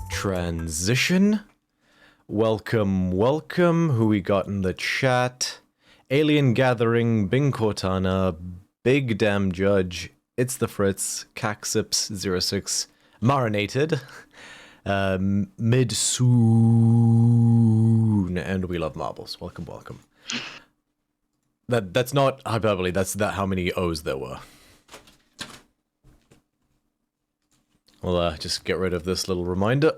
transition. Welcome, welcome. Who we got in the chat? Alien Gathering, Bing Cortana, Big Damn Judge, It's the Fritz, Caxips06, Marinated, Midsoon, and We Love Marbles. Welcome, welcome. That's not hyperbole, that's how many O's there were. Well, just get rid of this little reminder.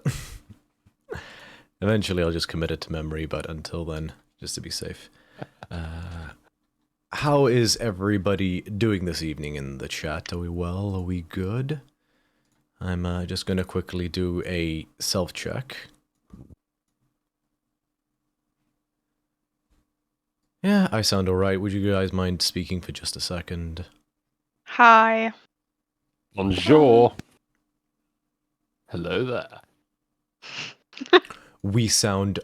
Eventually I'll just commit it to memory, but until then, just to be safe. How is everybody doing this evening in the chat? Are we well? Are we good? I'm just going to quickly do a self-check. Yeah, I sound alright. Would you guys mind speaking for just a second? Hi. Bonjour. Hello there. We sound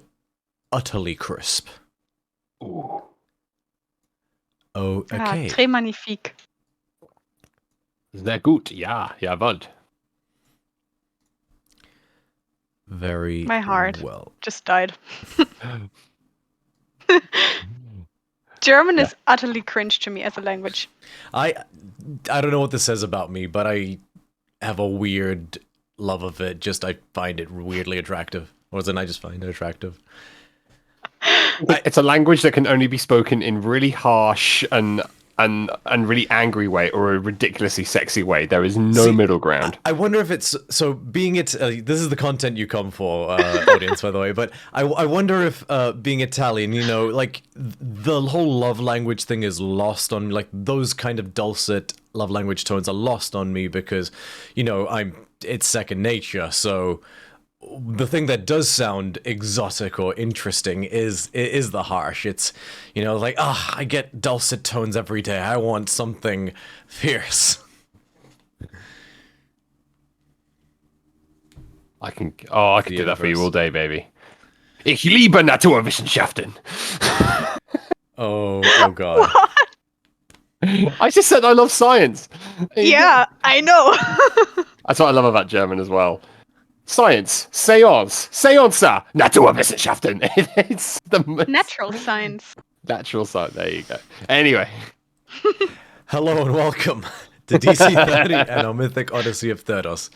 utterly crisp. Ooh. Oh, okay. Très magnifique. Sehr gut. Ja, jawohl. Very My heart well. just died. German Yeah. is utterly cringe to me as a language. I don't know what this says about me, but I have a weird love of it. Just I find it weirdly attractive. Or isn't I just find it attractive? It's a language that can only be spoken in really harsh and really angry way or a ridiculously sexy way. There is no middle ground. I wonder if it's so being it. This is the content you come for, audience, by the way. But I wonder if being Italian, you know, like the whole love language thing is lost on like those kind of dulcet love language tones are lost on me because, you know, it's second nature. So the thing that does sound exotic or interesting is the harsh. It's, you know, like, I get dulcet tones every day. I want something fierce. I can do that for you all day, baby. Ich liebe Naturwissenschaften. Oh god. I just said I love science. Yeah, I know. That's what I love about German as well. Science, seance, seancer, Naturwissenschaften. It's the most Natural science. natural science. There you go. Anyway. Hello and welcome to DC30 and our Mythic Odyssey of Theros.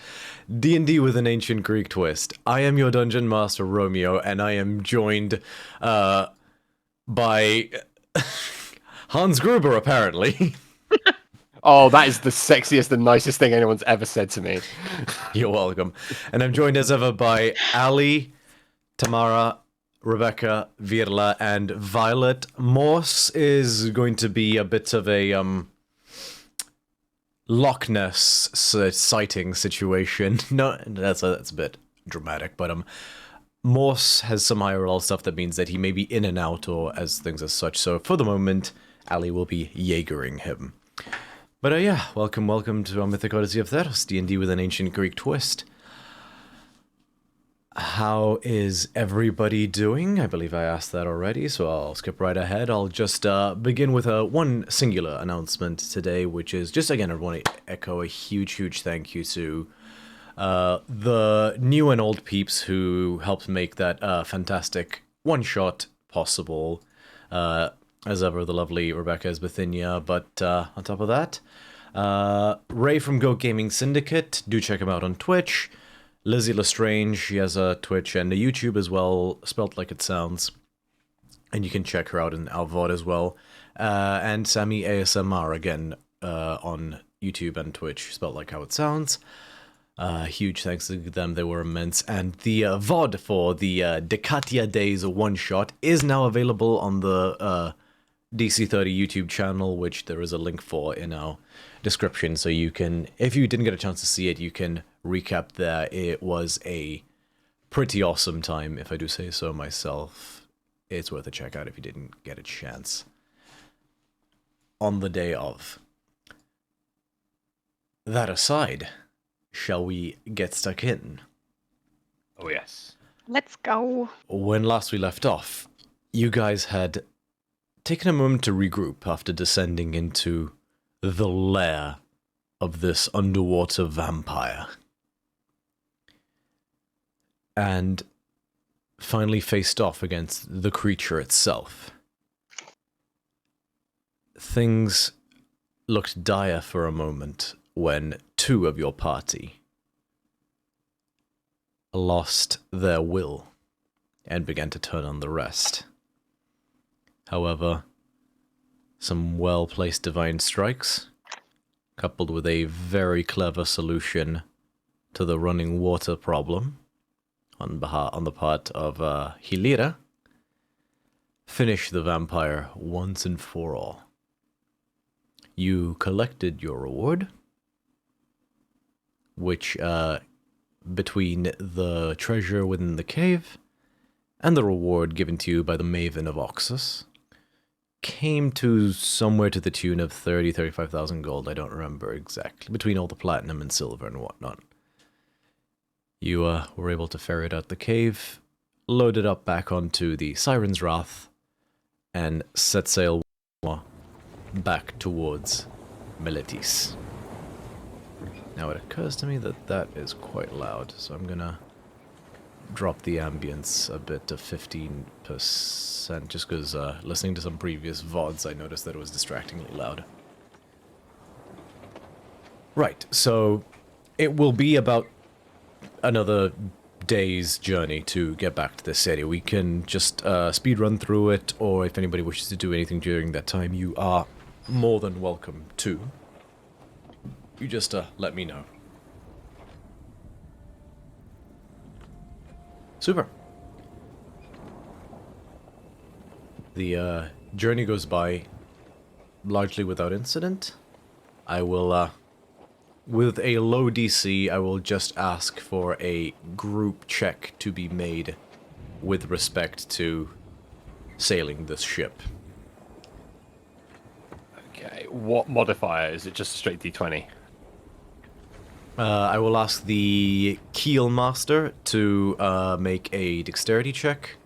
D&D with an ancient Greek twist. I am your Dungeon Master, Romeo, and I am joined by Hans Gruber, apparently. Oh, that is the sexiest and nicest thing anyone's ever said to me. You're welcome. And I'm joined as ever by Ali, Tamara, Rebecca, Virla, and Violet. Morse is going to be a bit of a Loch Ness sighting situation. No, that's a bit dramatic, but Morse has some IRL stuff that means that he may be in and out or as things as such. So for the moment, Ali will be Jaegering him. But yeah, welcome to our Mythic Odyssey of Theros, D&D with an ancient Greek twist. How is everybody doing? I believe I asked that already, so I'll skip right ahead. I'll just begin with one singular announcement today, which is just, again, I want to echo a huge thank you to the new and old peeps who helped make that fantastic one-shot possible. As ever, the lovely Rebecca is Bithynia, but on top of that, Ray from Go Gaming Syndicate, do check him out on Twitch. Lizzie Lestrange, she has a Twitch and a YouTube as well, spelt like it sounds. And you can check her out in our VOD as well. And Sammy ASMR, again, on YouTube and Twitch, spelt like how it sounds. Huge thanks to them, they were immense. And the VOD for the Decatia Days one-shot is now available on the DC30 YouTube channel, which there is a link for in our description, so you can, if you didn't get a chance to see it, you can recap there. It was a pretty awesome time, if I do say so myself. It's worth a check out if you didn't get a chance on the day of. That aside, shall we get stuck in? Oh, yes. Let's go. When last we left off, you guys had taken a moment to regroup after descending into the lair of this underwater vampire. and finally faced off against the creature itself. Things looked dire for a moment when 2 of your party lost their will and began to turn on the rest. However, some well-placed divine strikes, coupled with a very clever solution to the running water problem on the part of Hilira, finished the vampire once and for all. You collected your reward, which, between the treasure within the cave and the reward given to you by the Maven of Oxus, came to somewhere to the tune of 35,000 gold. I don't remember exactly, between all the platinum and silver and whatnot. You were able to ferret out the cave, load it up back onto the Siren's Wrath, and set sail back towards Meletis. Now it occurs to me that that is quite loud, so I'm gonna drop the ambience a bit to 15%, just because listening to some previous VODs I noticed that it was distractingly loud. Right, so it will be about another day's journey to get back to the city. We can just speed run through it, or if anybody wishes to do anything during that time, you are more than welcome to. You just let me know. Super. The journey goes by largely without incident. I will, with a low DC, I will just ask for a group check to be made with respect to sailing this ship. Okay, what modifier? Is it just a straight D20? I will ask the keel master to make a dexterity check.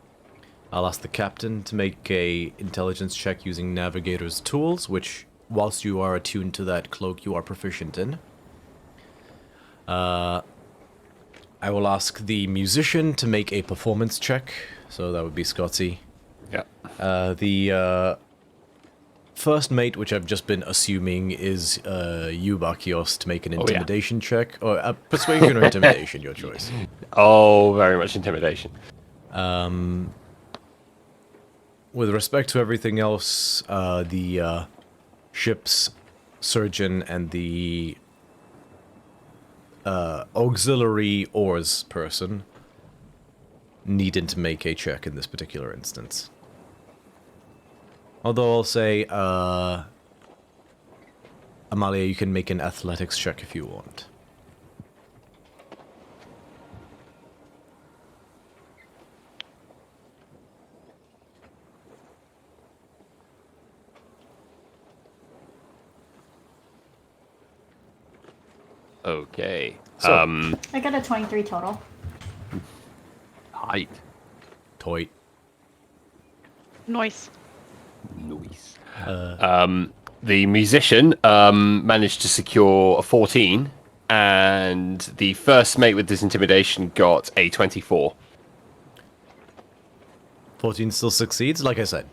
I'll ask the captain to make a intelligence check using navigator's tools, which, whilst you are attuned to that cloak, you are proficient in. I will ask the musician to make a performance check, so that would be Scotty. Yeah. The first mate, which I've just been assuming is you, Bakios, to make an intimidation check. Or persuasion or intimidation, your choice. Oh, very much intimidation. With respect to everything else, the ship's surgeon and the auxiliary oars person needed to make a check in this particular instance. Although I'll say, Amalia, you can make an athletics check if you want. Okay. So, I got a 23 total. Height. Toit. Noise. Noise. The musician managed to secure a 14, and the first mate with this intimidation got a 24. 14 still succeeds, like I said.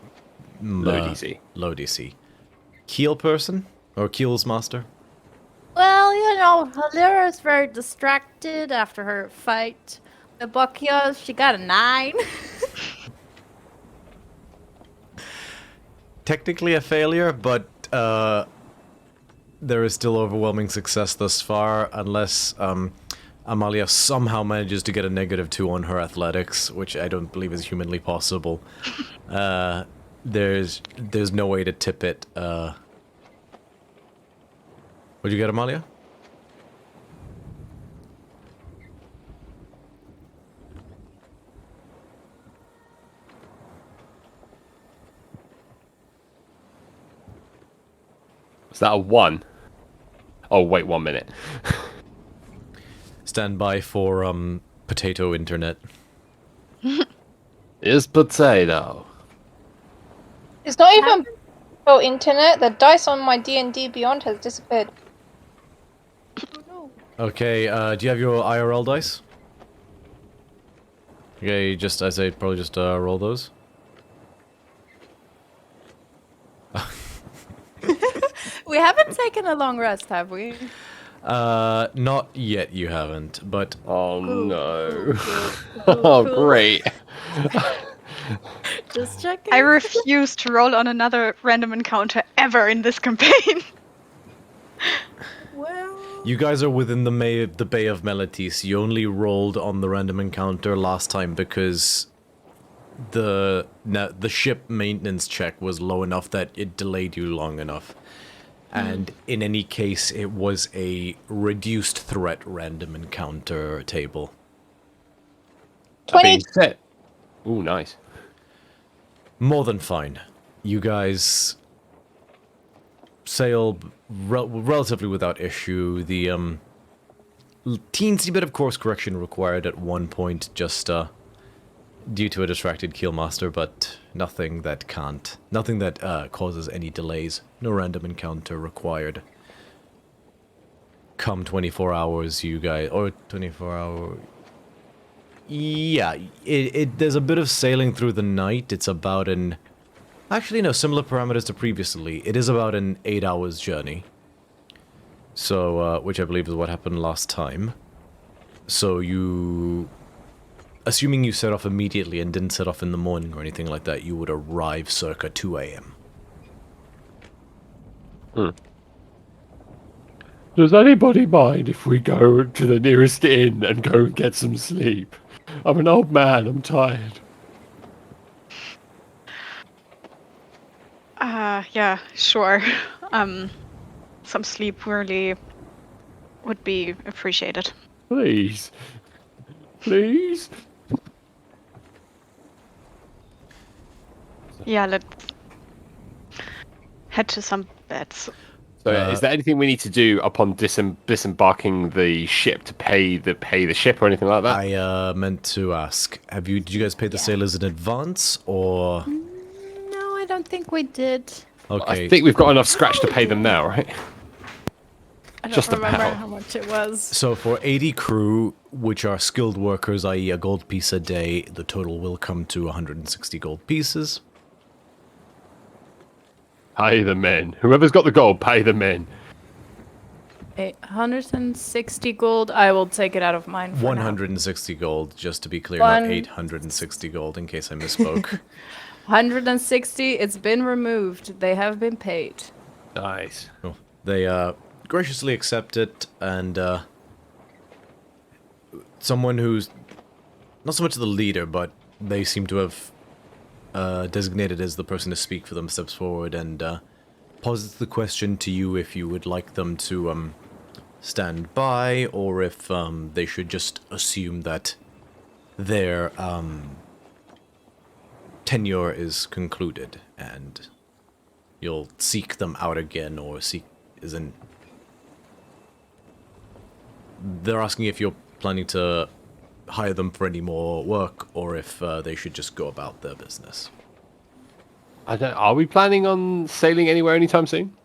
Low DC. Low DC. Keel person? Or Keel's master? Well, you know, Halira's very distracted after her fight with Bakios. She got a 9. Technically a failure, but there is still overwhelming success thus far, unless Amalia somehow manages to get a -2 on her athletics, which I don't believe is humanly possible. There's no way to tip it. What'd you get, Amalia? Was that a 1? Oh, wait 1 minute. Stand by for potato internet. Is potato. It's not even for internet. The dice on my D&D Beyond has disappeared. Okay, do you have your IRL dice? Okay, I say probably just roll those. We haven't taken a long rest, have we? Not yet. You haven't, but Oh Cool, no. cool, cool, Oh cool. great. Just checking. I refuse to roll on another random encounter ever in this campaign. Well, you guys are within the Bay of Meletis. You only rolled on the random encounter last time because the ship maintenance check was low enough that it delayed you long enough. And in any case, it was a reduced threat random encounter table. That being said. Ooh, nice. More than fine. You guys sail relatively without issue. The teensy bit of course correction required at one point, just due to a distracted keelmaster, but nothing that causes any delays. No random encounter required. Come 24 hours, you guys, or 24 hour. Yeah, there's a bit of sailing through the night. It's about actually no, similar parameters to previously. It is about an 8 hours journey. So, which I believe is what happened last time. So assuming you set off immediately and didn't set off in the morning or anything like that, you would arrive circa 2 a.m. Does anybody mind if we go to the nearest inn and go and get some sleep? I'm an old man, I'm tired. Yeah, sure. Some sleep really would be appreciated. Please. Please? Yeah, let's head to some beds. So is there anything we need to do upon disembarking the ship to pay the ship or anything like that? I meant to ask, did you guys pay the sailors in advance, or? no, I don't think we did. Okay. I think we've got enough scratch to pay them now, right? I don't Just remember about. how much it was. So for 80 crew, which are skilled workers, i.e. a gold piece a day, the total will come to 160 gold pieces. Pay the men. Whoever's got the gold, pay the men. 160 gold. I will take it out of mine for 160 gold, just to be clear, One- not 860 gold, in case I misspoke. now. 160. It's been removed. They have been paid. Nice. Cool. They graciously accept it, and someone who's not so much the leader, but they seem to have designated as the person to speak for them steps forward and posits the question to you if you would like them to stand by, or if they should just assume that their tenure is concluded and you'll seek them out again, or they're asking if you're planning to hire them for any more work, or if they should just go about their business. Are we planning on sailing anywhere anytime soon?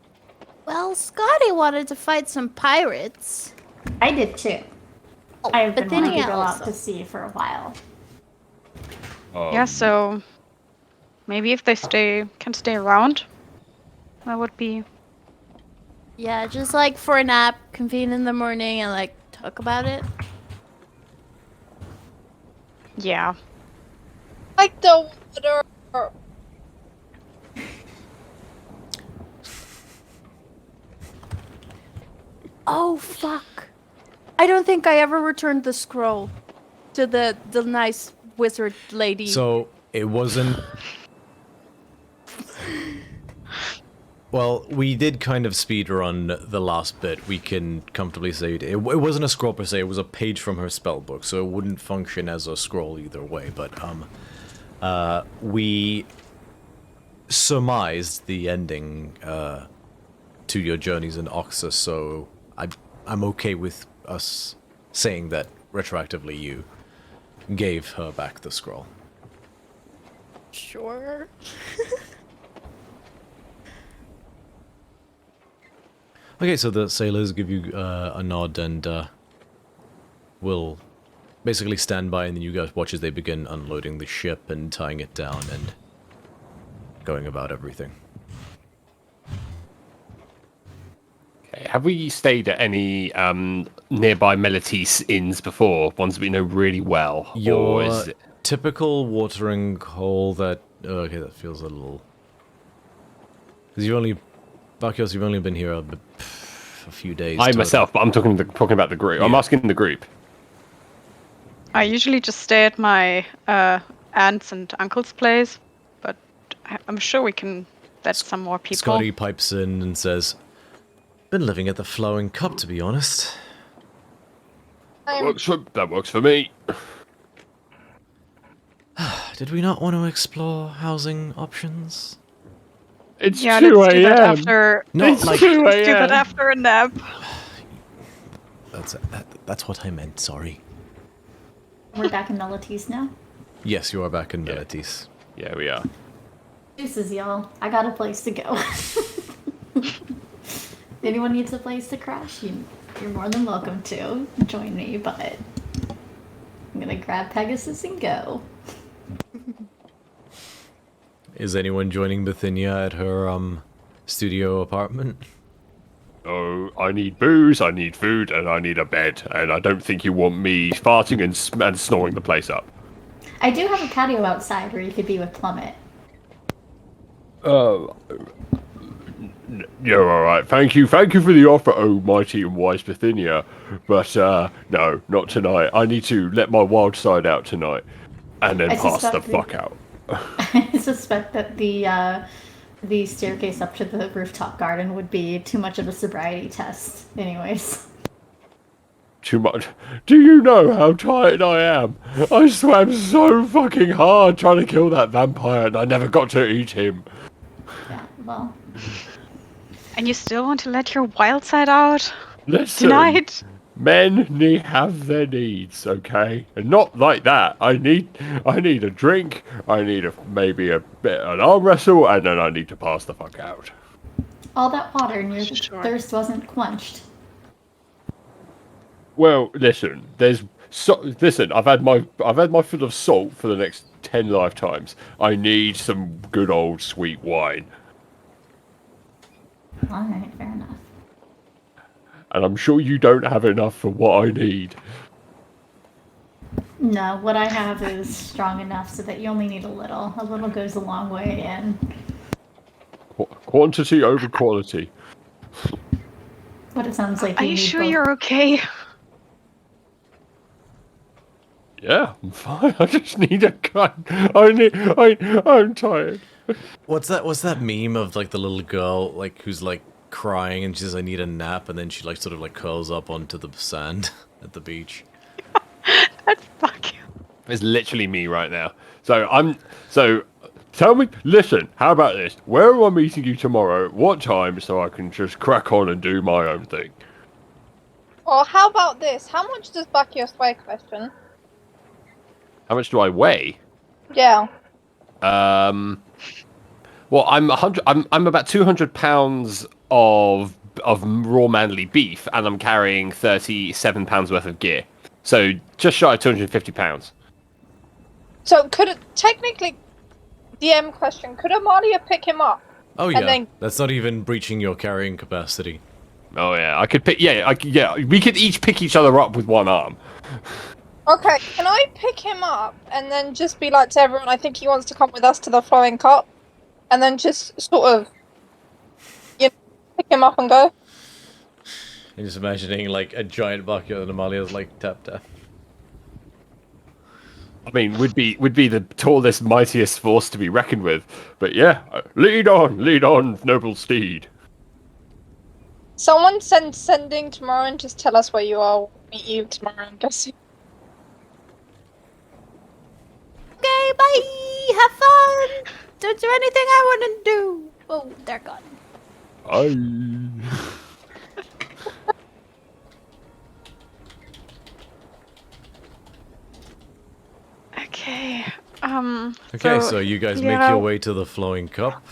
Well, Scotty wanted to fight some pirates. I did too. I've been but then wanting to he go out also- to sea for a while. Yeah, so maybe if they can stay around, that would be. Yeah, just like for a nap, convene in the morning and like talk about it. Yeah. Like the water. Oh fuck! I don't think I ever returned the scroll to the nice wizard lady. So, it wasn't... Well, we did kind of speedrun the last bit. We can comfortably say it wasn't a scroll per se, it was a page from her spellbook, so it wouldn't function as a scroll either way, but we surmised the ending to your journeys in Oxus, so I'm okay with us saying that retroactively you gave her back the scroll. Sure. Okay, so the sailors give you a nod and will basically stand by, and then you guys watch as they begin unloading the ship and tying it down and going about everything. Okay. Have we stayed at any nearby Melitis inns before? Ones that we know really well? Or Your is it... typical watering hole that... okay, that feels a little... Because you've only... Bakios, you've only been here a few days. I total. myself, but I'm talking about the group. Yeah. I'm asking the group. I usually just stay at my aunt's and uncle's place, but I'm sure we can let some more people. Scotty pipes in and says, "Been living at the Flowing Cup, to be honest." That works for me. Did we not want to explore housing options? It's Yeah, 2 let's do that a.m. after. No, It's like 2 Let's do that a.m. after a nap. That's what I meant. Sorry. We're back in Melitis now. Yes, you are back in Yeah. Melitis. Yeah, we are. Deuces, y'all. I got a place to go. Anyone needs a place to crash? You're more than welcome to join me, but I'm gonna grab Pegasus and go. Is anyone joining Bithynia at her studio apartment? Oh, I need booze, I need food, and I need a bed. And I don't think you want me farting and snoring the place up. I do have a patio outside where you could be with Plummet. Yeah, all right. Thank you for the offer, oh mighty and wise Bithynia. But no, not tonight. I need to let my wild side out tonight, and then I pass the suspect fuck out. I suspect that the staircase up to the rooftop garden would be too much of a sobriety test, anyways. Too much. Do you know how tired I am? I swam so fucking hard trying to kill that vampire, and I never got to eat him. Yeah, well, And you still want to let your wild side out Listen, tonight? men have their needs, okay? And not like that. I need a drink. I need maybe an arm wrestle, and then I need to pass the fuck out. all that water and your Sure. thirst wasn't quenched. Well, listen. Listen. I've had my fill of salt for the next 10 lifetimes. I need some good old sweet wine, Alright, fair enough. and I'm sure you don't have enough for what I need. No, what I have is strong enough so that you only need a little. A little goes a long way, and Quantity over quality. what it sounds like Are you you need sure both. you're okay? Yeah, I'm fine. I just need a gun. I'm tired. What's that meme of like the little girl like who's like crying and she says I need a nap, and then she like sort of like curls up onto the sand at the beach? That's fuck you. It's literally me right now. So tell me, listen, how about this? Where am I meeting you tomorrow? What time, so I can just crack on and do my own thing? Or how about this? How much does Bakios weigh? Question. How much do I weigh? Yeah. Well, I'm about 200 pounds of raw manly beef, and I'm carrying 37 pounds worth of gear. So just shy of 250 pounds. So could it technically, DM question, could Amalia pick him up? Oh And yeah, then- that's not even breaching your carrying capacity. Oh yeah, I could pick. Yeah, we could each pick each other up with one arm. Okay, can I pick him up and then just be like to everyone, I think he wants to come with us to the Flowing Cup? And then just sort of, you know, pick him up and go? I'm just imagining like a giant bucket and Amalia's like tap tap. I mean, would be the tallest, mightiest force to be reckoned with. But yeah, lead on, noble steed. Someone sending tomorrow and just tell us where you are. We'll meet you tomorrow, I'm guessing. Okay, bye. Have fun. Don't do anything I want to do. Oh, they're gone. Okay. Okay, so you guys make yeah. your way to the Flowing Cup.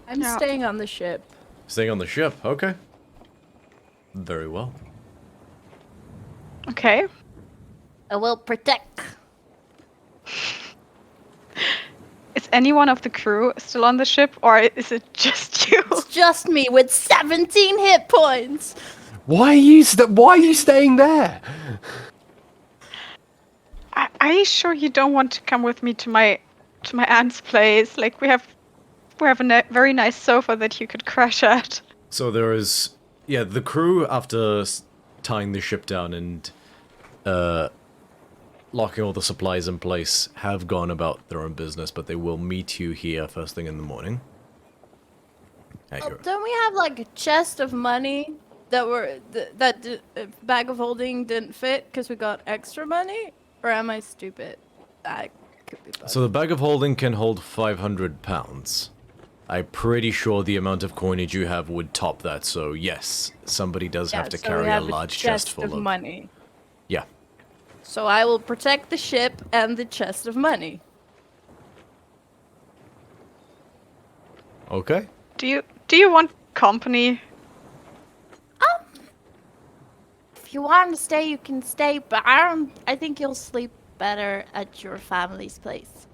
I'm Yeah. staying on the ship. Staying on the ship, okay. Very well. Okay. I will protect. Is anyone of the crew still on the ship, or is it just you? It's just me with 17 hit points. Why are you staying there? Are you sure you don't want to come with me to my aunt's place? Like we have a very nice sofa that you could crash at. So there is, yeah, the crew, after tying the ship down and locking all the supplies in place, have gone about their own business, but they will meet you here first thing in the morning. Don't we have like a chest of money that bag of holding didn't fit because we got extra money? Or am I stupid? I could be bugged. So the bag of holding can hold 500 pounds. I'm pretty sure the amount of coinage you have would top that, so yes, somebody does have to so carry we a have large chest full of of money. Yeah. So I will protect the ship and the chest of money. Okay. Do you want company? If you want to stay, you can stay, but I think you'll sleep better at your family's place.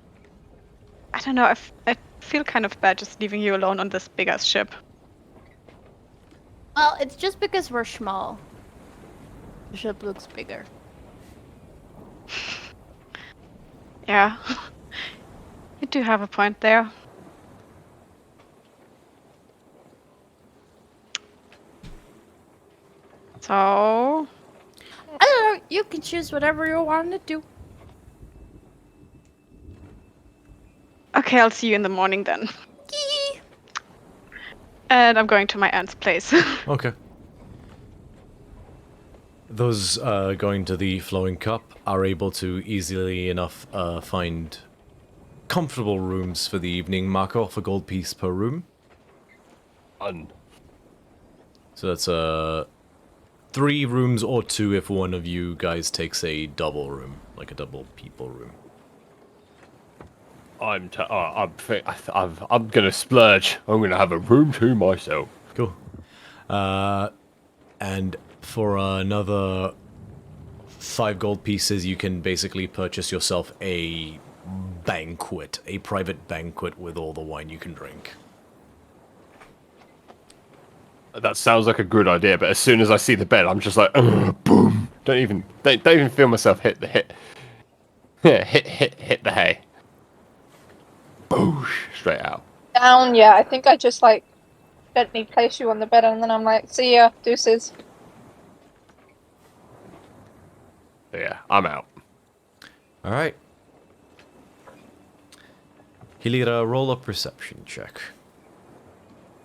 I don't know. I feel kind of bad just leaving you alone on this big ass ship. Well, it's just because we're small. The ship looks bigger. Yeah. You do have a point there. So... I don't know, you can choose whatever you want to do. Okay, I'll see you in the morning then. Yee. And I'm going to my aunt's place. Okay. Those going to the Flowing Cup are able to easily enough find comfortable rooms for the evening. Mark off a gold piece per room. So that's 3 rooms or 2 if one of you guys takes a double room, like a double people room. I'm gonna splurge. I'm gonna have a room to myself. Cool. And for another 5 gold pieces, you can basically purchase yourself a banquet, a private banquet with all the wine you can drink. That sounds like a good idea, but as soon as I see the bed, I'm just like, boom! Don't even feel myself hit the hit the hay. Boosh! Straight out. Down, yeah. I think I just like gently place you on the bed, and then I'm like, see ya, deuces. So yeah, I'm out. All right. Hilira, roll a perception check.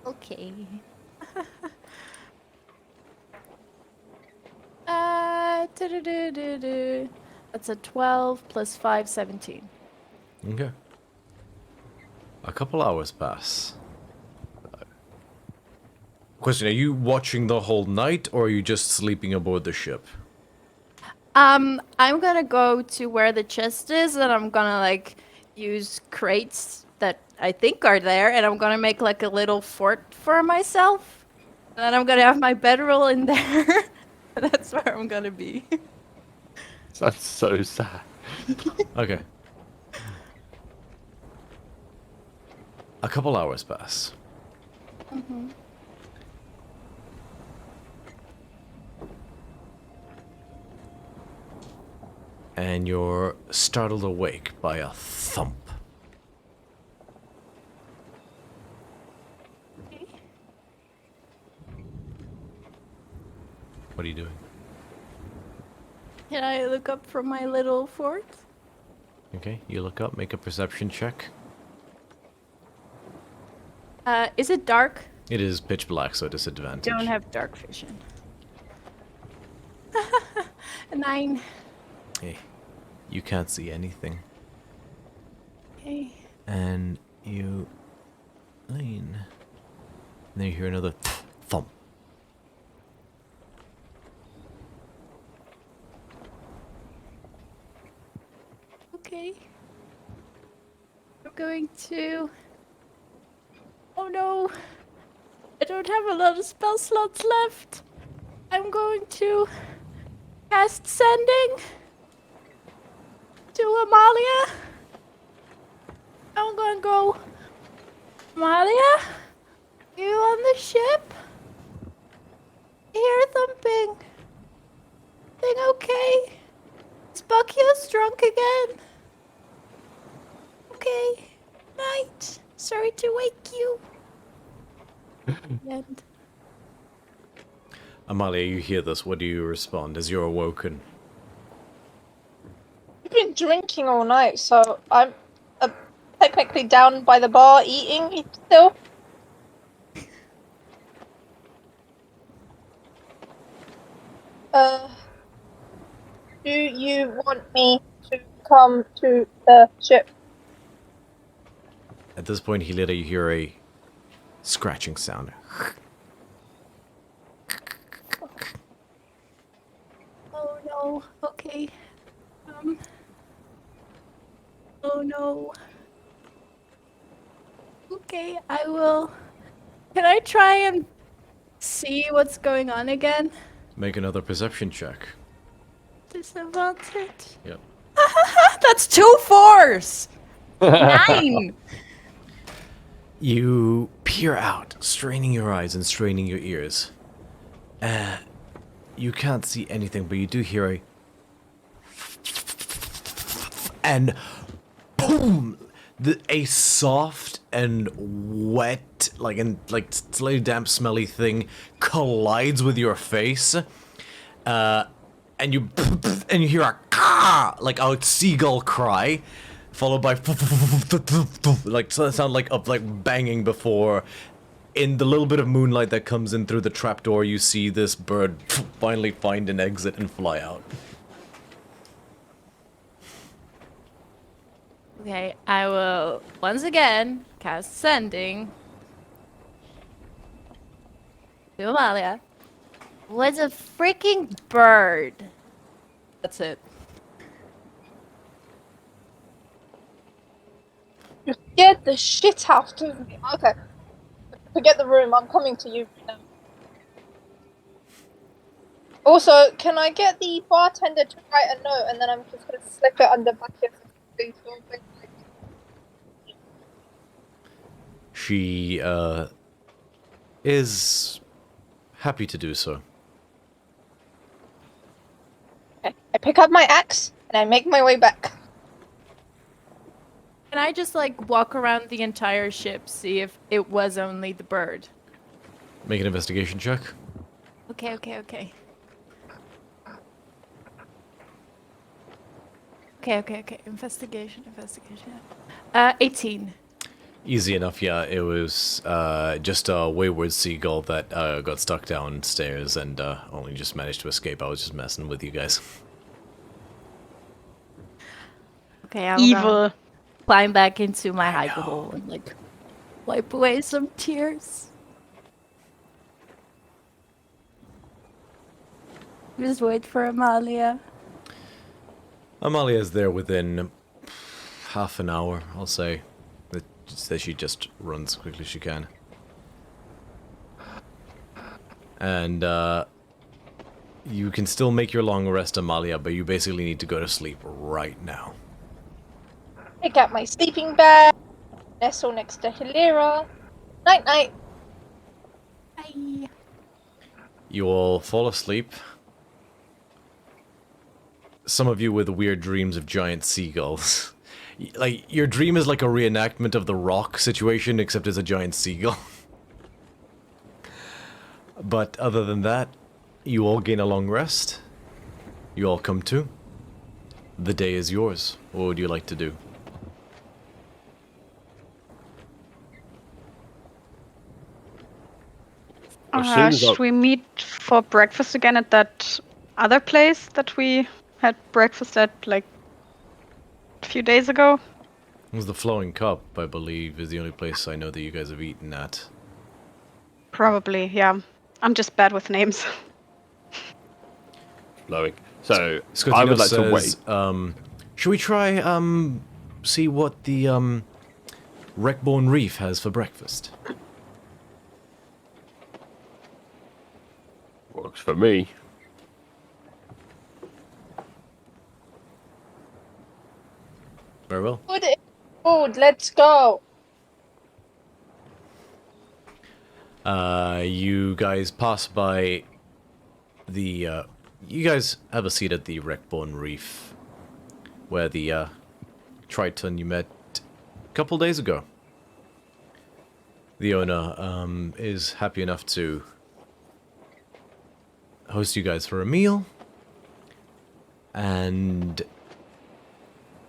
Okay. That's a 12 plus 5, 17. Okay. A couple hours pass. Question, are you watching the whole night, or are you just sleeping aboard the ship? I'm gonna go to where the chest is, and I'm gonna, like, use crates that I think are there, and I'm gonna make, like, a little fort for myself. And then I'm gonna have my bedroll in there. That's where I'm gonna be. That's so sad. Okay. A couple hours pass. Mm-hmm. And you're startled awake by a thump. What are you doing? Can I look up from my little fort? Okay, you look up, make a perception check. Is it dark? It is pitch black, so disadvantage. Don't have dark vision. A 9. Hey, you can't see anything. Okay. And you lean. And then you hear another thump. Okay. I'm going to... Oh no! I don't have a lot of spell slots left. I'm going to cast Sending. to Amalia. I'm gonna go. Amalia, you on the ship? I hear thumping. Thing okay? Is Buckyos drunk again? Okay. Night. Sorry to wake you. And Amalia, you hear this. What do you respond as you're awoken? I've been drinking all night, so I'm technically down by the bar eating still. Do you want me to come to the ship? At this point, Helita, you hear a scratching sound. oh no. Okay. Oh no. Okay, I will. Can I try and see what's going on again? Make another perception check. Disadvantage. Yep. That's 2 4s. 9. You peer out, straining your eyes and straining your ears. You can't see anything, but you do hear a... And boom! A soft and wet, like slightly damp, smelly thing collides with your face. And you hear a caw, like a seagull cry, followed by like sound like banging before. In the little bit of moonlight that comes in through the trapdoor, you see this bird finally find an exit and fly out. Okay, I will once again cast Sending to Amalia. Was a freaking bird. That's it. You scared the shit out of me. Okay. Forget the room, I'm coming to you now. Also, can I get the bartender to write a note and then I'm just gonna slip it under buckets of things or something? She is happy to do so. Okay. I pick up my axe and I make my way back. Can I just like walk around the entire ship, see if it was only the bird? Make an investigation check. Okay. Okay. Investigation. 18. Easy enough, yeah. It was just a wayward seagull that got stuck downstairs and only just managed to escape. I was just messing with you guys. Okay, I'm Evil. gonna climb back into my hidey hole and like wipe away some tears. Just wait for Amalia. Amalia's there within half an hour, I'll say. That she just runs as quickly as she can. And you can still make your long rest, Amalia, but you basically need to go to sleep right now. Pick up my sleeping bag, nestle next to Hilira. Night night. Bye. You all fall asleep. Some of you with weird dreams of giant seagulls. Like, your dream is like a reenactment of the Rock situation, except it's a giant seagull. But other than that, you all gain a long rest. You all come to. The day is yours. What would you like to do? Should we meet for breakfast again at that other place that we had breakfast at like a few days ago? It was the Flowing Cup, I believe, is the only place I know that you guys have eaten at. Probably, yeah. I'm just bad with names. Flowing. So, Scotino I would like says, to wait. Should we try, see what the, Wreckbone Reef has for breakfast? Works for me. Very well. Food, let's go. You guys pass by the, you guys have a seat at the Wreckbone Reef, where the, Triton you met a couple days ago. The owner, is happy enough to host you guys for a meal, and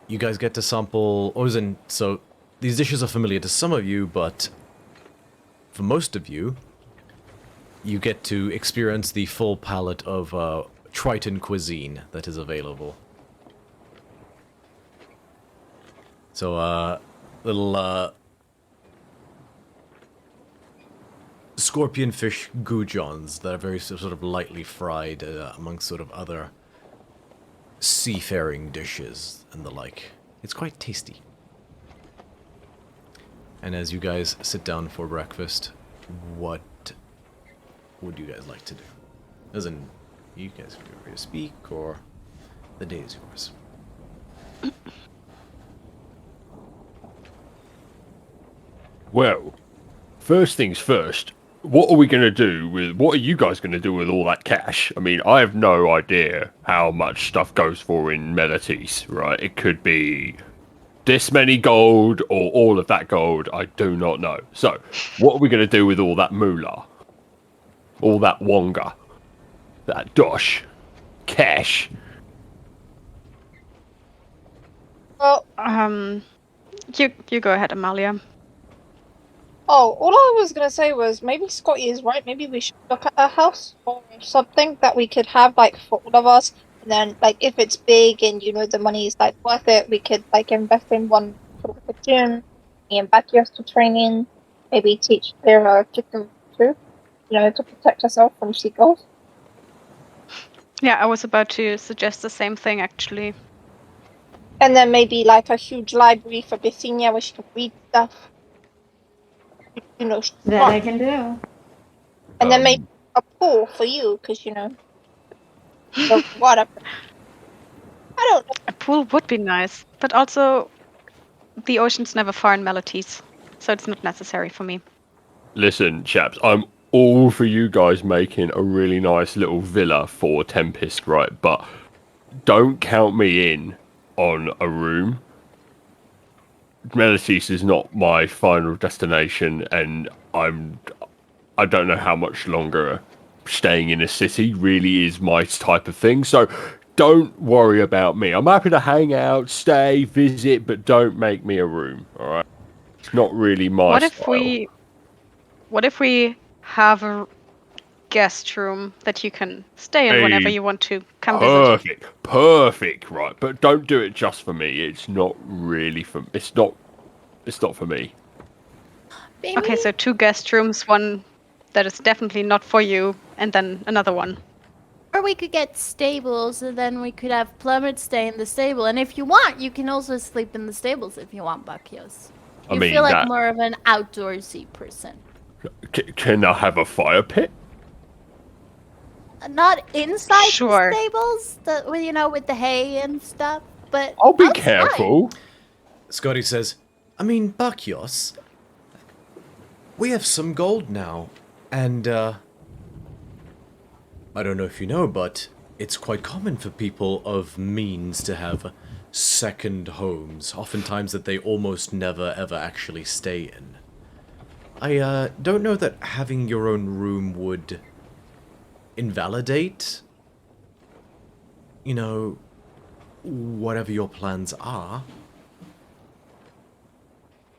you guys get to sample, so these dishes are familiar to some of you, but for most of you, you get to experience the full palette of Triton cuisine that is available. So, little, scorpion fish goujons that are very sort of lightly fried amongst sort of other seafaring dishes and the like. It's quite tasty. And as you guys sit down for breakfast, what would you guys like to do? As in, you guys feel free to speak, or the day is yours. Well, first things first, what are you guys going to do with all that cash? I mean, I have no idea how much stuff goes for in Melites, right? It could be this many gold or all of that gold. I do not know. So, what are we going to do with all that moolah? All that wonga? That dosh? Cash? Well, you go ahead, Amalia. oh, all I was gonna say was maybe Scotty is right. Maybe we should look at a house or something that we could have like for all of us. And then, like, if it's big and the money is like worth it, we could like invest in one for like a gym, and backyards to train in. Maybe teach their chicken too, to protect ourselves from seagulls. Yeah, I was about to suggest the same thing, actually. And then maybe like a huge library for Bithynia where she can read stuff. That I can do. And then maybe a pool for you, because the water. I don't know. A pool would be nice, but also the ocean's never far in Melites, so it's not necessary for me. Listen, chaps, I'm all for you guys making a really nice little villa for Tempest, right? But don't count me in on a room. Melites is not my final destination, and I don't know how much longer staying in a city really is my type of thing. So don't worry about me. I'm happy to hang out, stay, visit, but don't make me a room. All right? It's not really my style. What if we have a guest room that you can stay in whenever you want to come visit? Perfect, right? But don't do it just for me. It's not really for. It's not for me. Baby. Okay, so 2 guest rooms, one that is definitely not for you, and then another one. Or we could get stables, and then we could have Plummet stay in the stable. And if you want, you can also sleep in the stables if you want, Bakios. You feel like more of an outdoorsy person. Can I have a fire pit? Not inside Sure. the stables, with the hay and stuff, but I'll be outside. careful. Scotty says, I mean, Bakios, we have some gold now, and, I don't know if you know, but it's quite common for people of means to have second homes, oftentimes that they almost never ever actually stay in. I, don't know that having your own room would invalidate, whatever your plans are.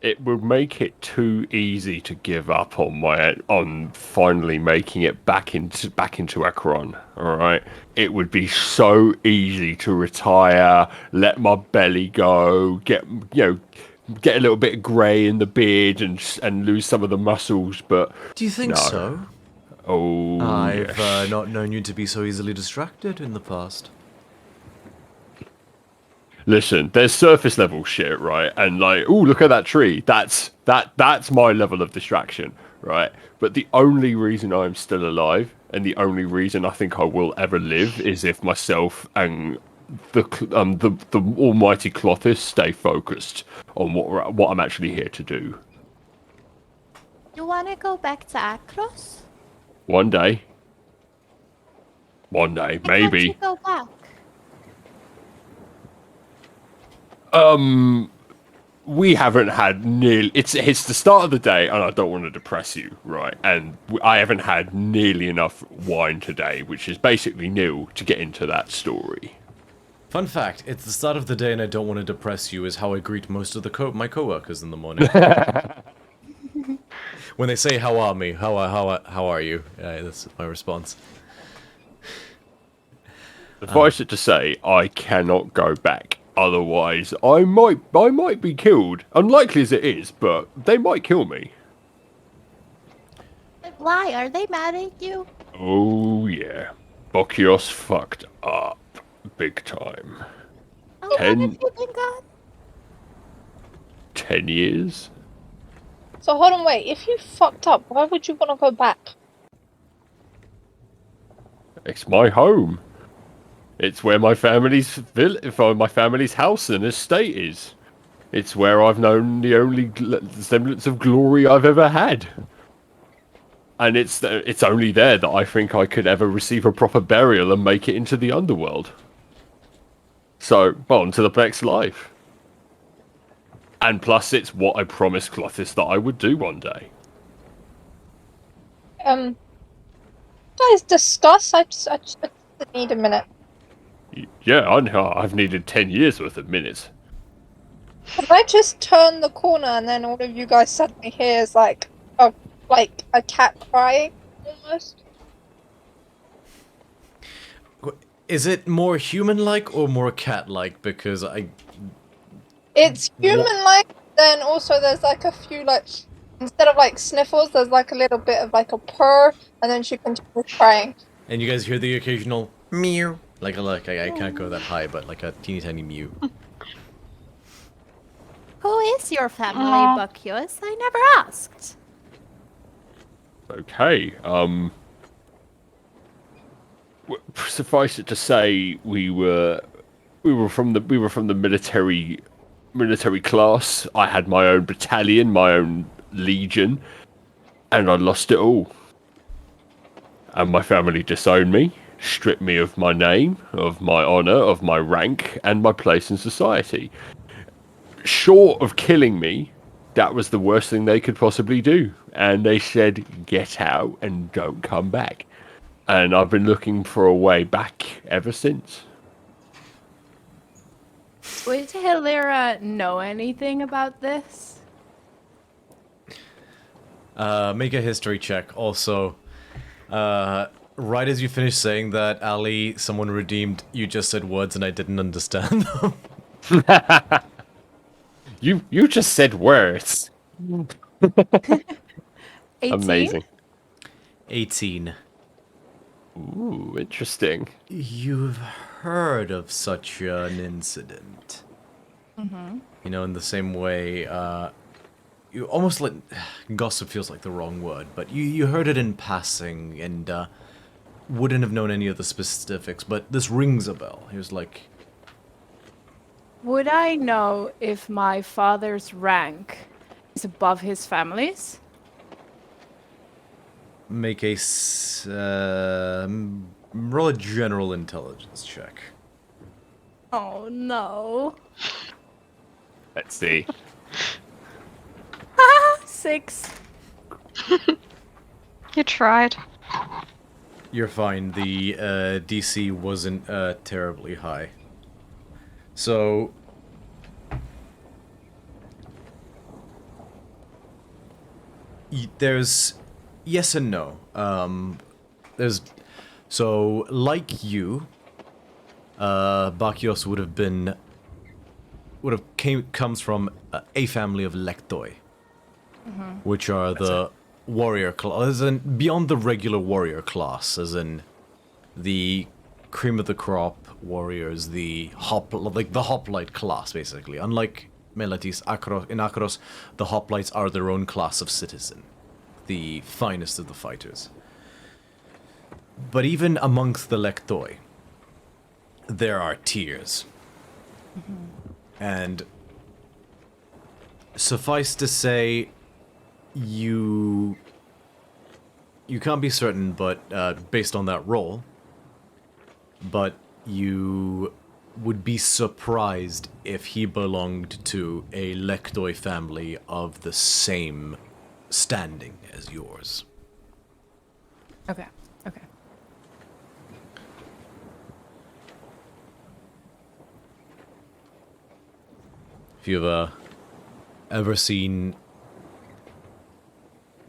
It would make it too easy to give up on finally making it back into Akron. All right, it would be so easy to retire, let my belly go, get a little bit grey in the beard and lose some of the muscles. But Do you think no. so? Oh, I've yes. not known you to be so easily distracted in the past. Listen, there's surface level shit, right? And like, oh, look at that tree. That's my level of distraction, right? But the only reason I'm still alive, and the only reason I think I will ever live, is if myself and the almighty Clothis stay focused on what I'm actually here to do. You want to go back to Akros? One day, Why can't maybe. you go back? We haven't had nearly. It's the start of the day, and I don't want to depress you, right? And I haven't had nearly enough wine today, which is basically nil to get into that story. Fun fact, it's the start of the day and I don't want to depress you is how I greet most of my coworkers in the morning. When they say, how are me? How are you? That's my response. Suffice it to say, I cannot go back. Otherwise, I might be killed. Unlikely as it is, but they might kill me. Why? Are they mad at you? Oh yeah, Bokios fucked up big time. How long have you been gone? 10 years. So hold on, wait. If you fucked up, why would you want to go back? It's my home. It's where my family's house and estate is. It's where I've known the only semblance of glory I've ever had. And it's only there that I think I could ever receive a proper burial and make it into the underworld. So, on to the next life. And plus, it's what I promised Clothis that I would do one day. Guys, discuss. I just need a minute. Yeah, I know. I've needed 10 years worth of minutes. Can I just turn the corner and then all of you guys suddenly hear is like a cat crying, almost? Is it more human-like or more cat-like? Because It's human-like, then also there's like a few like, instead of like sniffles, there's like a little bit of like a purr, and then she continues crying. And you guys hear the occasional meow. Like I can't go that high, but like a teeny tiny mew. Who is your family, Bokios? I never asked. Okay, suffice it to say, we were from the military class. I had my own battalion, my own legion, and I lost it all. And my family disowned me, stripped me of my name, of my honor, of my rank, and my place in society. Short of killing me, that was the worst thing they could possibly do. And they said, get out and don't come back. And I've been looking for a way back ever since. Would Hilira know anything about this? Make a history check. Also, right as you finished saying that, Ali, someone redeemed, you just said words and I didn't understand them. You just said words. 18? Amazing. 18. Ooh, interesting. You've heard of such an incident. Mm-hmm. You know, in the same way, you almost like... Gossip feels like the wrong word, but you heard it in passing and wouldn't have known any of the specifics, but this rings a bell. He was like... Would I know if my father's rank is above his family's? Make a... roll a general intelligence check. Oh no. Let's see. 6. You tried. You're fine. The DC wasn't terribly high. So... there's... Yes and no. There's... So, like you, Bakios comes from a family of Lektoi, which are the warrior class, as in beyond the regular warrior class, as in the cream of the crop warriors, the hoplite class, basically. Unlike Meletis, in Akros, the hoplites are their own class of citizen, the finest of the fighters. But even amongst the Lektoi, there are tiers. And suffice to say, you can't be certain, but based on that roll, but you would be surprised if he belonged to a Lektoi family of the same standing as yours. Okay. Okay. If you've ever seen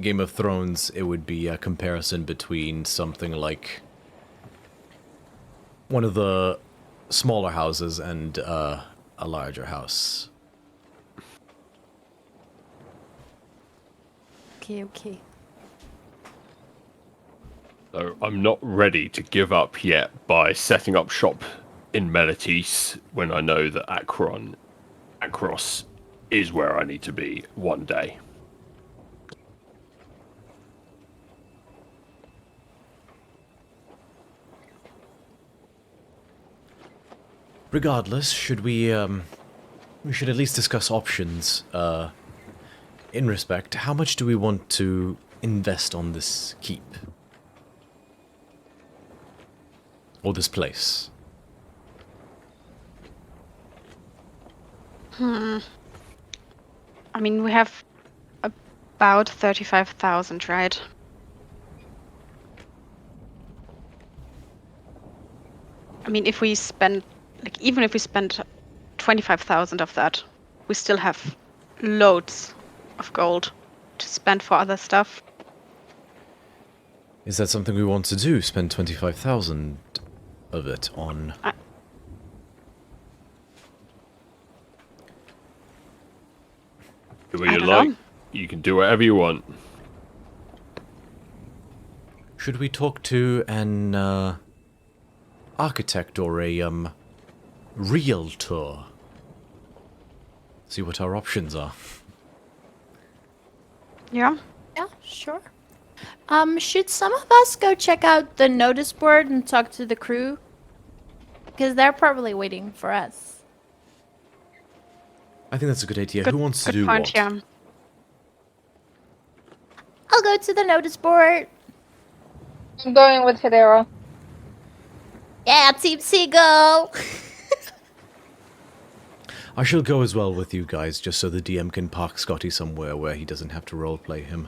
Game of Thrones, it would be a comparison between something like one of the smaller houses and a larger house. Okay, okay. So I'm not ready to give up yet by setting up shop in Melitis when I know that Akros is where I need to be one day. Regardless, should we should at least discuss options, in respect, how much do we want to invest on this keep? Or this place? I mean, we have about 35,000, right? I mean, if we spend, like, even if we spend 25,000 of that, we still have loads of gold to spend for other stuff. Is that something we want to do? Spend 25,000 of it on? Do what I you don't like. know. You can do whatever you want. Should we talk to an architect or a realtor? See what our options are. Yeah. Yeah, sure. Should some of us go check out the notice board and talk to the crew? Because they're probably waiting for us. I think that's a good idea. Who wants to Good do point, what? yeah. I'll go to the notice board. I'm going with Hidera. Yeah, Team Seagull. I shall go as well with you guys, just so the DM can park Scotty somewhere where he doesn't have to roleplay him.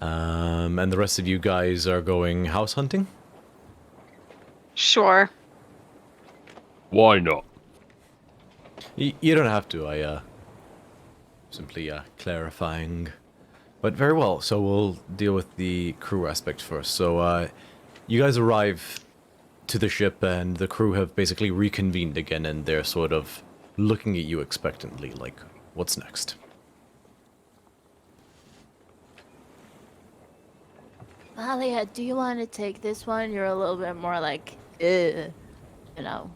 And the rest of you guys are going house hunting? Sure. Why not? You don't have to, simply, clarifying. But very well, so we'll deal with the crew aspect first. So, you guys arrive to the ship, and the crew have basically reconvened again, and they're sort of looking at you expectantly, like, what's next? Malia, do you want to take this one? You're a little bit more like, you know.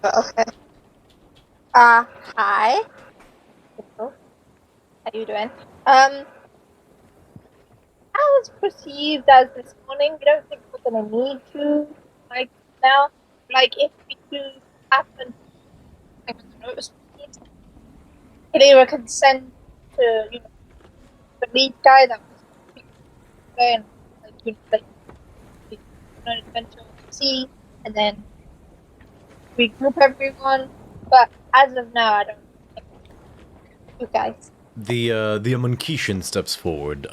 Okay. Hi. Hello. How you doing? I was perceived as this morning. We don't think we're gonna need to, like, now. Like, if we do happen to notice, Hidera can send to, you know, the lead guy that was and, like, you know, like, an adventure to see, and then regroup everyone. But as of now, I don't think you guys. The Amonkishan steps forward,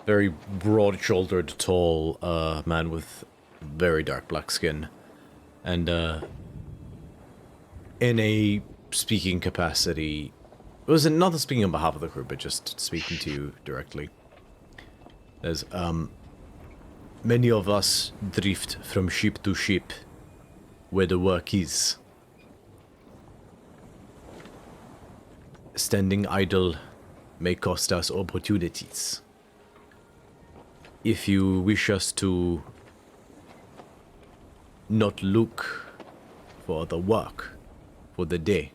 very broad-shouldered, tall, man with very dark black skin. And, in a speaking capacity, was it not speaking on behalf of the crew, but just speaking to you directly. There's, many of us drift from ship to ship, where the work is. Standing idle may cost us opportunities. If you wish us to not look for the work for the day,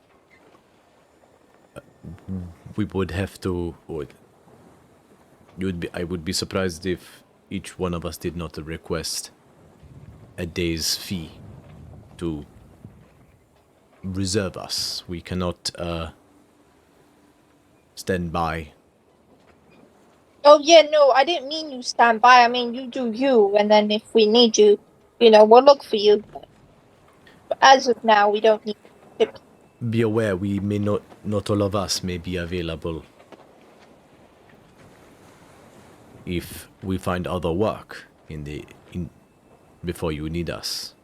we would have to, or I would be surprised if each one of us did not request a day's fee to reserve us. We cannot stand by. Oh yeah, no, I didn't mean you stand by. I mean you do you, and then if we need you, you know, we'll look for you. But as of now, we don't need you. Be aware, we may not all of us may be available if we find other work before you need us.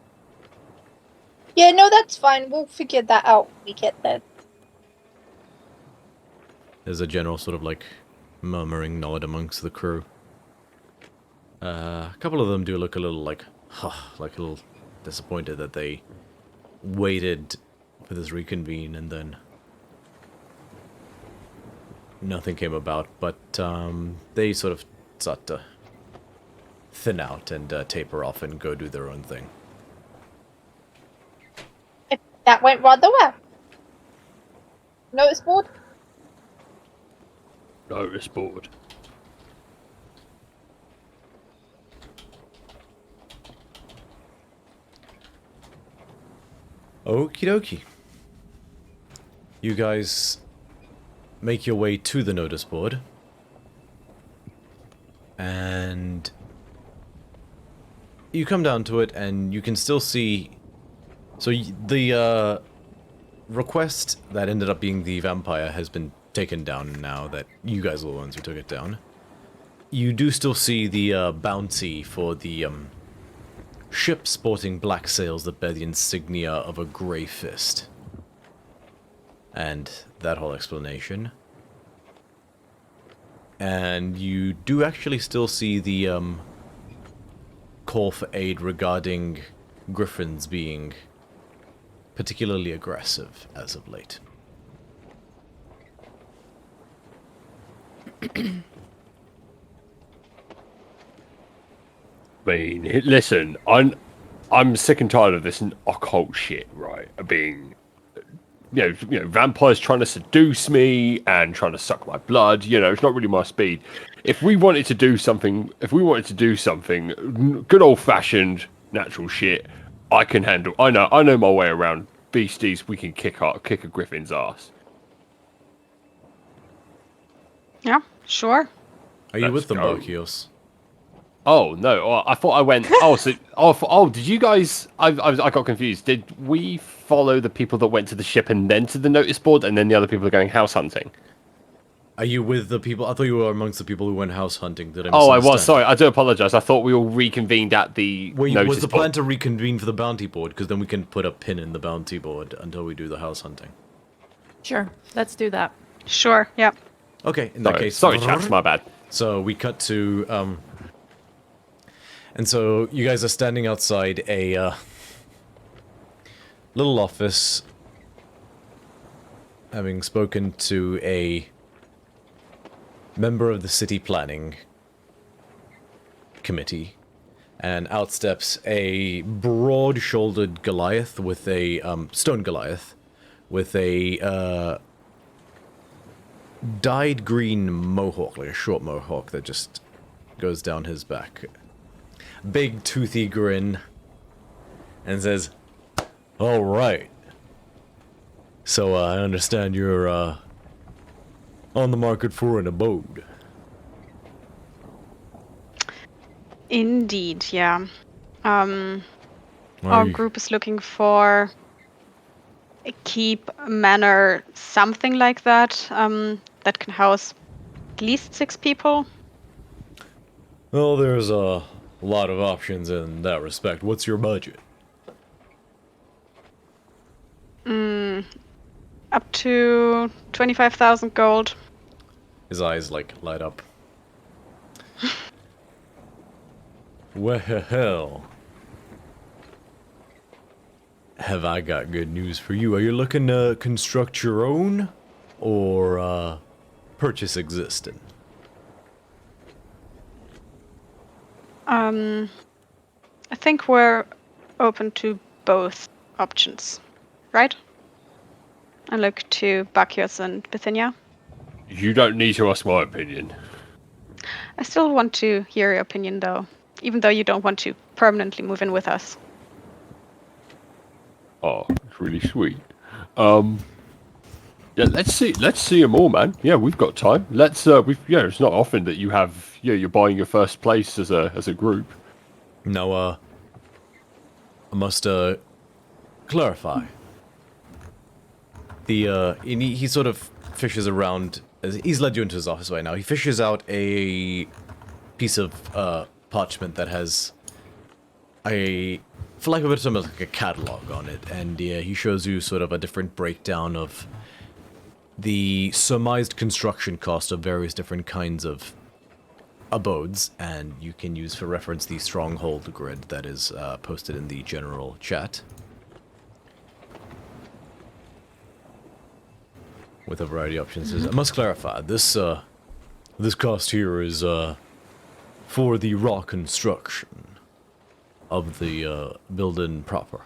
Yeah, no, that's fine. We'll figure that out when we get there. There's a general sort of like murmuring nod amongst the crew. A couple of them do look a little like a little disappointed that they waited for this reconvene and then nothing came about, but they sort of start to thin out and taper off and go do their own thing. That went rather well. Notice board? Notice board. Okie dokie. You guys make your way to the notice board. And you come down to it and you can still see... So the request that ended up being the vampire has been taken down now that you guys are the ones who took it down. You do still see the bounty for the ship sporting black sails that bear the insignia of a grey fist. And that whole explanation. And you do actually still see the call for aid regarding griffins being particularly aggressive as of late. I mean, listen, I'm sick and tired of this occult shit, right? Being, you know, vampires trying to seduce me and trying to suck my blood. You know, it's not really my speed. If we wanted to do something, good old fashioned natural shit, I can handle. I know my way around beasties. We can kick a griffin's ass. Yeah, sure. Are you with them, go. Barkios? Oh no! I thought I went. Did you guys? I got confused. Did we follow the people that went to the ship and then to the notice board, and then the other people are going house hunting? Are you with the people? I thought you were amongst the people who went house hunting. Did I Oh, I was. misunderstand? Sorry, I do apologize. I thought we all reconvened at the notice Was the plan board. to reconvene for the bounty board? Because then we can put a pin in the bounty board until we do the house hunting. Sure, let's do that. Sure, yeah. Okay, in that Sorry, case... sorry, chaps, my bad. So we cut to... and so you guys are standing outside a little office, having spoken to a member of the city planning committee, and out steps a broad-shouldered Goliath with a stone Goliath with a dyed green mohawk, like a short mohawk that just goes down his back. Big toothy grin, and says, "All right. So I understand you're on the market for an abode." Indeed, yeah. Our Are you- group is looking for a keep, manor, something like that, that can house at least 6 people. Well, there's a lot of options in that respect. What's your budget? Up to 25,000 gold. His eyes, like, light up. Well, have I got good news for you. Are you looking to construct your own, or purchase existing? I think we're open to both options, right? I look to Bacchus and Bithynia. You don't need to ask my opinion. I still want to hear your opinion, though, even though you don't want to permanently move in with us. Oh, it's really sweet. Yeah, let's see them all, man. Yeah, we've got time. It's not often that you have, you're buying your first place as a group. Now, I must, clarify. He sort of fishes around, as he's led you into his office right now. He fishes out a piece of, parchment that has for lack of a better term, like a catalog on it, and he shows you sort of a different breakdown of the surmised construction cost of various different kinds of abodes, and you can use for reference the stronghold grid that is posted in the general chat. With a variety of options. I must clarify, this cost here is for the raw construction of the building proper.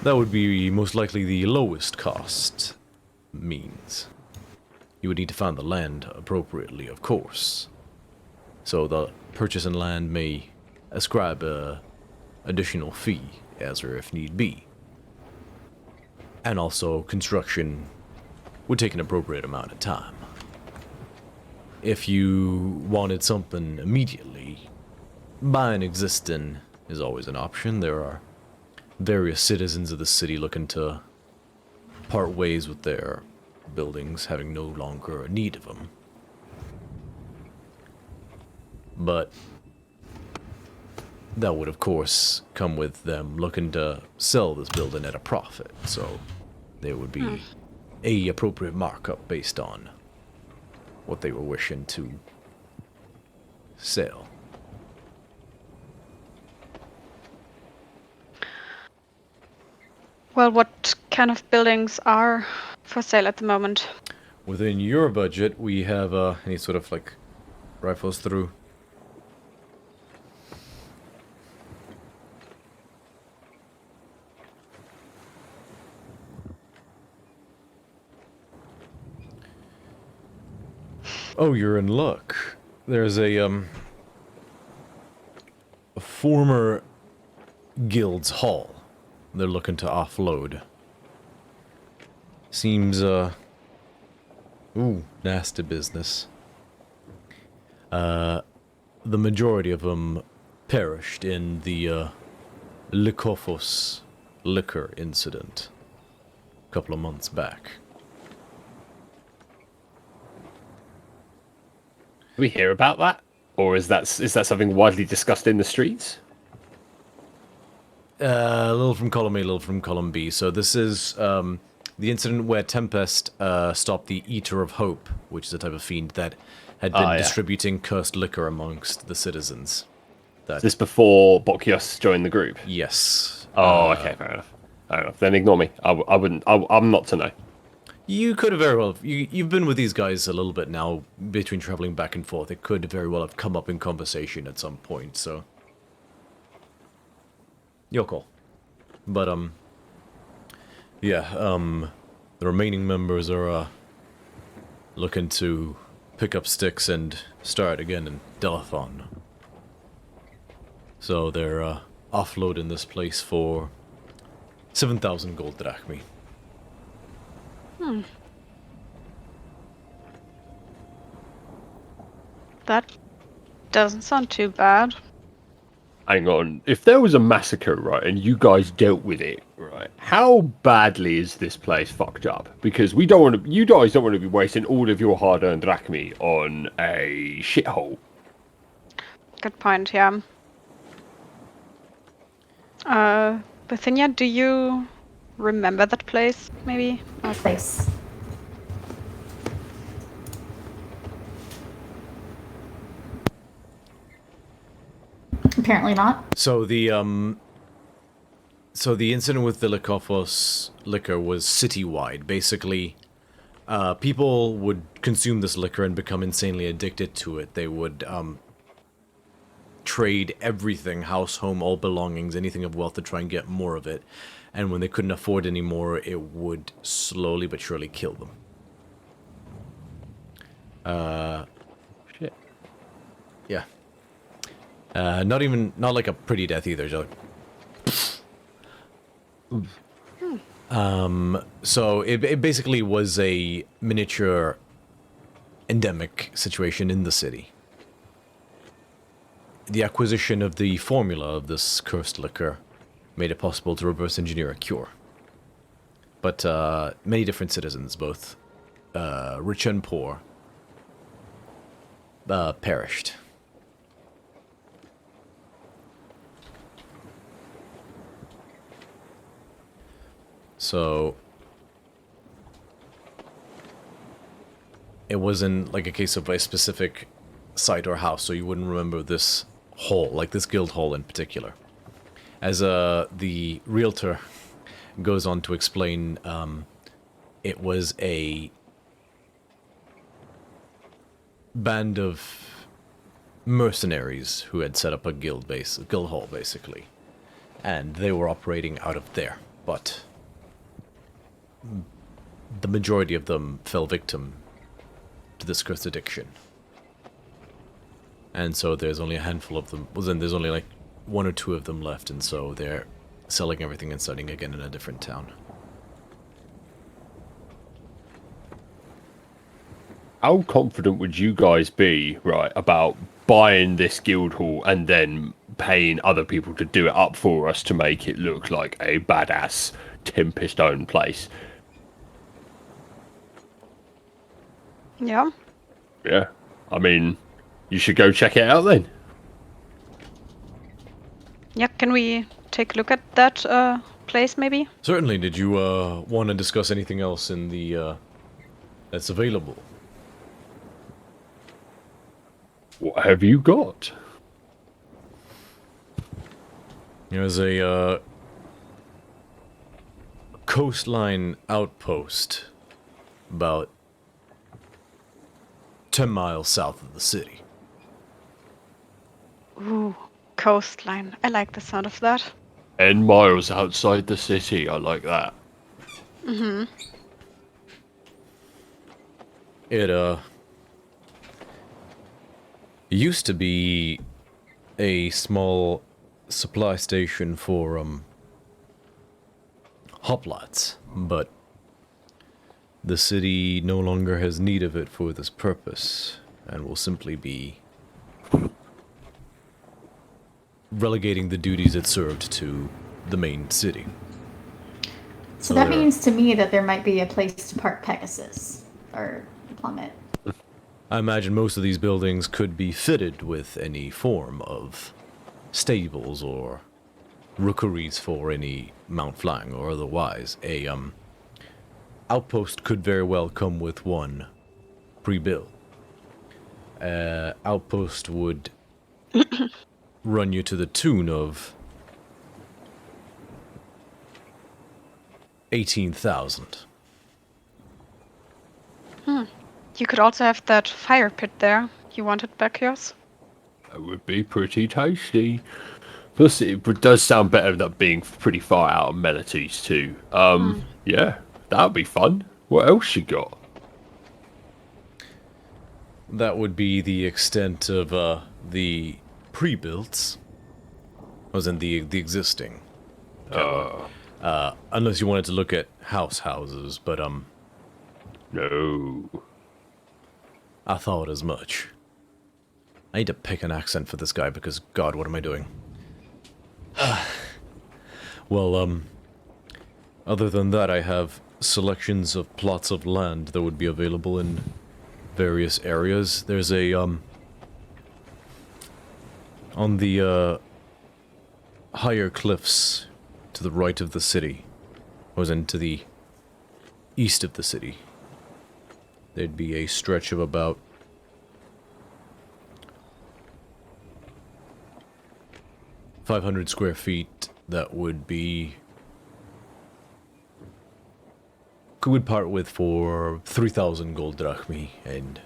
That would be most likely the lowest cost means. You would need to find the land appropriately, of course. So the purchasing land may ascribe a additional fee, as or if need be. And also, construction would take an appropriate amount of time. If you wanted something immediately, buying existing is always an option. There are various citizens of the city looking to part ways with their buildings, having no longer a need of them. But that would, of course, come with them looking to sell this building at a profit, so there would be a appropriate markup based on what they were wishing to sell. Well, what kind of buildings are for sale at the moment? Within your budget, we have any sort of like rifles through. Oh, you're in luck. There's a former guild's hall they're looking to offload. Seems, nasty business. The majority of them perished in the, Lycophos liquor incident a couple of months back. Do we hear about that? Or is that something widely discussed in the streets? A little from column A, a little from column B. So this is the incident where Tempest stopped the Eater of Hope, which is a type of fiend that had been distributing cursed liquor amongst the citizens. Is this before Bocchius joined the group? Yes. Oh, okay, fair enough. Fair enough. Then ignore me. I wouldn't. I'm not to know. You could have very well. You've been with these guys a little bit now, between traveling back and forth. It could very well have come up in conversation at some point. So, your call. But the remaining members are looking to pick up sticks and start again in Delathon. So they're offloading this place for 7,000 gold drachmi. That doesn't sound too bad. Hang on. If there was a massacre, right, and you guys dealt with it, right, how badly is this place fucked up? Because you guys don't want to be wasting all of your hard-earned drachmi on a shithole. Good point, yeah. Bithynia, do you remember that place, maybe? Place. Apparently not. So the incident with the Lycophos liquor was citywide. Basically, people would consume this liquor and become insanely addicted to it. They would trade everything, house, home, all belongings, anything of wealth to try and get more of it. And when they couldn't afford any more, it would slowly but surely kill them. Shit. Yeah. Not like a pretty death either. Just like, so it basically was a miniature endemic situation in the city. The acquisition of the formula of this cursed liquor made it possible to reverse engineer a cure. But many different citizens, both rich and poor, perished. So it wasn't like a case of a specific site or house, so you wouldn't remember this hall, like this guild hall in particular. As the realtor goes on to explain, it was a band of mercenaries who had set up a guild hall basically, and they were operating out of there, but the majority of them fell victim to this cursed addiction. And so there's only a handful of them. Well, then there's only like 1 or 2 of them left, and so they're selling everything and starting again in a different town. How confident would you guys be, right, about buying this guild hall and then paying other people to do it up for us to make it look like a badass Tempest-owned place? Yeah. Yeah. I mean, you should go check it out then. Yeah, can we take a look at that place maybe? Certainly. Did you want to discuss anything else in the that's available? What have you got? There's a coastline outpost about 10 miles south of the city. Ooh, coastline. I like the sound of that. 10 miles outside the city. I like that. Mm-hmm. It used to be a small supply station for hoplites, but the city no longer has need of it for this purpose, and will simply be relegating the duties it served to the main city. So that means to me that there might be a place to park Pegasus, or Plummet. I imagine most of these buildings could be fitted with any form of stables or rookeries for any mount flying or otherwise. A outpost could very well come with one pre-built. Outpost would run you to the tune of 18,000. You could also have that fire pit there. You want it back, yours? That would be pretty tasty. Plus, it does sound better than being pretty far out of amenities too. Yeah, that would be fun. What else you got? That would be the extent of the pre-builts. As in the existing. Unless you wanted to look at houses, but No. I thought as much. I need to pick an accent for this guy because, God, what am I doing? Well, other than that, I have selections of plots of land that would be available in various areas. There's a, on the, higher cliffs to the right of the city, or then to the east of the city, there'd be a stretch of about 500 square feet that would part with for 3,000 gold drachmi and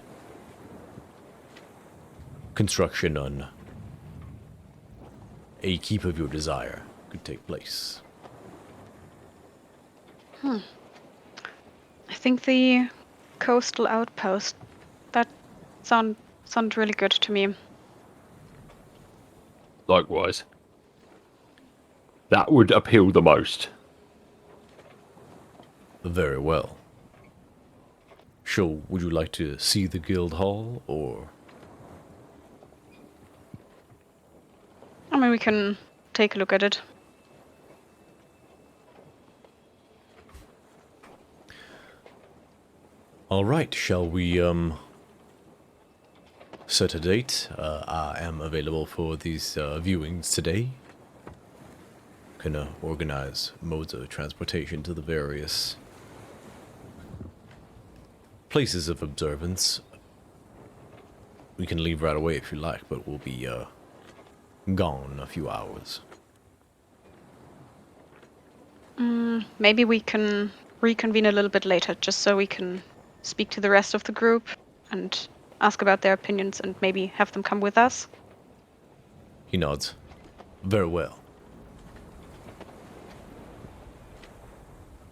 construction on a keep of your desire could take place. I think the coastal outpost, that sound really good to me. Likewise. That would appeal the most. Very well. Would you like to see the guild hall, or? I mean, we can take a look at it. All right, shall we set a date? I am available for these viewings today. Gonna organize modes of transportation to the various places of observance. We can leave right away if you like, but we'll be gone in a few hours. Maybe we can reconvene a little bit later, just so we can speak to the rest of the group and ask about their opinions and maybe have them come with us. He nods. Very well.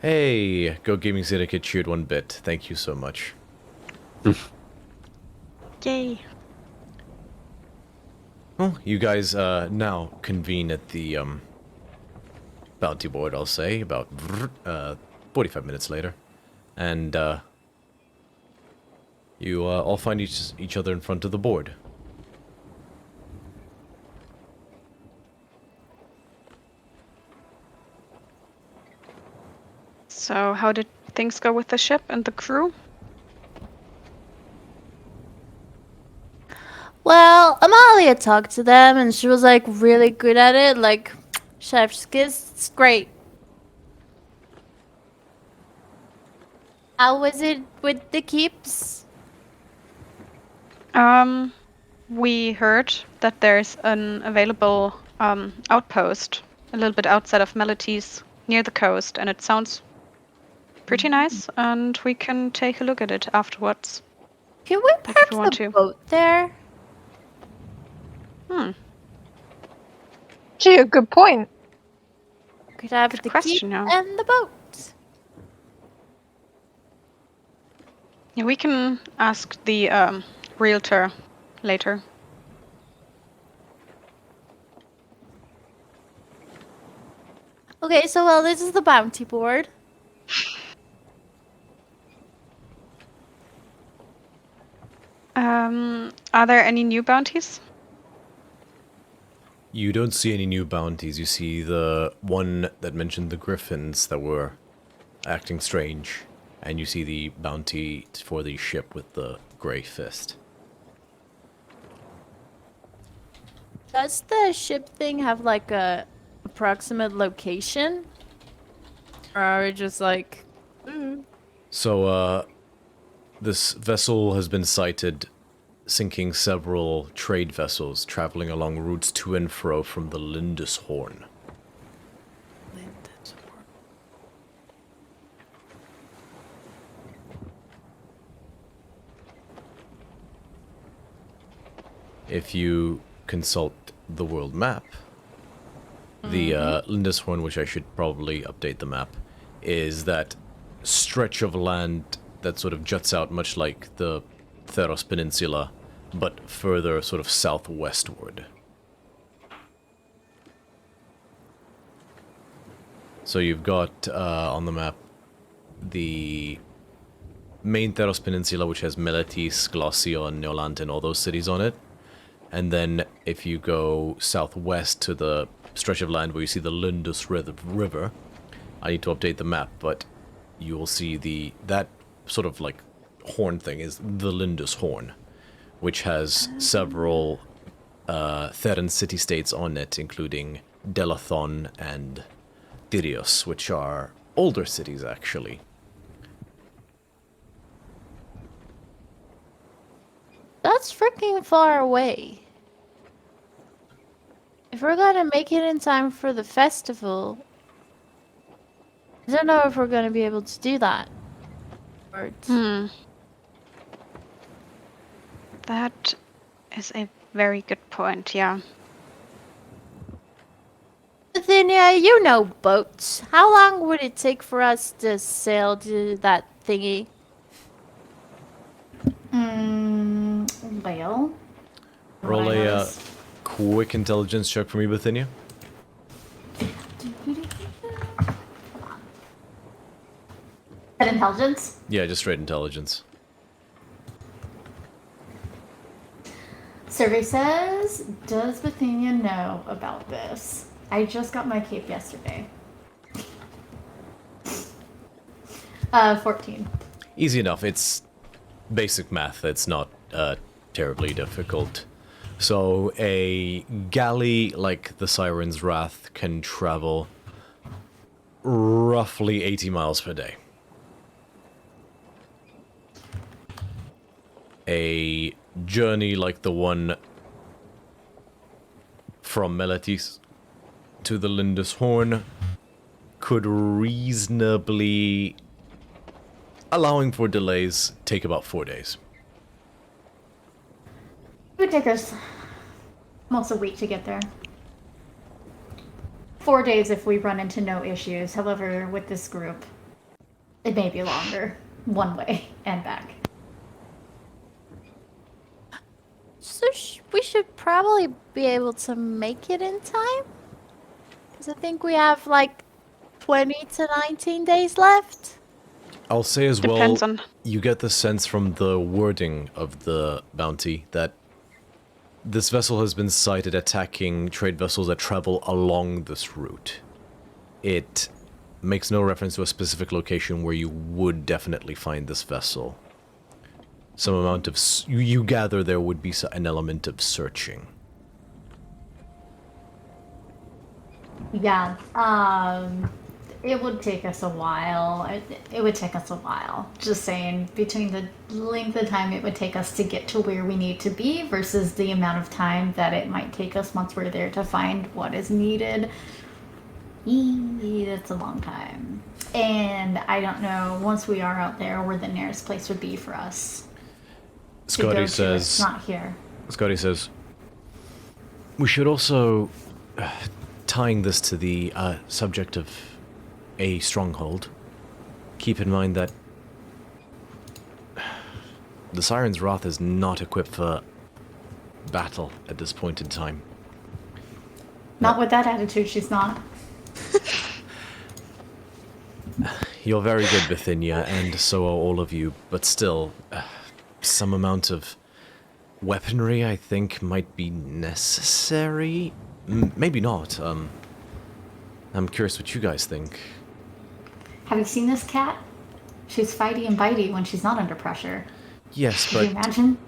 Hey, Go Gaming Syndicate cheered 1 bit. Thank you so much. Yay. Well, you guys now convene at the bounty board, I'll say, about 45 minutes later. And you all find each other in front of the board. So how did things go with the ship and the crew? Well, Amalia talked to them and she was like really good at it. Like, chef's kiss, it's great. How was it with the keeps? We heard that there's an available outpost a little bit outside of Melodies near the coast, and it sounds pretty nice, and we can take a look at it afterwards. Can we if park you want the to. boat there? Gee, a good point. Could have Good the question, keep yeah. and the boat. Yeah, we can ask the realtor later. Okay, so well, this is the bounty board. Are there any new bounties? You don't see any new bounties. You see the one that mentioned the griffins that were acting strange. And you see the bounty for the ship with the gray fist. Does the ship thing have like a approximate location? Or are we just like... So, this vessel has been sighted sinking several trade vessels traveling along routes to and fro from the Lindishorn. If you consult the world map, the Lindishorn, which I should probably update the map, is that stretch of land that sort of juts out much like the Theros Peninsula, but further sort of southwestward. So you've got on the map the main Theros Peninsula, which has Meletis, Glacion, Neolant, and all those cities on it. And then if you go southwest to the stretch of land where you see the Lindus River, I need to update the map, but you will see that sort of like horn thing is the Lindus Horn, which has several Theran city-states on it, including Delathon and Theros, which are older cities, actually. That's freaking far away. If we're gonna make it in time for the festival, I don't know if we're gonna be able to do that. That is a very good point, yeah. Bithynia, you know boats. How long would it take for us to sail to that thingy? Well. Roll what I a noticed- quick intelligence check for me, Bithynia. At intelligence? Yeah, just straight intelligence. Survey says, does Bithynia know about this? I just got my cape yesterday. 14. Easy enough. It's basic math. It's not terribly difficult. So a galley like the Siren's Wrath can travel roughly 80 miles per day. A journey like the one from Meletis to the Lindisfarne could reasonably, allowing for delays, take about 4 days. It would take us almost a week to get there. 4 days if we run into no issues. However, with this group, it may be longer. One way and back. So we should probably be able to make it in time? Because I think we have like 20 to 19 days left. I'll say as well, Depends on- you get the sense from the wording of the bounty that this vessel has been sighted attacking trade vessels that travel along this route. It makes no reference to a specific location where you would definitely find this vessel. Some amount of... You gather there would be an element of searching. Yeah, it would take us a while. It would take us a while. Just saying, between the length of time it would take us to get to where we need to be versus the amount of time that it might take us once we're there to find what is needed. That's a long time. And I don't know, once we are out there, where the nearest place would be for us. to go Scotty to. It's says... not here. Scotty says, we should also, tying this to the subject of a stronghold, keep in mind that the Siren's Wrath is not equipped for battle at this point in time. Not with that attitude, she's not. You're very good, Bithynia, and so are all of you, but still, some amount of weaponry, I think, might be necessary. Maybe not. I'm curious what you guys think. Have you seen this cat? She's fighty and bitey when she's not under pressure. Yes, Can you but imagine?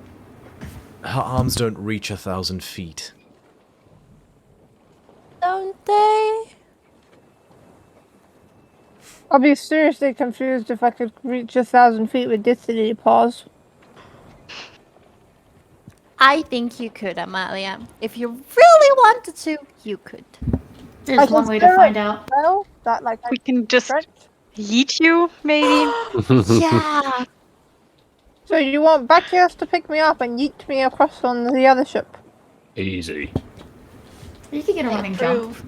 her arms don't reach 1,000 feet. Don't they? I'll be seriously confused if I could reach 1,000 feet with Destiny Paws. I think you could, Amalia. If you really wanted to, you could. There's one way to find out. Well, that like We can just stretch. yeet you, maybe. Yeah. So you want Bacchius to pick me up and yeet me across on the other ship? Easy. You could get a I running jump. approve.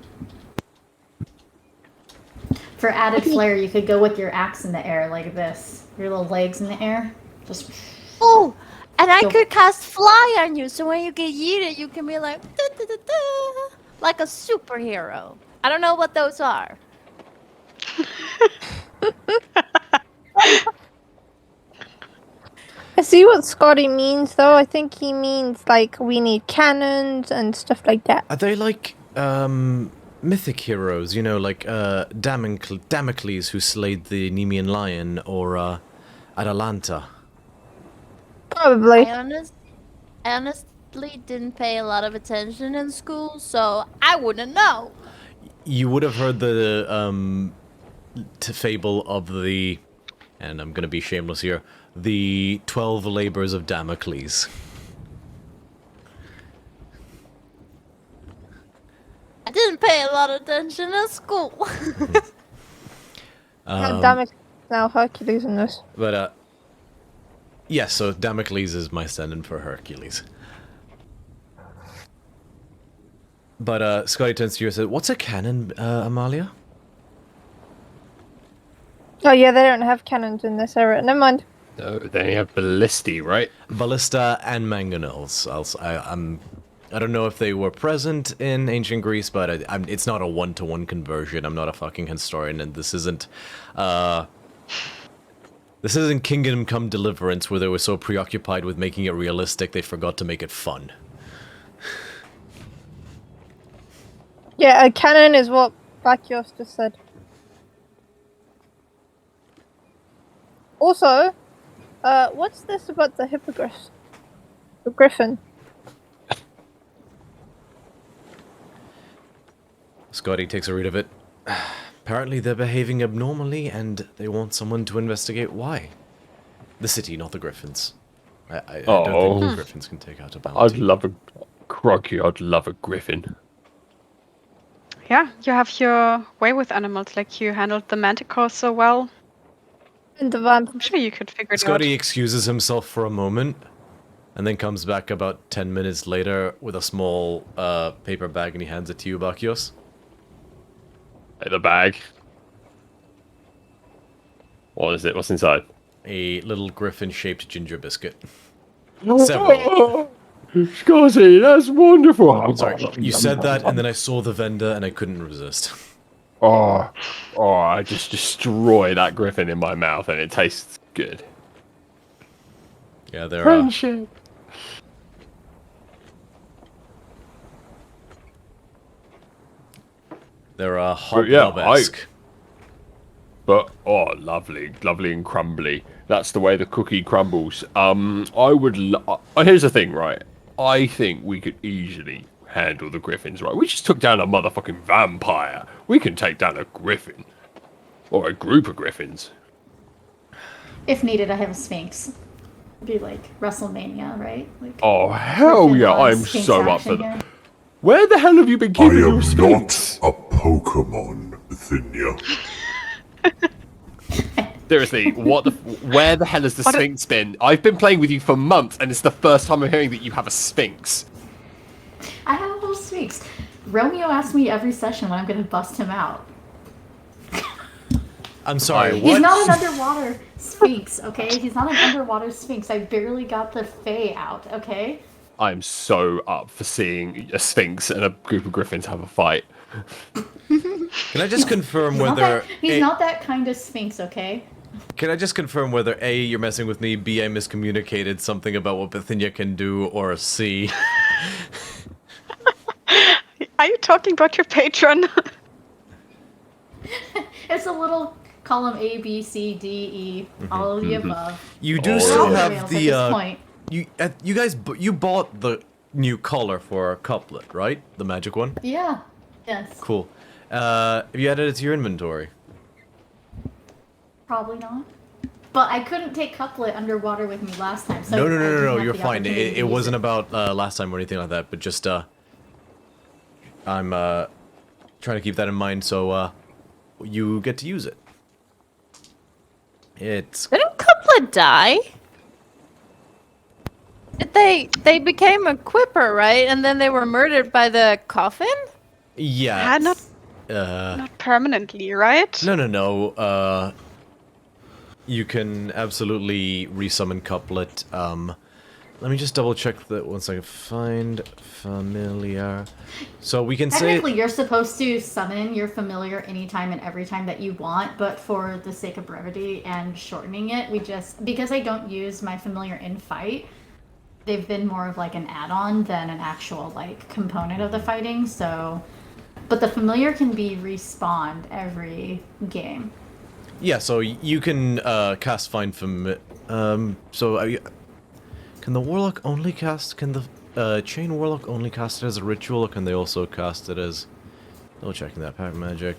For added flair, you could go with your axe in the air like this. Your little legs in the air. Just Oh, and I Go. could cast fly on you, so when you get yeeted, you can be like, "Da, da, da, da," like a superhero. I don't know what those are. I see what Scotty means, though. I think he means, like, we need cannons and stuff like that. Are they like, mythic heroes, you know, like, Damocles who slayed the Nemean lion, or, Atalanta? Probably. I honestly didn't pay a lot of attention in school, so I wouldn't know. You would have heard the, fable of the, and I'm gonna be shameless here, the 12 labors of Damocles. I didn't pay a lot of attention in school. God damn it. Now Hercules in this. But, yes, so Damocles is my stand-in for Hercules. But Scotty turns to you and says, "What's a cannon, Amalia?" Oh yeah, they don't have cannons in this area. Never mind. No, they have ballistae, right? Ballista and mangonels. I don't know if they were present in ancient Greece, but it's not a one-to-one conversion. I'm not a fucking historian, and this isn't Kingdom Come Deliverance, where they were so preoccupied with making it realistic they forgot to make it fun. Yeah, a cannon is what Bacchios just said. Also, what's this about the hippogriffs? The griffin. Scotty takes a read of it. Apparently they're behaving abnormally, and they want someone to investigate why. The city, not the griffins. I don't think the griffins can take out a bounty. I'd love a griffin. Yeah, you have your way with animals, like you handled the manticore so well. And the vampire. I'm sure you could figure it Scotty out. excuses himself for a moment, and then comes back about 10 minutes later with a small paper bag, and he hands it to you, Bacchios. Hey, the bag. What is it? What's inside? A little griffin-shaped ginger biscuit. Several. Scotty, that's wonderful. Sorry, you said that, and then I saw the vendor, and I couldn't resist. Oh, I just destroy that griffin in my mouth, and it tastes good. Yeah, they're Friendship. Hobnob-esque. But lovely and crumbly. That's the way the cookie crumbles. Here's the thing, right? I think we could easily handle the griffins, right? We just took down a motherfucking vampire. We can take down a griffin. Or a group of griffins. If needed, I have a sphinx. It'd be like WrestleMania, right? Like, Oh, hell Griffin yeah, on I'm Sphinx so up action for here. that. Where the hell have you been I keeping your am sphinx? not a Pokemon, Bithynia. Seriously, where the hell has the sphinx been? I've been playing with you for months, and it's the first time I'm hearing that you have a sphinx. I have a little sphinx. Romeo asks me every session when I'm going to bust him out. I'm sorry, He's what? not an underwater sphinx, okay? He's not an underwater sphinx. I barely got the fae out, okay? I'm so up for seeing a sphinx and a group of griffins have a fight. Can I just confirm He's, not whether... that, he's not that kind of sphinx, okay? Can I just confirm whether A, you're messing with me, B, I miscommunicated something about what Bithynia can do, or C... Are you talking about your patron? It's a little column A, B, C, D, E, all of the above. You do Oh, still All have rails the, at this point. you guys, you bought the new collar for a couplet, right? The magic one? Yeah. Yes. Cool. Have you added it to your inventory? Probably not. But I couldn't take couplet underwater with me last time, so No, I didn't have you're the fine. opportunity to It use wasn't about last time or anything like that, but just, I'm, trying to keep that in mind, so, you get to use it. It's... Didn't Couplet die? They became a quipper, right? And then they were murdered by the coffin? Yeah. Not permanently, right? No. You can absolutely resummon couplet. Let me just double check that once I can find familiar. So we can say... Technically, you're supposed to summon your familiar anytime and every time that you want, but for the sake of brevity and shortening it, because I don't use my familiar in fight, they've been more of like an add-on than an actual like component of the fighting, so... But the familiar can be respawned every game. Yeah, so you can cast Find Familiar. Can the Warlock only cast... Can the Chain Warlock only cast it as a ritual, or can they also cast it as... Double checking that pack magic.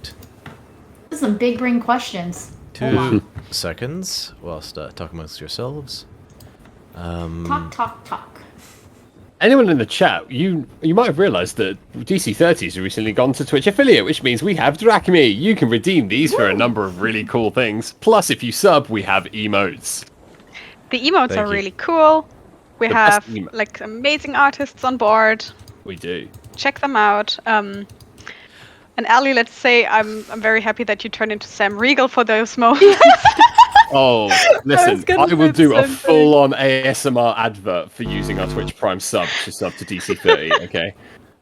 This is some big brain questions. 2 seconds, whilst talk amongst yourselves. Talk. Anyone in the chat, you might have realised that DC30 has recently gone to Twitch affiliate, which means we have Drachmy. You can redeem these for a number of really cool things. Plus, if you sub, we have emotes. The emotes Thank are you. really cool. We The best have like amazing artists on board. We do. check them out. And Ali, let's say I'm very happy that you turned into Sam Riegel for those moments. Oh, listen, I will do a same thing. full-on ASMR advert for using our Twitch Prime sub to sub to DC30, okay?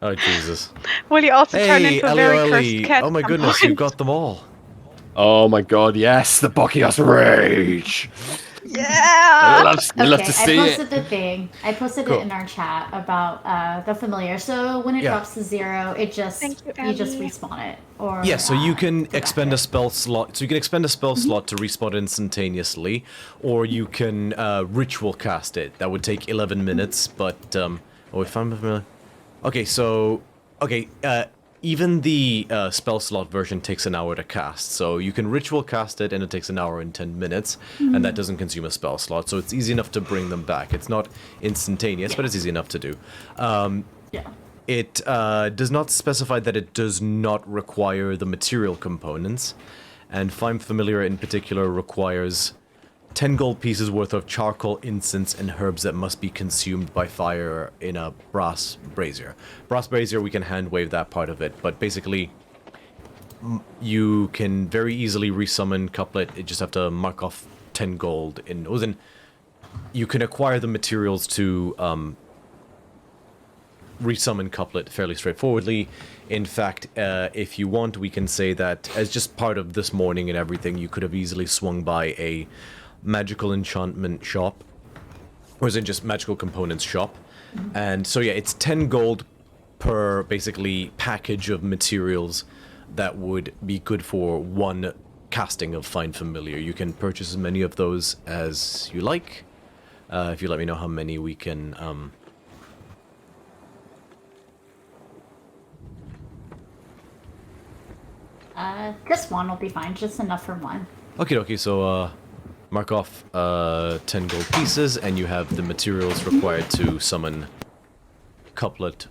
Oh, Jesus. Will you also turn Hey, into a very Ellie. cursed cat? Oh my at some goodness, point? you've got them all. Oh my god, yes, the Bocchius Rage! Yeah! Love to see I posted it. the thing. I posted Cool. it in our chat about the familiar. So when it Yeah. drops to 0, it just Thank you, you just Abby. respawn it. Or Yeah, so you can go back expend to a it. spell slot. So you can expend a spell slot to respawn instantaneously, or you can ritual cast it. That would take 11 minutes, but oh, if I'm familiar. Okay, so even the spell slot version takes an hour to cast. So you can ritual cast it, and it takes an hour and 10 minutes, and that doesn't consume a spell slot. So it's easy enough to bring them back. It's not instantaneous, but it's easy enough to do. Yeah. It does not specify that it does not require the material components, and Find Familiar in particular requires 10 gold pieces worth of charcoal, incense, and herbs that must be consumed by fire in a brass brazier. Brass brazier, we can hand wave that part of it, but basically you can very easily resummon Couplet. You just have to mark off 10 gold. You can acquire the materials to resummon Couplet fairly straightforwardly. In fact, if you want, we can say that as just part of this morning and everything, you could have easily swung by a magical enchantment shop, or is it just magical components shop? And so yeah, it's 10 gold per basically package of materials that would be good for one casting of Find Familiar. You can purchase as many of those as you like. If you let me know how many we can Just one will be fine. Just enough for one. Okay, so mark off 10 gold pieces, and you have the materials required to summon Couplet,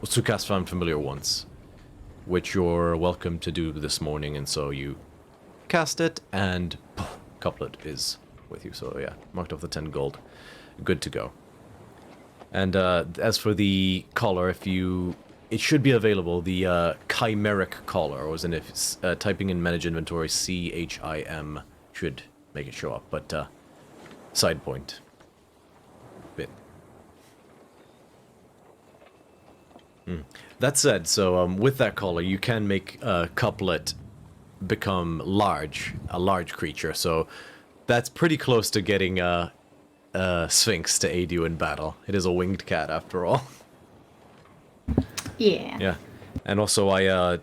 to cast Find Familiar once, which you're welcome to do this morning, and so you cast it, and Couplet is with you. So yeah, marked off the 10 gold. Good to go. And as for the collar, it should be available, the Chimeric collar, or as in if typing in manage inventory CHIM should make it show up, but side point. Bit. That said, so with that collar, you can make Couplet become a large creature, so that's pretty close to getting Sphinx to aid you in battle. It is a winged cat, after all. Yeah. Yeah, and also I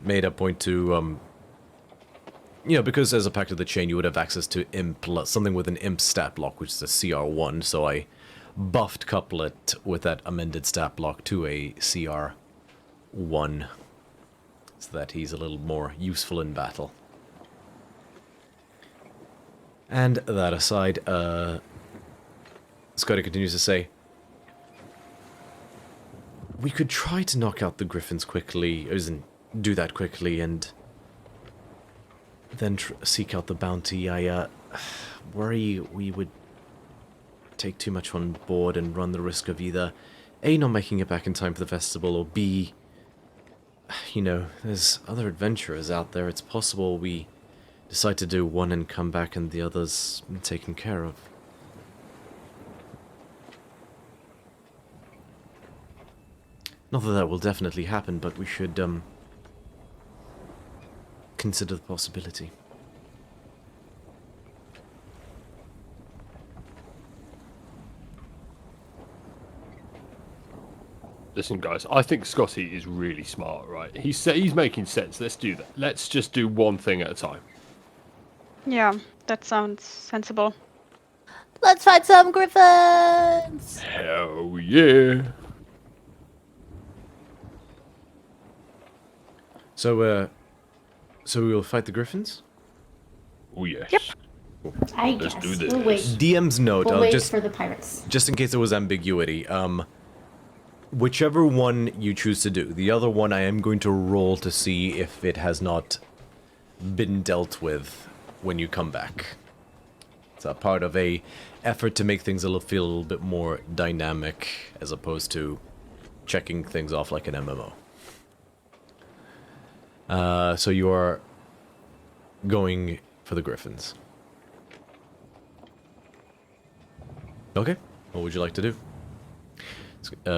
made a point to, because as a Pact of the Chain, you would have access to Imp, something with an Imp stat block, which is a CR1, so I buffed Couplet with that amended stat block to a CR1, so that he's a little more useful in battle. And that aside, Scotty continues to say, we could try to knock out the Griffins quickly, or do that quickly, and then seek out the bounty. I worry we would take too much on board and run the risk of either A, not making it back in time for the festival, or B, there's other adventurers out there. It's possible we decide to do one and come back and the others taken care of. Not that that will definitely happen, but we should, consider the possibility. Listen, guys, I think Scotty is really smart, right? He's making sense. Let's do that. Let's just do one thing at a time. Yeah, that sounds sensible. Let's fight some griffins! Hell yeah! So we will fight the Griffins? Oh yes. Yep. I Let's guess. do this. We'll wait. DM's note, We'll wait just for the pirates. in case there was ambiguity, whichever one you choose to do, the other one I am going to roll to see if it has not been dealt with when you come back. It's a part of a effort to make things feel a little bit more dynamic, as opposed to checking things off like an MMO. So you are going for the Griffins. Okay, what would you like to do?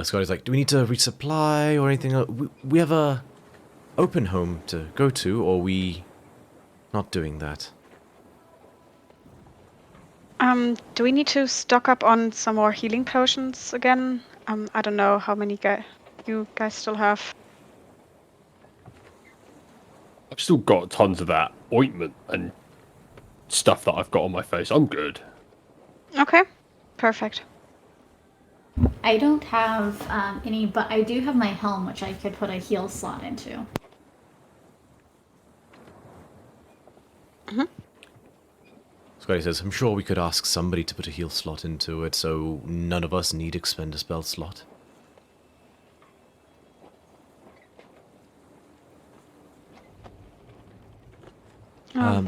Scotty's like, do we need to resupply or anything? We have a open home to go to, or are we not doing that? Do we need to stock up on some more healing potions again? I don't know how many you guys still have. I've still got tons of that ointment and stuff that I've got on my face. I'm good. Okay, perfect. I don't have any, but I do have my helm, which I could put a heal slot into. Scotty says, I'm sure we could ask somebody to put a heal slot into it, so none of us need expend a spell slot.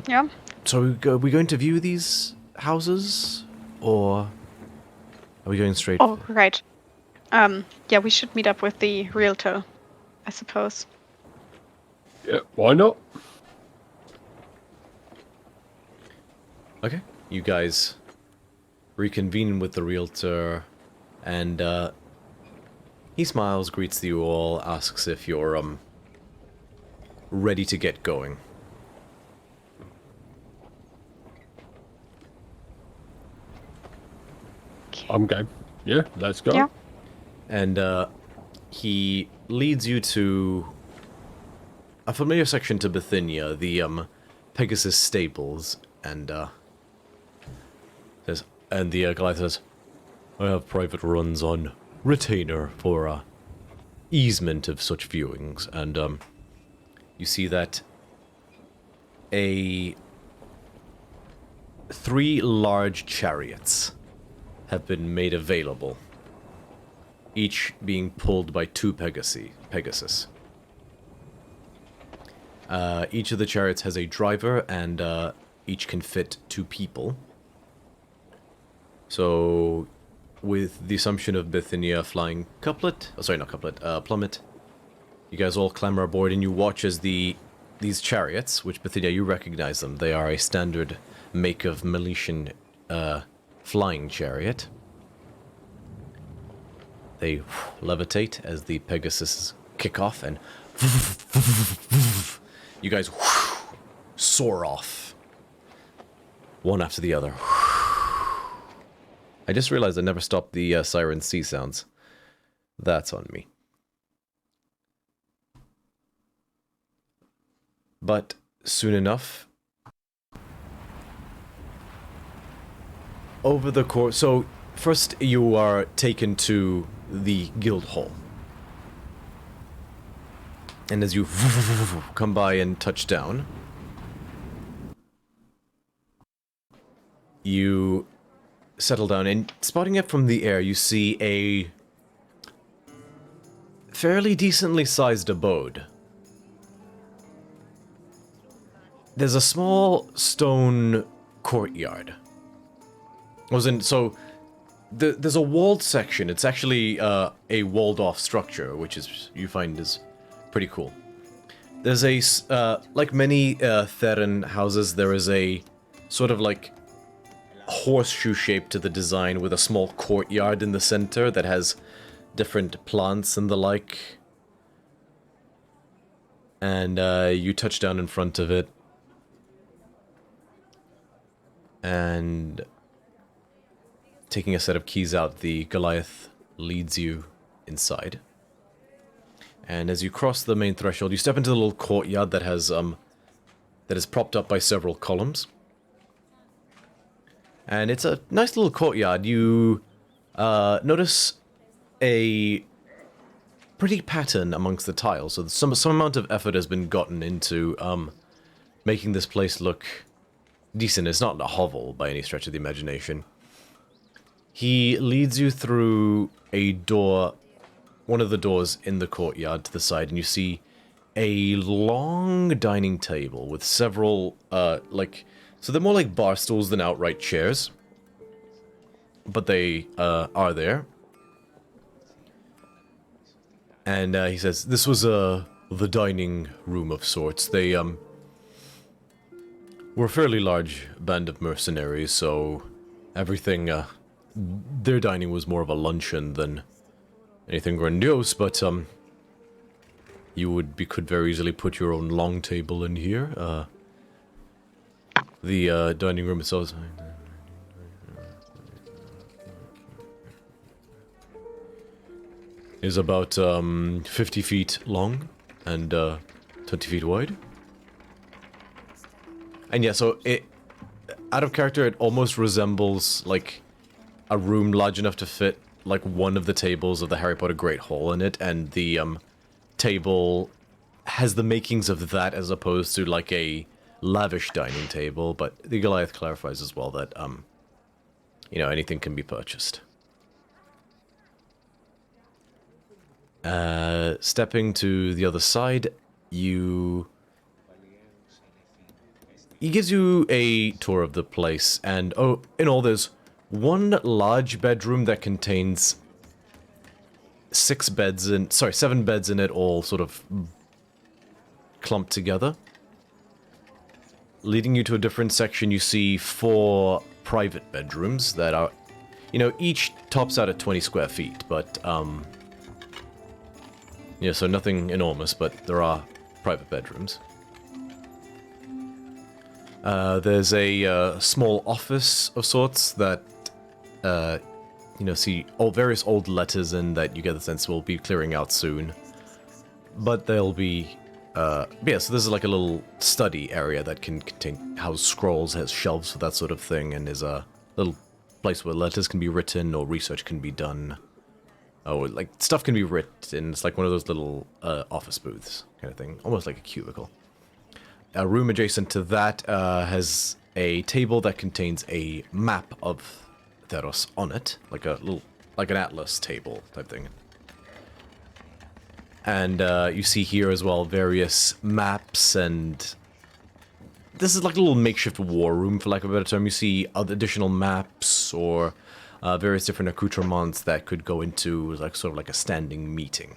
Yeah. So are we going to view these houses, or are we going straight? Oh, right. Yeah, we should meet up with the realtor, I suppose. Yeah, why not? Okay, you guys reconvene with the realtor, and he smiles, greets you all, asks if you're ready to get going. I'm game. Yeah, let's go. Yeah. And he leads you to a familiar section to Bithynia, the Pegasus stables, and says, and the guy says, I have private runs on retainer for easement of such viewings, and you see that 3 large chariots have been made available, each being pulled by 2 Pegasus. Each of the chariots has a driver, and each can fit 2 people. So, with the assumption of Bithynia flying Plummet, you guys all clamber aboard, and you watch as these chariots, which Bithynia, you recognize them. They are a standard make of Meletian flying chariot. They levitate as the Pegasus kick off, and you guys soar off, one after the other. I just realized I never stopped the siren sea sounds. That's on me. But soon enough, over the course... So, first you are taken to the guild hall. And as you come by and touch down, you settle down, and spotting it from the air, you see a fairly decently sized abode. There's a small stone courtyard. There's a walled section. It's actually a walled-off structure, which you find is pretty cool. There's like many Theron houses, there is a sort of like horseshoe shape to the design with a small courtyard in the center that has different plants and the like. And you touch down in front of it. And taking a set of keys out, the Goliath leads you inside. And as you cross the main threshold, you step into the little courtyard that has that is propped up by several columns. And it's a nice little courtyard. You notice a pretty pattern amongst the tiles. So some amount of effort has been gotten into making this place look decent. It's not a hovel by any stretch of the imagination. He leads you through a door, one of the doors in the courtyard to the side, and you see a long dining table with several, so they're more like bar stools than outright chairs, but they are there. And he says, this was the dining room of sorts. They were a fairly large band of mercenaries, so everything, their dining was more of a luncheon than anything grandiose, but you could very easily put your own long table in here. The dining room itself is about 50 feet long and 20 feet wide. And yeah, so it, out of character, it almost resembles like a room large enough to fit like one of the tables of the Harry Potter Great Hall in it, and the table has the makings of that as opposed to like a lavish dining table, but the Goliath clarifies as well that, you know, anything can be purchased. Stepping to the other side, he gives you a tour of the place, and oh, in all there's one large bedroom that contains 7 beds in it, all sort of clumped together. Leading you to a different section, you see 4 private bedrooms that are, you know, each tops out at 20 square feet, but, yeah, so nothing enormous, but there are private bedrooms. There's a small office of sorts that, you know, see various old letters in that you get the sense will be clearing out soon. But they'll be, yeah, so this is like a little study area that can house scrolls, has shelves for that sort of thing, and is a little place where letters can be written or research can be done. Oh, like, stuff can be written. It's like one of those little office booths kind of thing, almost like a cubicle. A room adjacent to that has a table that contains a map of Theros on it, like an atlas table type thing. And you see here as well various maps, and this is like a little makeshift war room, for lack of a better term. You see other additional maps or various different accoutrements that could go into like sort of like a standing meeting.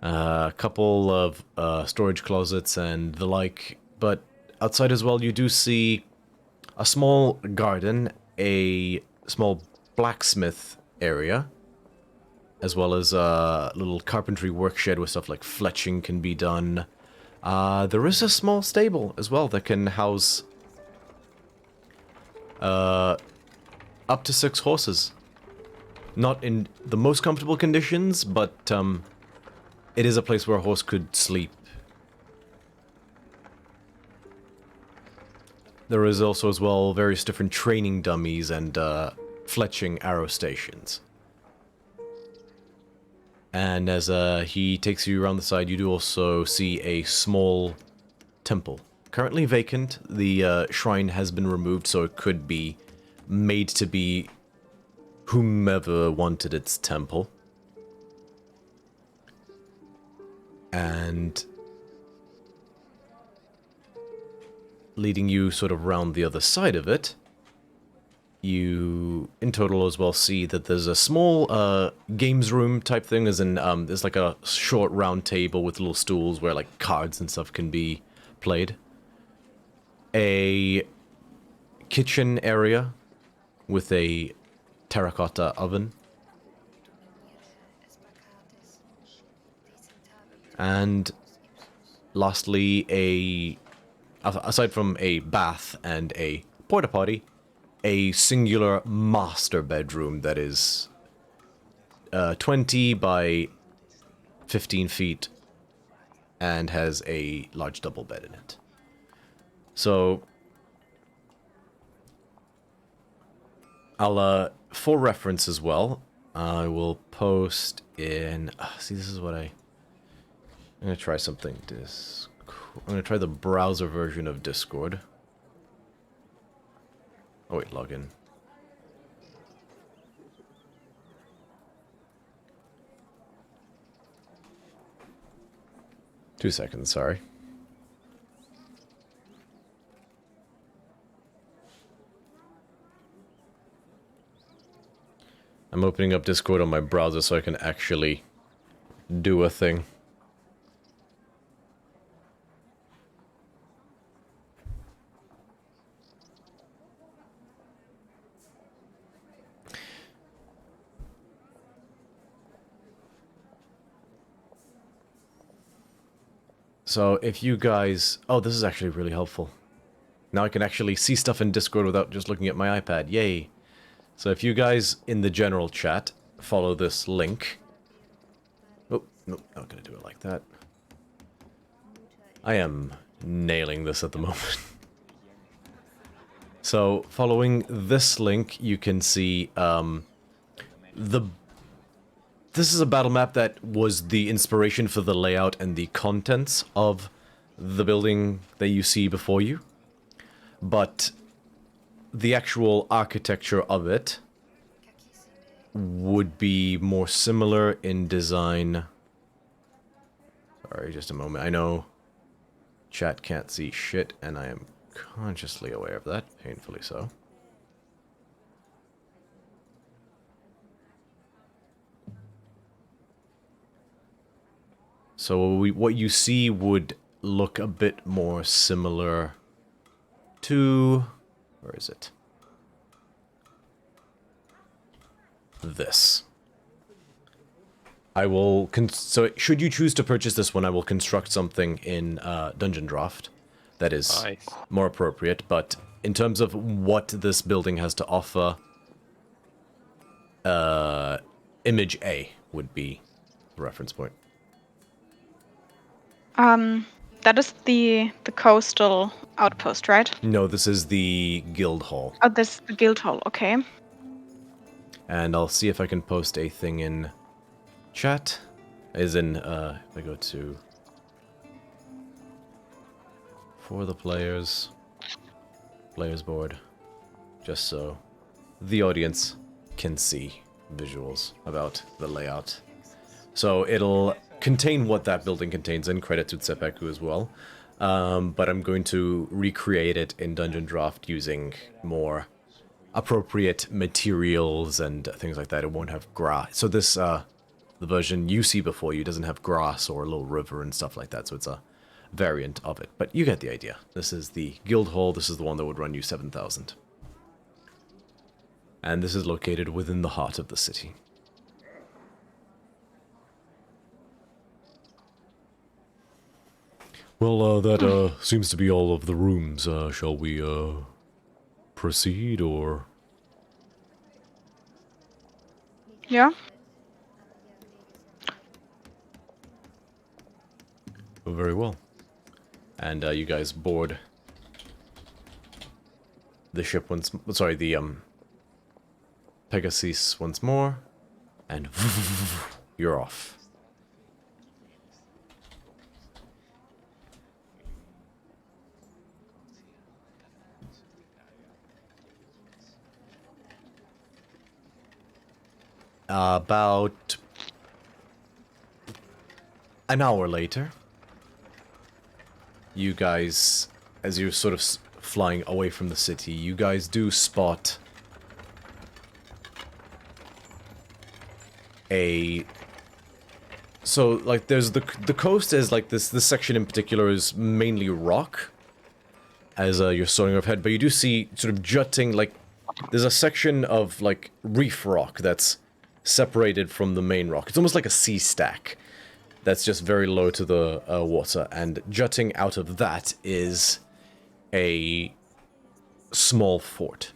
A couple of storage closets and the like, but outside as well you do see a small garden, a small blacksmith area, as well as a little carpentry workshed where stuff like fletching can be done. There is a small stable as well that can house up to 6 horses. Not in the most comfortable conditions, but it is a place where a horse could sleep. There is also as well various different training dummies and fletching arrow stations. And as he takes you around the side, you do also see a small temple. Currently vacant. The shrine has been removed, so it could be made to be whomever wanted its temple. And leading you sort of round the other side of it, you in total as well see that there's a small games room type thing, as in there's like a short round table with little stools where like cards and stuff can be played. A kitchen area with a terracotta oven. And lastly, aside from a bath and a porta potty, a singular master bedroom that is 20 by 15 feet and has a large double bed in it. So I'll, for reference as well, I will post in, see, this is what I'm going to try something. I'm going to try the browser version of Discord. Oh wait, log in. Two seconds, sorry. I'm opening up Discord on my browser so I can actually do a thing. So if you guys... Oh, this is actually really helpful. Now I can actually see stuff in Discord without just looking at my iPad. Yay! So if you guys in the general chat follow this link... Oh, no, not gonna do it like that. I am nailing this at the moment. So, following this link, you can see, This is a battle map that was the inspiration for the layout and the contents of the building that you see before you. But the actual architecture of it would be more similar in design. Sorry, just a moment. I know chat can't see shit, and I am consciously aware of that, painfully so. So what you see would look a bit more similar to... Where is it? This. I will... So should you choose to purchase this one, I will construct something in Dungeon Draft that is Nice. more appropriate, but in terms of what this building has to offer, Image A would be the reference point. That is the coastal outpost, right? No, this is the guild hall. Oh, this the guild hall. Okay. And I'll see if I can post a thing in chat. As in, if I go to... For the players board. Just so the audience can see visuals about the layout. So it'll contain what that building contains, and credit to Tsepeku as well. But I'm going to recreate it in Dungeon Draft using more appropriate materials and things like that. It won't have grass. So this, the version you see before you doesn't have grass or a little river and stuff like that, so it's a variant of it. But you get the idea. This is the guild hall. This is the one that would run you 7,000. And this is located within the heart of the city. Well, that seems to be all of the rooms. Shall we proceed, or? Yeah. Oh, very well. And you guys board the ship once. Sorry, the Pegasus once more, and you're off. About an hour later, you guys, as you're sort of flying away from the city, you guys do spot a... So, like, there's the coast is, like, this section in particular is mainly rock, as you're soaring overhead, but you do see sort of jutting, like, there's a section of, like, reef rock that's separated from the main rock. It's almost like a sea stack that's just very low to the water, and jutting out of that is a small fort.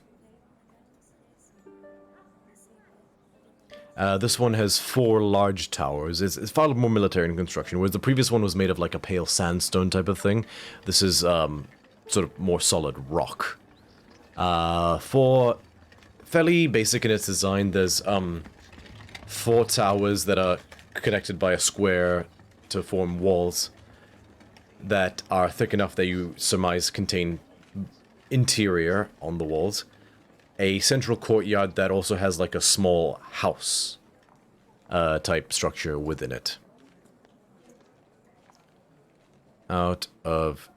This one has 4 large towers. It's far more military in construction, whereas the previous one was made of like a pale sandstone type of thing. This is sort of more solid rock. For fairly basic in its design, there's 4 towers that are connected by a square to form walls that are thick enough that you surmise contain interior on the walls. A central courtyard that also has like a small house type structure within it. Out of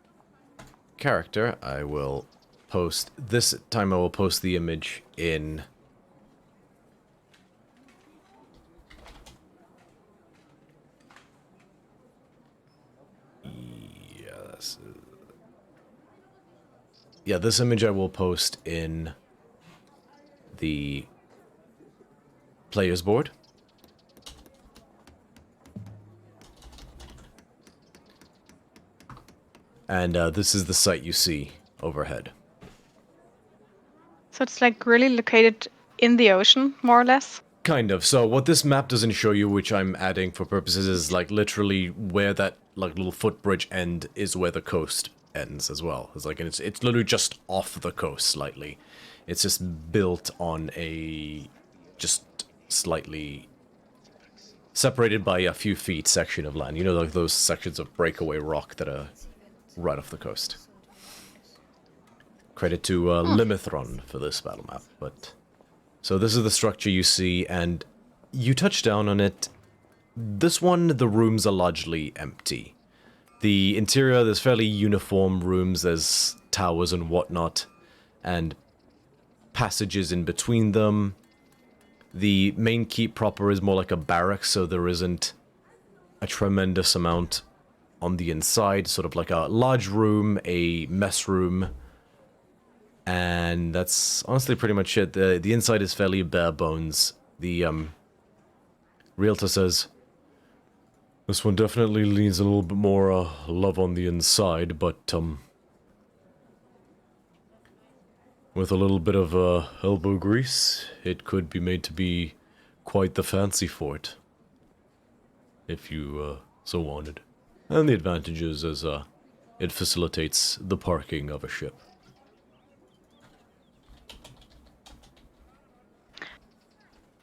character, I will post, this time I will post the image in Yeah, this image I will post in the player's board. And this is the site you see overhead. So it's like really located in the ocean, more or less. Kind of. So what this map doesn't show you, which I'm adding for purposes, is like literally where that like little footbridge end is where the coast ends as well. It's like it's literally just off the coast slightly. It's just built on a just slightly separated by a few feet section of land. You know, like those sections of breakaway rock that are right off the coast. Credit to Limithron for this battle map, but... So this is the structure you see, and you touch down on it. This one, the rooms are largely empty. The interior, there's fairly uniform rooms, there's towers and whatnot, and passages in between them. The main keep proper is more like a barracks, so there isn't a tremendous amount on the inside, sort of like a large room, a mess room, and that's honestly pretty much it. The inside is fairly bare bones. The realtor says, this one definitely needs a little bit more love on the inside, but with a little bit of elbow grease, it could be made to be quite the fancy fort, if you so wanted. And the advantages is it facilitates the parking of a ship.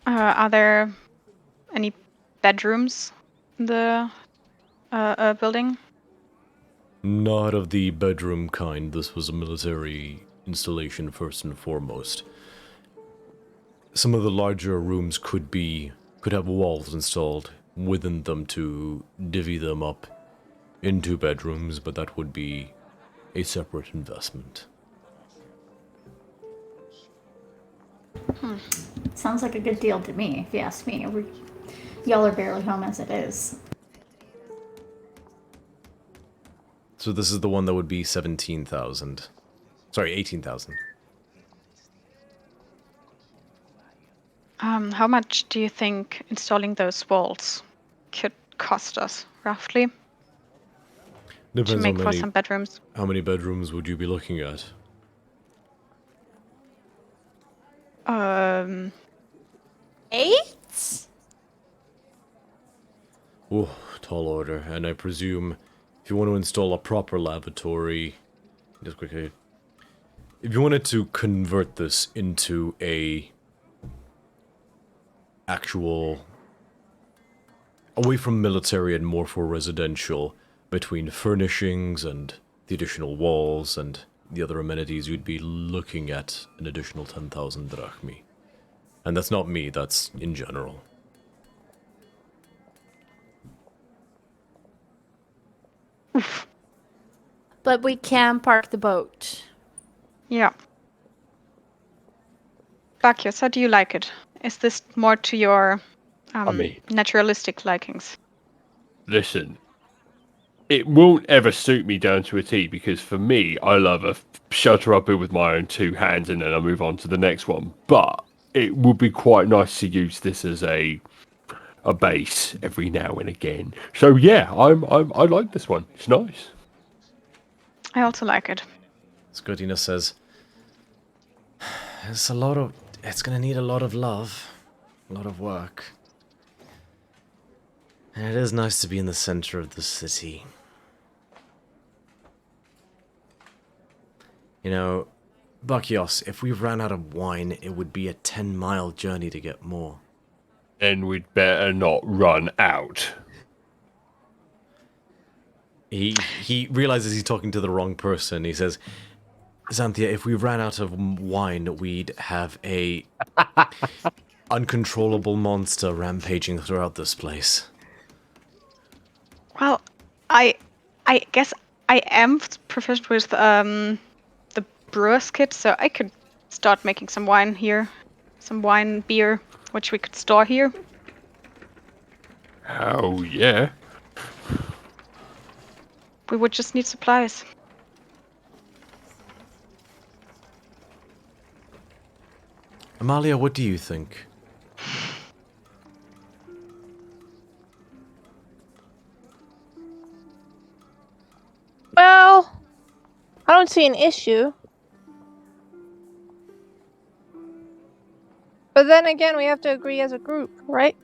Are there any bedrooms in the building? Not of the bedroom kind. This was a military installation first and foremost. Some of the larger rooms could have walls installed within them to divvy them up into bedrooms, but that would be a separate investment. Sounds like a good deal to me, if you ask me. Y'all are barely home as it is. So this is the one that would be 17,000. Sorry, 18,000. How much do you think installing those walls could cost us, roughly? Depends to make on for some bedrooms. How many bedrooms would you be looking at? 8? Oh, tall order. And I presume if you want to install a proper lavatory, just quickly, if you wanted to convert this into a actual, away from military and more for residential, between furnishings and the additional walls and the other amenities, you'd be looking at an additional 10,000 drachmi. And that's not me, that's in general. But we can park the boat. Yeah. Bacchus, how do you like it? Is this more to your naturalistic likings? Listen, it won't ever suit me down to a T, because for me, I love a shelter up with my own two hands and then I move on to the next one. But it would be quite nice to use this as a base every now and again. So yeah, I like this one. It's nice. I also like it. Scottina says, it's gonna need a lot of love, a lot of work. And it is nice to be in the center of the city. You know, Bacchios, if we ran out of wine, it would be a 10-mile journey to get more. Then we'd better not run out. He realizes he's talking to the wrong person. He says, Xanthia, if we ran out of wine, we'd have a uncontrollable monster rampaging throughout this place. Well, I guess I am proficient with the brewer's kit, so I could start making some wine here. Some wine, beer, which we could store here. Oh, yeah. We would just need supplies. Amalia, what do you think? Well, I don't see an issue. But then again, we have to agree as a group, right?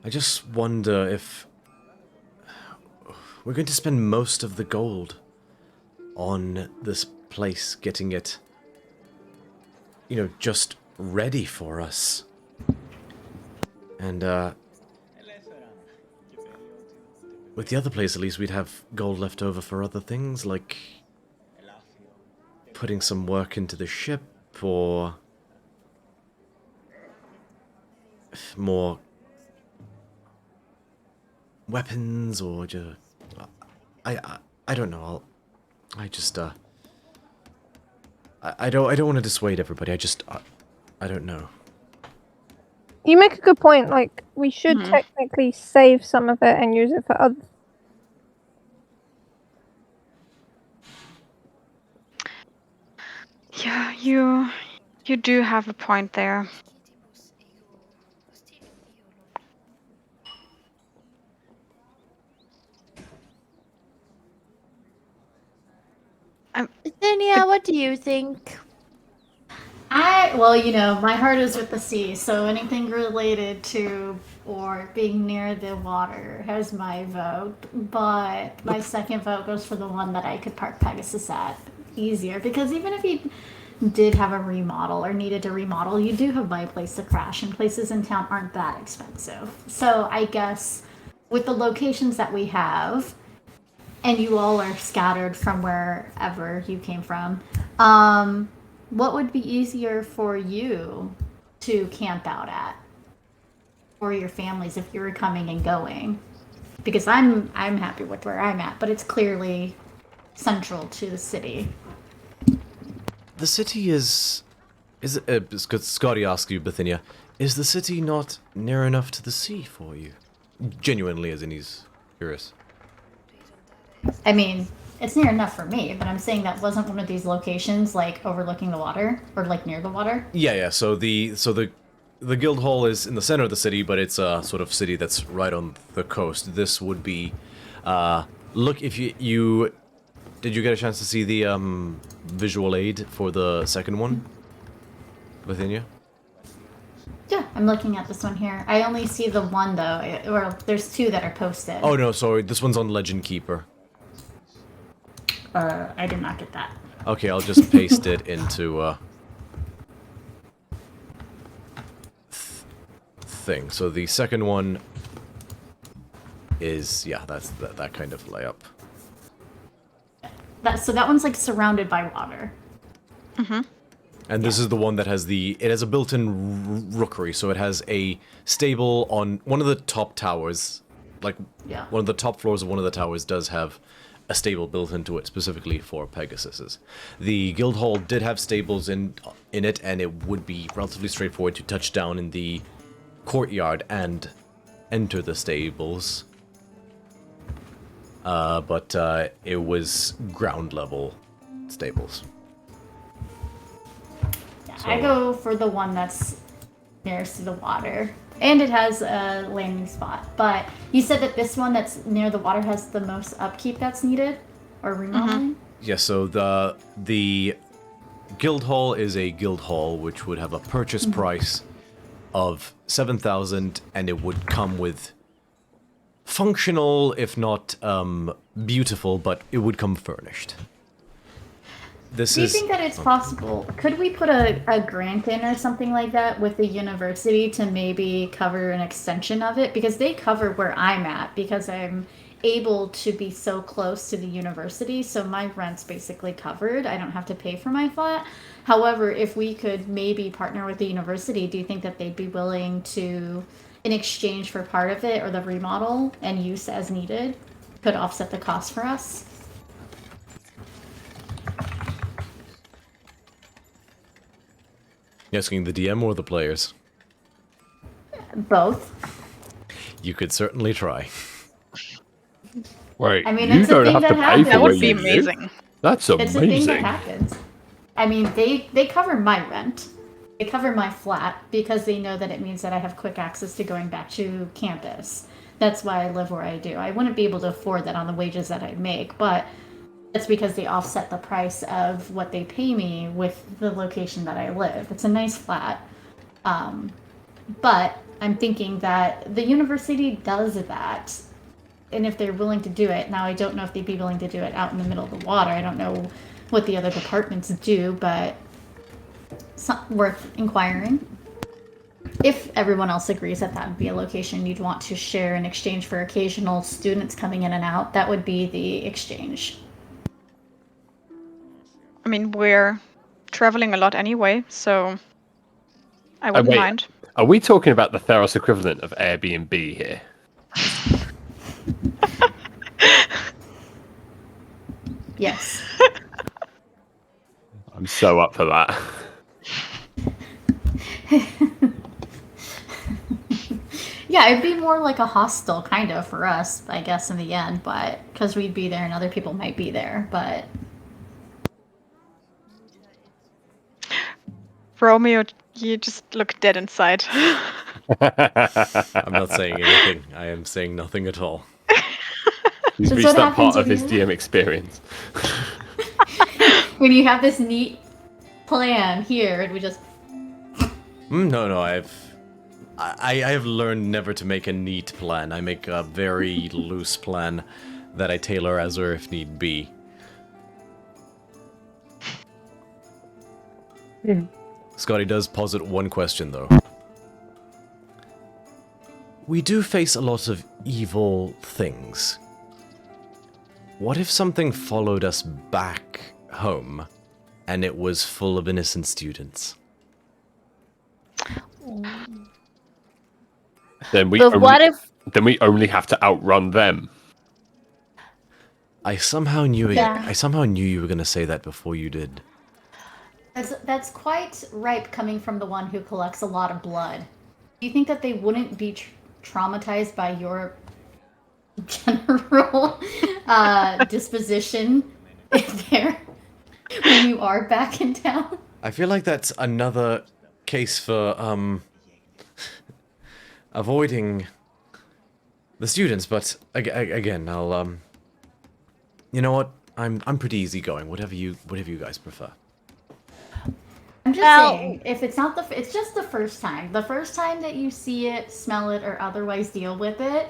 I just wonder if we're going to spend most of the gold on this place, getting it, you know, just ready for us. And, with the other place, at least, we'd have gold left over for other things, like putting some work into the ship, or more weapons, or just... I don't know. I don't want to dissuade everybody. I don't know. You make a good point. Like, we should technically save some of it and use it for other. Yeah, you do have a point there. Bithynia, what do you think? Well, you know, my heart is with the sea, so anything related to or being near the water has my vote. But my second vote goes for the one that I could park Pegasus at easier, because even if you did have a remodel or needed to remodel, you do have my place to crash, and places in town aren't that expensive. So I guess with the locations that we have, and you all are scattered from wherever you came from, what would be easier for you to camp out at, or your families if you were coming and going? Because I'm happy with where I'm at, but it's clearly central to the city. The city is Scotty asks you, Bithynia, is the city not near enough to the sea for you? Genuinely, as in he's curious. I mean, it's near enough for me, but I'm saying that wasn't one of these locations like overlooking the water or like near the water. Yeah. So the guild hall is in the center of the city, but it's a sort of city that's right on the coast. This would be, look, if you did you get a chance to see the visual aid for the second one, Bithynia? Yeah, I'm looking at this one here. I only see the one though, or there's two that are posted. Oh no, sorry, this one's on Legend Keeper. I did not get that. Okay, I'll just paste it into thing. So the second one is, yeah, that's that kind of layup. So that one's like surrounded by water. And this is the one that has it has a built-in rookery, so it has a stable on one of the top towers. Like, one of the top floors of one of the towers does have a stable built into it specifically for Pegasuses. The guild hall did have stables in it, and it would be relatively straightforward to touch down in the courtyard and enter the stables. But it was ground level stables. Yeah, so I go for the one that's nearest to the water. And it has a landing spot. But you said that this one that's near the water has the most upkeep that's needed? Or remodeling? Yeah, so the guild hall is a guild hall which would have a purchase price of 7,000, and it would come with functional, if not beautiful, but it would come furnished. Do you think that it's possible? Could we put a grant in or something like that with the university to maybe cover an extension of it? Because they cover where I'm at, because I'm able to be so close to the university, so my rent's basically covered. I don't have to pay for my flat. However, if we could maybe partner with the university, do you think that they'd be willing to, in exchange for part of it or the remodel and use as needed, could offset the cost for us? You asking the DM or the players? Both. You could certainly try. Wait, I mean, you it's a don't thing have to that pay for That where would happens. be you live? amazing. That's It's a thing that amazing. happens. I mean, they cover my rent. They cover my flat because they know that it means that I have quick access to going back to campus. That's why I live where I do. I wouldn't be able to afford that on the wages that I make, but that's because they offset the price of what they pay me with the location that I live. It's a nice flat. But I'm thinking that the university does that. And if they're willing to do it, now I don't know if they'd be willing to do it out in the middle of the water. I don't know what the other departments do, but it's worth inquiring. If everyone else agrees that that would be a location you'd want to share in exchange for occasional students coming in and out, that would be the exchange. I mean, we're traveling a lot anyway, so I wouldn't wait, mind. Are we talking about the Theros equivalent of Airbnb here? Yes. I'm so up for that. Yeah, it'd be more like a hostel kind of for us, I guess, in the end, but because we'd be there and other people might be there, but Romeo, you just look dead inside. I'm not saying anything. I am saying nothing at all. He's That's reached what that part happens of when his you- DM experience. when you have this neat plan here, and we just No, I have learned never to make a neat plan. I make a very loose plan that I tailor as or if need be. Scotty does posit one question, though. We do face a lot of evil things. What if something followed us back home, and it was full of innocent students? Then we But only, what if then we only have to outrun them. I somehow knew Yeah. I somehow knew you were gonna say that before you did. that's quite ripe coming from the one who collects a lot of blood. Do you think that they wouldn't be traumatized by your general disposition there when you are back in town? I feel like that's another case for avoiding the students, but again, I'll you know what? I'm pretty easygoing. Whatever you guys prefer. I'm just Well- saying, if it's not it's just the first time. The first time that you see it, smell it, or otherwise deal with it,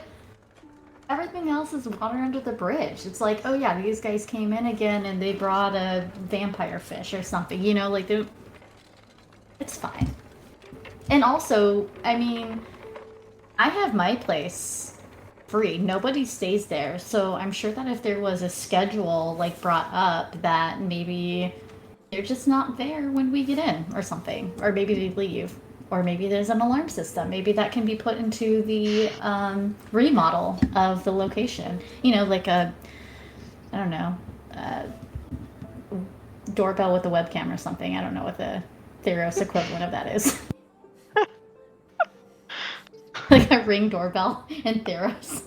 everything else is water under the bridge. It's like, oh yeah, these guys came in again and they brought a vampire fish or something. You know, like it's fine. And also, I mean, I have my place free. Nobody stays there, so I'm sure that if there was a schedule like brought up that maybe they're just not there when we get in or something, or maybe they leave, or maybe there's an alarm system. Maybe that can be put into the remodel of the location. You know, like a, I don't know, doorbell with a webcam or something. I don't know what the Theros equivalent of that is. Like a Ring doorbell in Theros.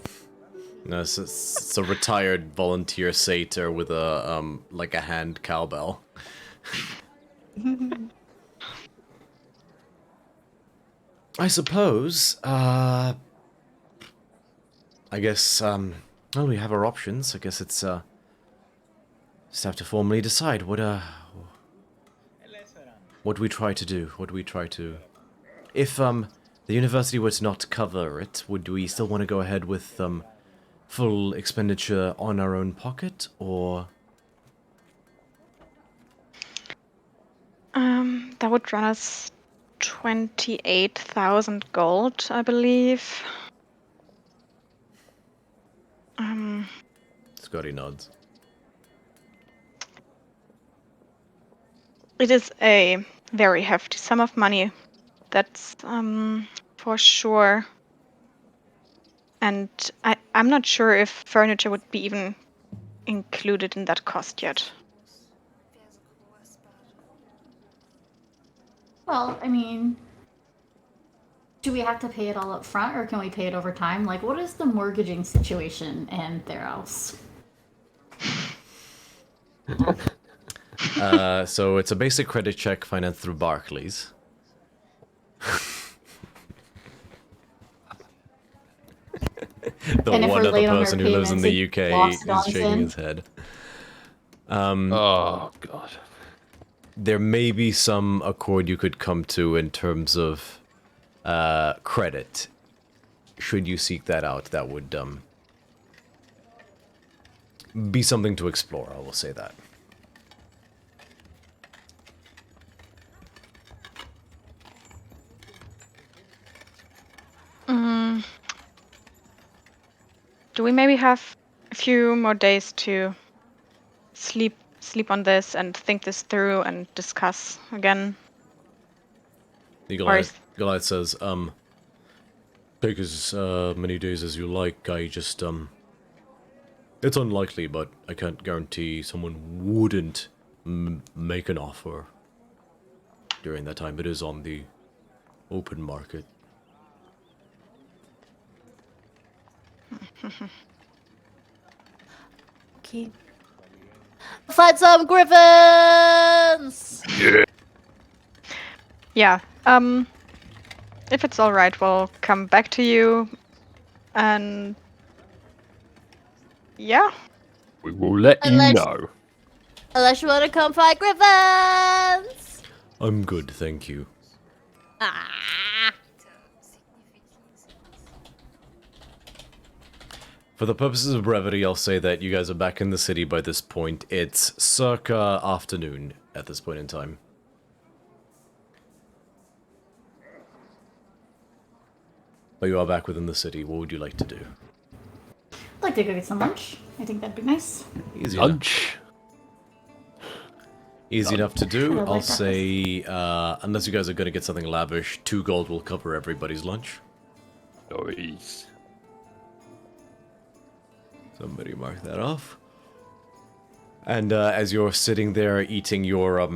No, it's a retired volunteer satyr with a like a hand cowbell. I suppose, I guess, well, we have our options. I guess it's, just have to formally decide what we try to do. What we try to... If, the university were to not cover it, would we still want to go ahead with, full expenditure on our own pocket, or... That would run us 28,000 gold, I believe. Scotty nods. It is a very hefty sum of money. That's for sure. And I'm not sure if furniture would be even included in that cost yet. Well, I mean, Do we have to pay it all up front, or can we pay it over time? Like, what is the mortgaging situation in Theros? So it's a basic credit check financed through Barclays. The And if one we're other late on our person who lives in payments, the it UK locks is us shaking in. his head. Oh god. There may be some accord you could come to in terms of credit. Should you seek that out, that would be something to explore, I will say that. Do we maybe have a few more days to sleep on this and think this through and discuss again? The Or is- Goliath says, take as many days as you like. I just, it's unlikely, but I can't guarantee someone wouldn't make an offer during that time. It is on the open market. Okay. Find some griffins! Yeah. If it's all right, we'll come back to you. And yeah, We will let you Unless- know. Unless you want to come find griffins! I'm good, thank you. Ah. For the purposes of brevity, I'll say that you guys are back in the city by this point. It's circa afternoon at this point in time. But you are back within the city. What would you like to do? I'd like to go get some lunch. I think that'd be nice. Easy enough. Lunch. Easy enough to do. I like I'll that. say, unless you guys are going to get something lavish, 2 gold will cover everybody's lunch. Nice. Somebody mark that off. And as you're sitting there eating your,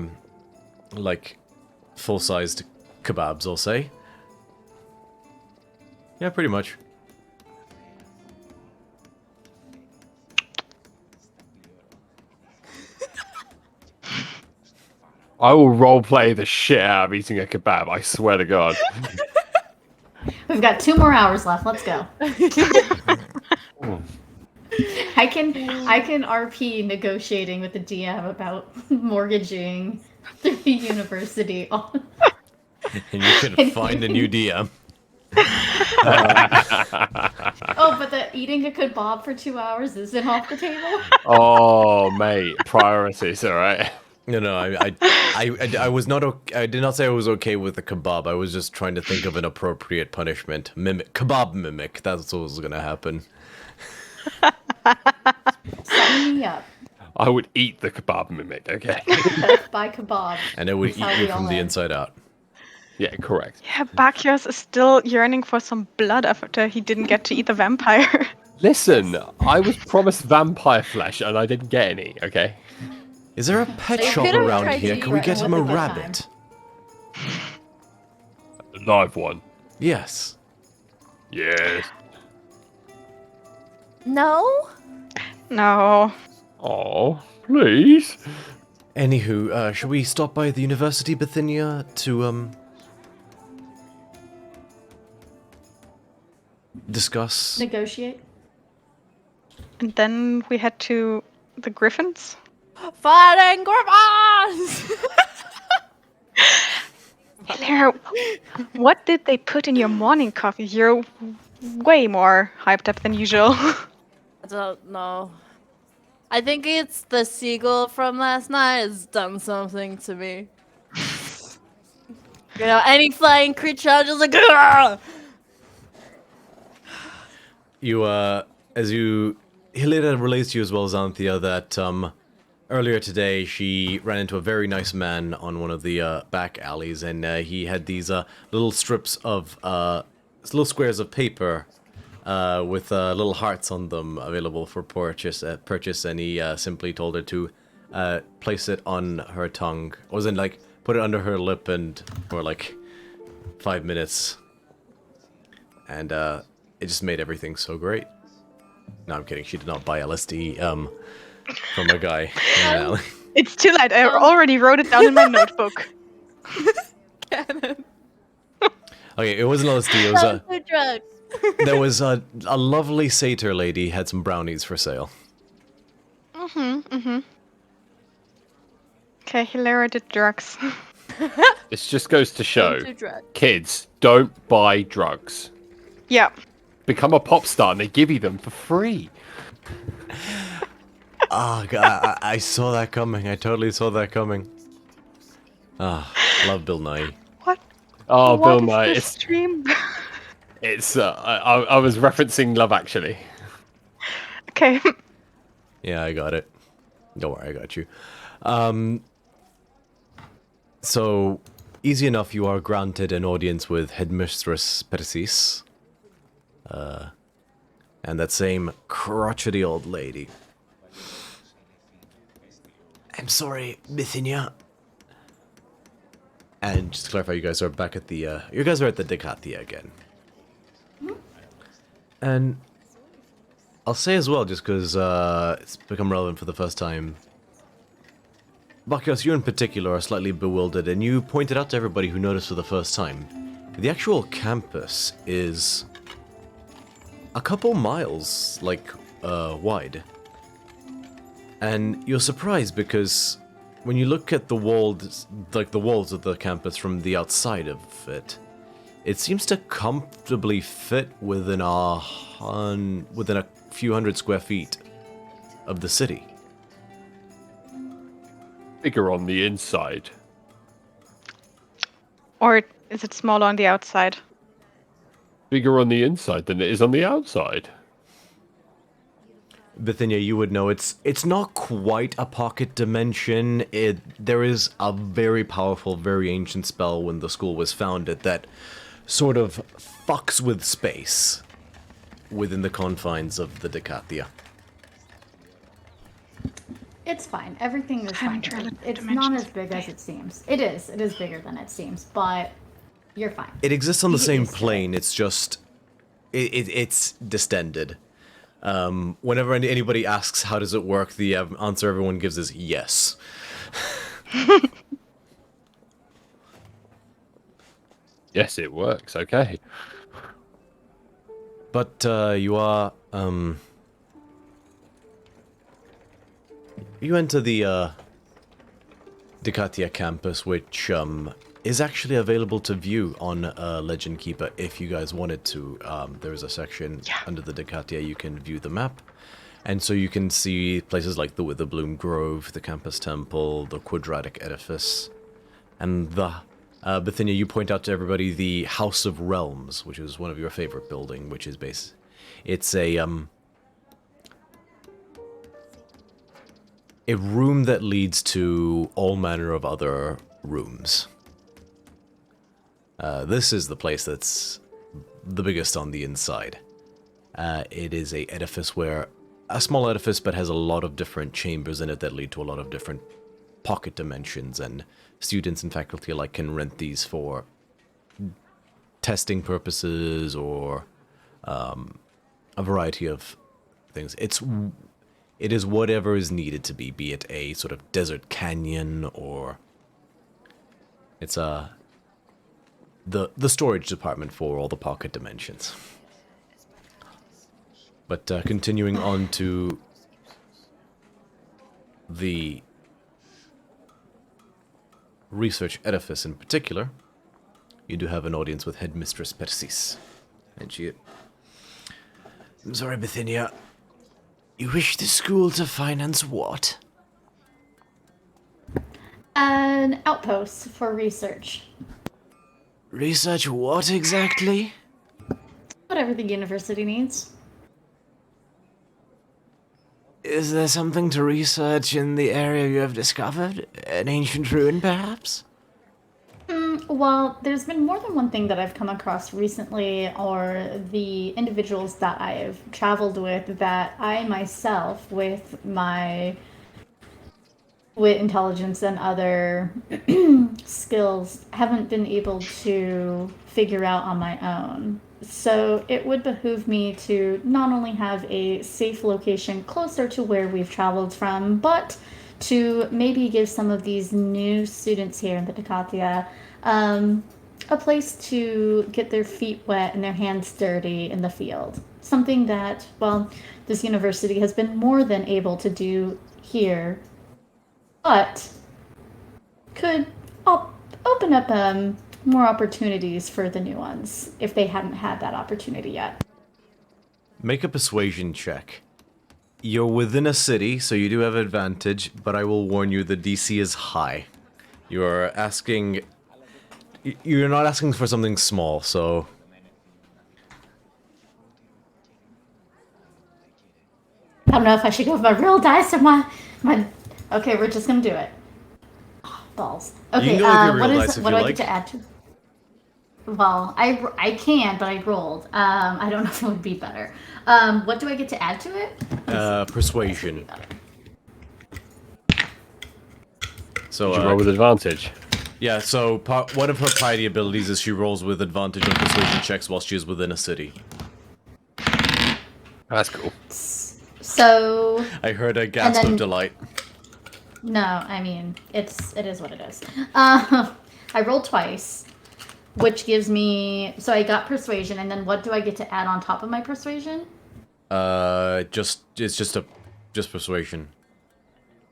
like, full-sized kebabs, I'll say. Yeah, pretty much. I will roleplay the shit out of eating a kebab, I swear to god. We've got 2 more hours left. Let's go. I can RP negotiating with the DM about mortgaging the university. And you can find a new DM. Oh, but the eating a kebab for 2 hours isn't off the table. Oh, mate. Priorities, alright? No, I was not. I did not say I was okay with the kebab. I was just trying to think of an appropriate punishment. Kebab mimic. That's what was gonna happen. Sign me up. I would eat the kebab mimic, okay? Death by kebab. And it would That's how eat you we all from the end. inside out. Yeah, correct. yeah, Bacchios is still yearning for some blood after he didn't get to eat the vampire. Listen, I was promised vampire flesh and I didn't get any, okay? Is there a pet You shop could've around tried here? to Can we eat get him a one at a rabbit? A live one. Yes. Yes. No? No. Oh, please. Anywho, should we stop by the University, Bithynia, to, discuss? Negotiate. And then we head to the Griffins. Fighting griffins! Hilaire, what did they put in your morning coffee? You're way more hyped up than usual. I don't know. I think it's the seagull from last night has done something to me. You know, any flying creature, I'm just like, "Grr!" You, Hilda relates to you as well, Xanthia, that, earlier today she ran into a very nice man on one of the, back alleys, and, he had these, little strips of, little squares of paper, with, little hearts on them available for purchase, and he, simply told her to, place it on her tongue, or was in, like, put it under her lip and, for, like, 5 minutes, and it just made everything so great. No, I'm kidding. She did not buy LSD from a guy in an alley. It's too late. I already wrote it down in my notebook. Cannon. Okay, it wasn't LSD. It was No drugs. there was a lovely satyr lady had some brownies for sale. Okay, Hilera did drugs. This just goes to show, Into drugs. kids, don't buy drugs. Yeah. Become a pop star and they give you them for free. Oh, God, I saw that coming. I totally saw that coming. Ah, love Bill Nye. What? Oh, What Bill is Nye, this stream? it's I was referencing Love Actually. Okay. Yeah, I got it. Don't worry, I got you. So, easy enough, you are granted an audience with Headmistress Persis. And that same crotchety old lady. I'm sorry, Bithynia. And just to clarify, you guys are back at the, you guys are at the Decatia again. And I'll say as well, just because it's become relevant for the first time, Bakos, you in particular are slightly bewildered, and you pointed out to everybody who noticed for the first time, the actual campus is a couple miles, like, wide. And you're surprised because when you look at the walls, like the walls of the campus from the outside of it, it seems to comfortably fit within a few hundred square feet of the city. Bigger on the inside. Or is it smaller on the outside? Bigger on the inside than it is on the outside. Bithynia, you would know it's not quite a pocket dimension. There is a very powerful, very ancient spell when the school was founded that sort of fucks with space within the confines of the Decatia. It's fine. Everything is fine. Haven't relative It's not dimensions. as big as it seems. It is. It is bigger than it seems, but you're fine. It exists on the You get same used to it. plane. It's just it's distended. Whenever anybody asks how does it work, the answer everyone gives is yes. Yes, it works. Okay. But you are you enter the Decatia campus, which is actually available to view on Legend Keeper if you guys wanted to. There is a section under the Decatia you can view the map, and so you can see places like the Witherbloom Grove, the Campus Temple, the Quadratic Edifice, and the Bithynia, you point out to everybody the House of Realms, which is one of your favorite building, which is it's a room that leads to all manner of other rooms. This is the place that's the biggest on the inside. It is a small edifice, but has a lot of different chambers in it that lead to a lot of different pocket dimensions, and students and faculty alike can rent these for testing purposes or a variety of things. It is whatever is needed to be it a sort of desert canyon or it's the storage department for all the pocket dimensions. But continuing on to the research edifice in particular, you do have an audience with Headmistress Persis. And I'm sorry, Bithynia. You wish the school to finance what? An outpost for research. Research what exactly? Whatever the university needs. Is there something to research in the area you have discovered? An ancient ruin, perhaps? Well, there's been more than one thing that I've come across recently, or the individuals that I've traveled with, that I myself, with my wit, intelligence, and other skills haven't been able to figure out on my own. So it would behoove me to not only have a safe location closer to where we've traveled from, but to maybe give some of these new students here in Pitakatia a place to get their feet wet and their hands dirty in the field. Something that, well, this university has been more than able to do here, but could open up more opportunities for the new ones if they hadn't had that opportunity yet. Make a persuasion check. You're within a city, so you do have advantage, but I will warn you the DC is high. You're not asking for something small, so... I don't know if I should go with my real dice or my... Okay, we're just gonna do it. Oh, balls. Okay, You can go with your real dice if what you do I like. get to add to? Well, I can, but I rolled. I don't know if it would be better. What do I get to add to it? Persuasion. So, Did you roll with advantage? yeah, so one of her piety abilities is she rolls with advantage on persuasion checks while she is within a city. That's cool. So I heard a gasp then- of delight. no, I mean it is what it is. I rolled twice, which gives me. So I got persuasion, and then what do I get to add on top of my persuasion? Just persuasion.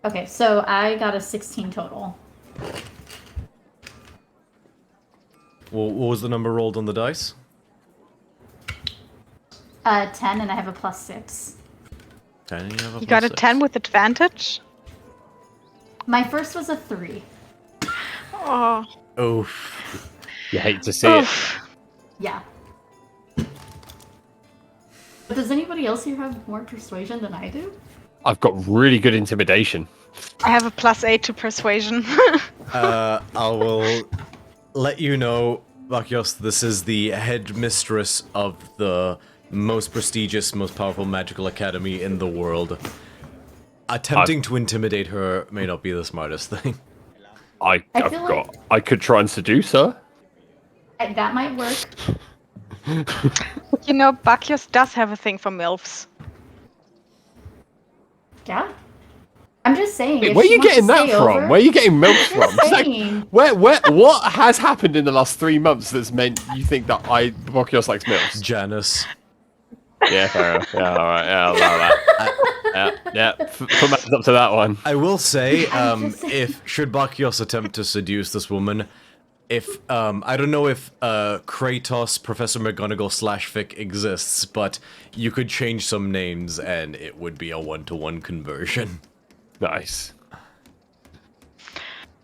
Okay, so I got a 16 total. Well, what was the number rolled on the dice? 10, and I have a +6. 10, you have a You got a plus 10 6. with advantage? My first was a 3. Oh. Oof. You hate to see it. Yeah. But does anybody else here have more persuasion than I do? I've got really good intimidation. I have a +8 to persuasion. I will let you know, Bakios, this is the headmistress of the most prestigious, most powerful magical academy in the world. Attempting to intimidate her may not be the smartest thing. I could try and seduce her. That might work. You know, Bacchus does have a thing for MILFs. Yeah. I'm just saying. Wait, if where are she you wants to getting that stay from? over- Where are you getting milk I'm from? just It's like, saying. what has happened in the last 3 months that's meant you think that Bokios likes milks? Janice. Yeah, fair enough. Yeah, alright, yeah, I'll allow that. Yeah, put my hands up to that one. I will say, I'm just saying. if should Bakios attempt to seduce this woman, if I don't know if Kratos, Professor McGonagall / Fick exists, but you could change some names and it would be a 1-to-1 conversion. Nice.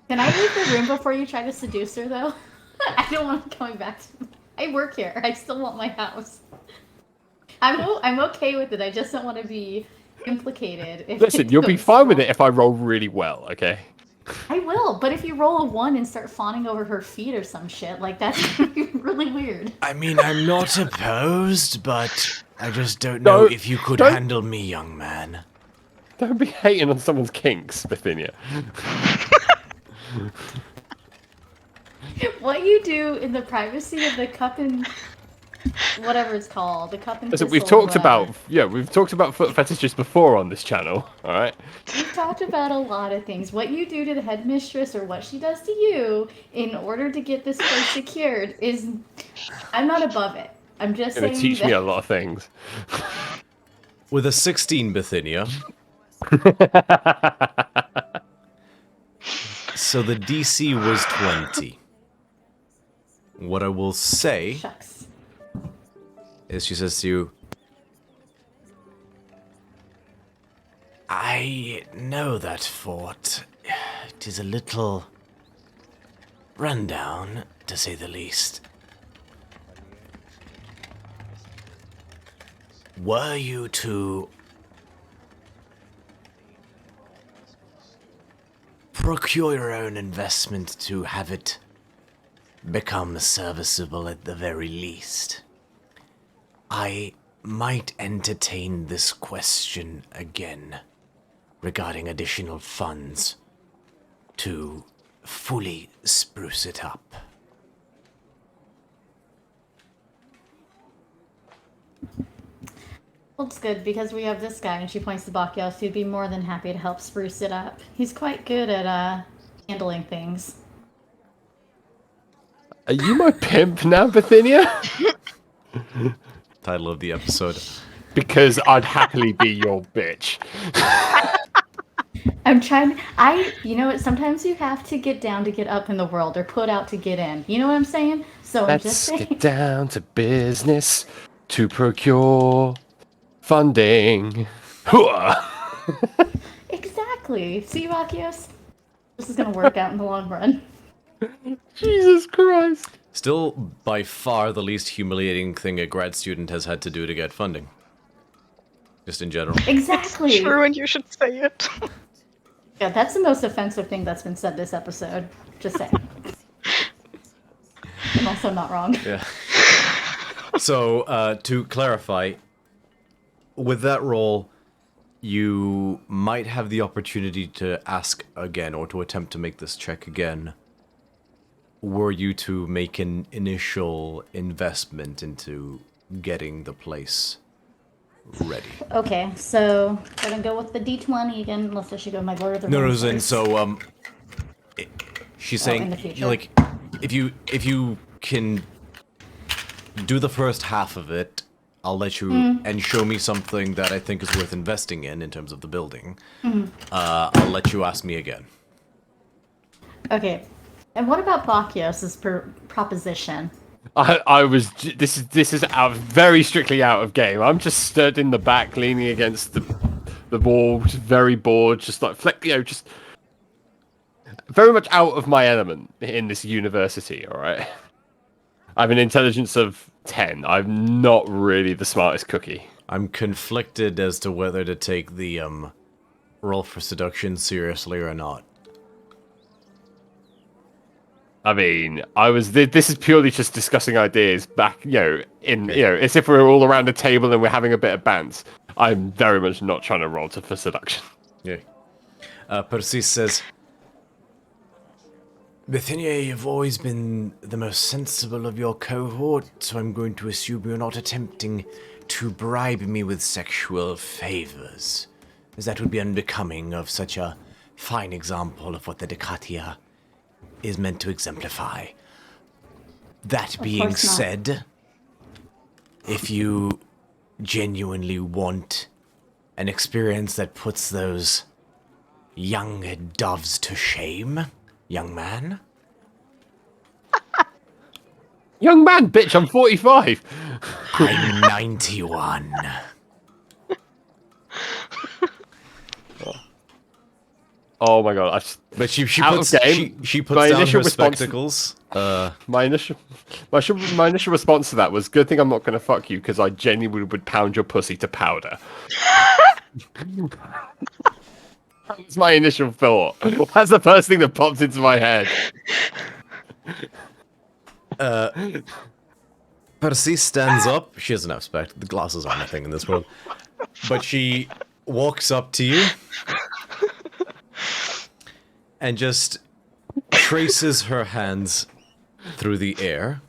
Can I leave the room before you try to seduce her, though? I don't want her coming back. I work here. I still want my house. I'm okay with it. I just don't want to be implicated. If Listen, it you'll be goes fine with wrong. it if I roll really well, okay? I will, but if you roll a 1 and start fawning over her feet or some shit, like that's gonna be really weird. I mean, I'm not opposed, but I just don't know if you could don't- handle me, young man. Don't be hating on someone's kinks, Bithynia. What you do in the privacy of the cup and whatever it's called, the cup and Listen, we've thistle, talked about foot fetishes before on this channel, alright? We've talked about a lot of things. What you do to the headmistress or what she does to you in order to get this place secured is... I'm not above it. I'm just Gonna saying teach that... me a lot of things. With a 16, Bithynia. So the DC was 20. What I will say Shucks. is she says to you, I know that fort. It is a little rundown, to say the least. Were you to procure your own investment to have it become serviceable at the very least, I might entertain this question again regarding additional funds. to fully spruce it up. Well, it's good because we have this guy, and she points to Bakios, who'd be more than happy to help spruce it up. He's quite good at handling things. Are you my pimp now, Bithynia? Title of the episode. Because I'd happily be your bitch. I'm trying. You know what? Sometimes you have to get down to get up in the world, or put out to get in. You know what I'm saying? So I'm just Let's saying. get down to business to procure funding. Exactly. See, Bakios? This is gonna work out in the long run. Jesus Christ. Still, by far, the least humiliating thing a grad student has had to do to get funding. Just in general. Exactly. True, and you should say it. Yeah, that's the most offensive thing that's been said this episode. Just saying. I'm also not wrong. Yeah. So, to clarify, with that role, you might have the opportunity to ask again, or to attempt to make this check again, were you to make an initial investment into getting the place ready. Okay, so gonna go with the D20 again, unless I should go my Lord of the No, Rings and first. so, she's Oh, in saying, the future. like, if you can do the first half of it, I'll let you, and show me something that I think is worth investing in terms of the building. I'll let you ask me again. Okay, and what about Bakios' proposition? I was. This is out very strictly out of game. I'm just stood in the back, leaning against the wall, just very bored, just like just very much out of my element in this university. All right, I have an intelligence of 10. I'm not really the smartest cookie. I'm conflicted as to whether to take the roll for seduction seriously or not. I mean, this is purely just discussing ideas back, as if we're all around a table and we're having a bit of bants. I'm very much not trying to roll for seduction. Yeah. Persis says, Bithynia, you've always been the most sensible of your cohort, so I'm going to assume you're not attempting to bribe me with sexual favors, as that would be unbecoming of such a fine example of what the Decatia is meant to exemplify. That being course not. said, if you genuinely want an experience that puts those young doves to shame, young man, Young man, bitch, I'm 45. I'm 91. Oh my god, but she Out puts of game, she my puts down initial her response- spectacles. my initial response to that was, good thing I'm not going to fuck you, because I genuinely would pound your pussy to powder. That was my initial thought. That's the first thing that popped into my head. Persis stands up. She doesn't have the glasses are nothing in this world. But she walks up to you and just traces her hands through the air.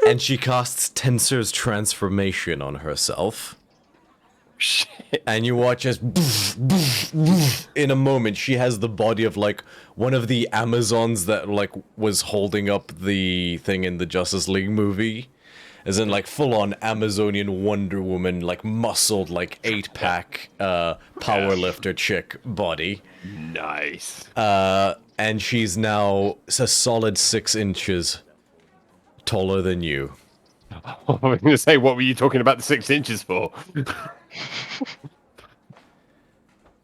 And she casts Tensor's transformation on herself. Shit. And you watch as in a moment she has the body of like one of the Amazons that like was holding up the thing in the Justice League movie. As in like full on Amazonian Wonder Woman, like muscled like 8-pack powerlifter chick body. Nice. And she's now a solid 6 inches taller than you. I was going to say, what were you talking about the 6 inches for?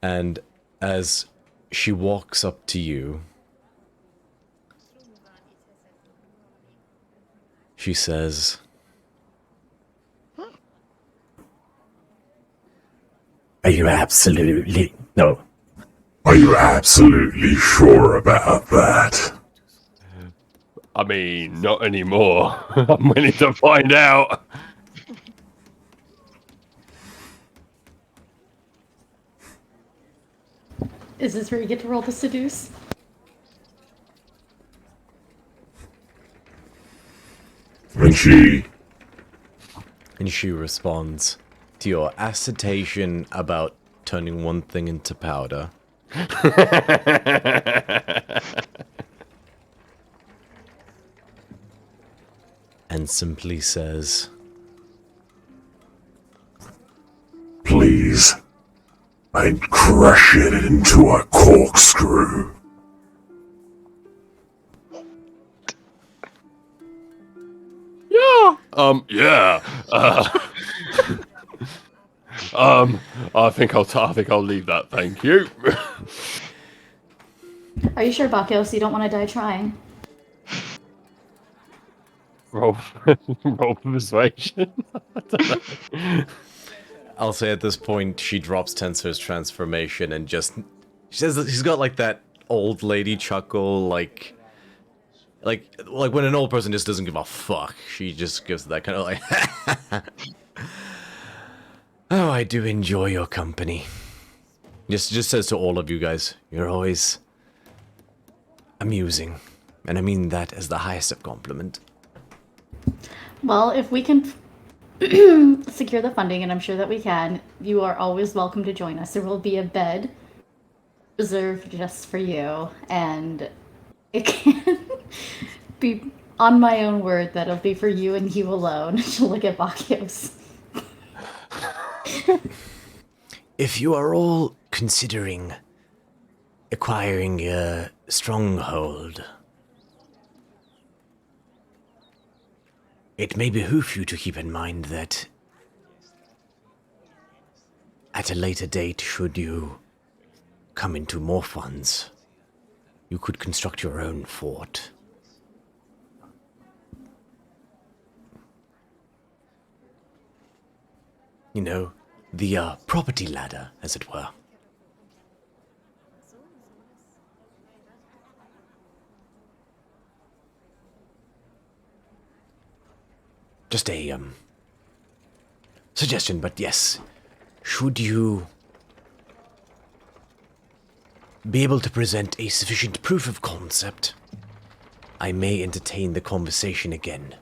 And as she walks up to you, she says, Are you absolutely... No. Are you absolutely sure about that? I mean, not anymore. I'm willing to find out. Is this where you get to roll to seduce? And she And she responds to your assertion about turning one thing into powder. And simply says, please, I'd crush it into a corkscrew. Yeah. I think I'll leave that. Thank you. Are you sure, Bakos, you don't want to die trying? roll persuasion. I'll say at this point, she drops Tensor's transformation and just... She says that she's got like that old lady chuckle, like when an old person just doesn't give a fuck. She just gives that kind of like... Oh, I do enjoy your company. Just says to all of you guys, you're always amusing. And I mean that as the highest of compliment. Well, if we can secure the funding, and I'm sure that we can, you are always welcome to join us. There will be a bed reserved just for you, and it can be, on my own word, that it'll be for you and you alone. She'll look at Bakos. If you are all considering acquiring a stronghold, it may behoove you to keep in mind that at a later date, should you come into more funds, you could construct your own fort. You know, the property ladder, as it were. Just a, suggestion, but yes, should you be able to present a sufficient proof of concept, I may entertain the conversation again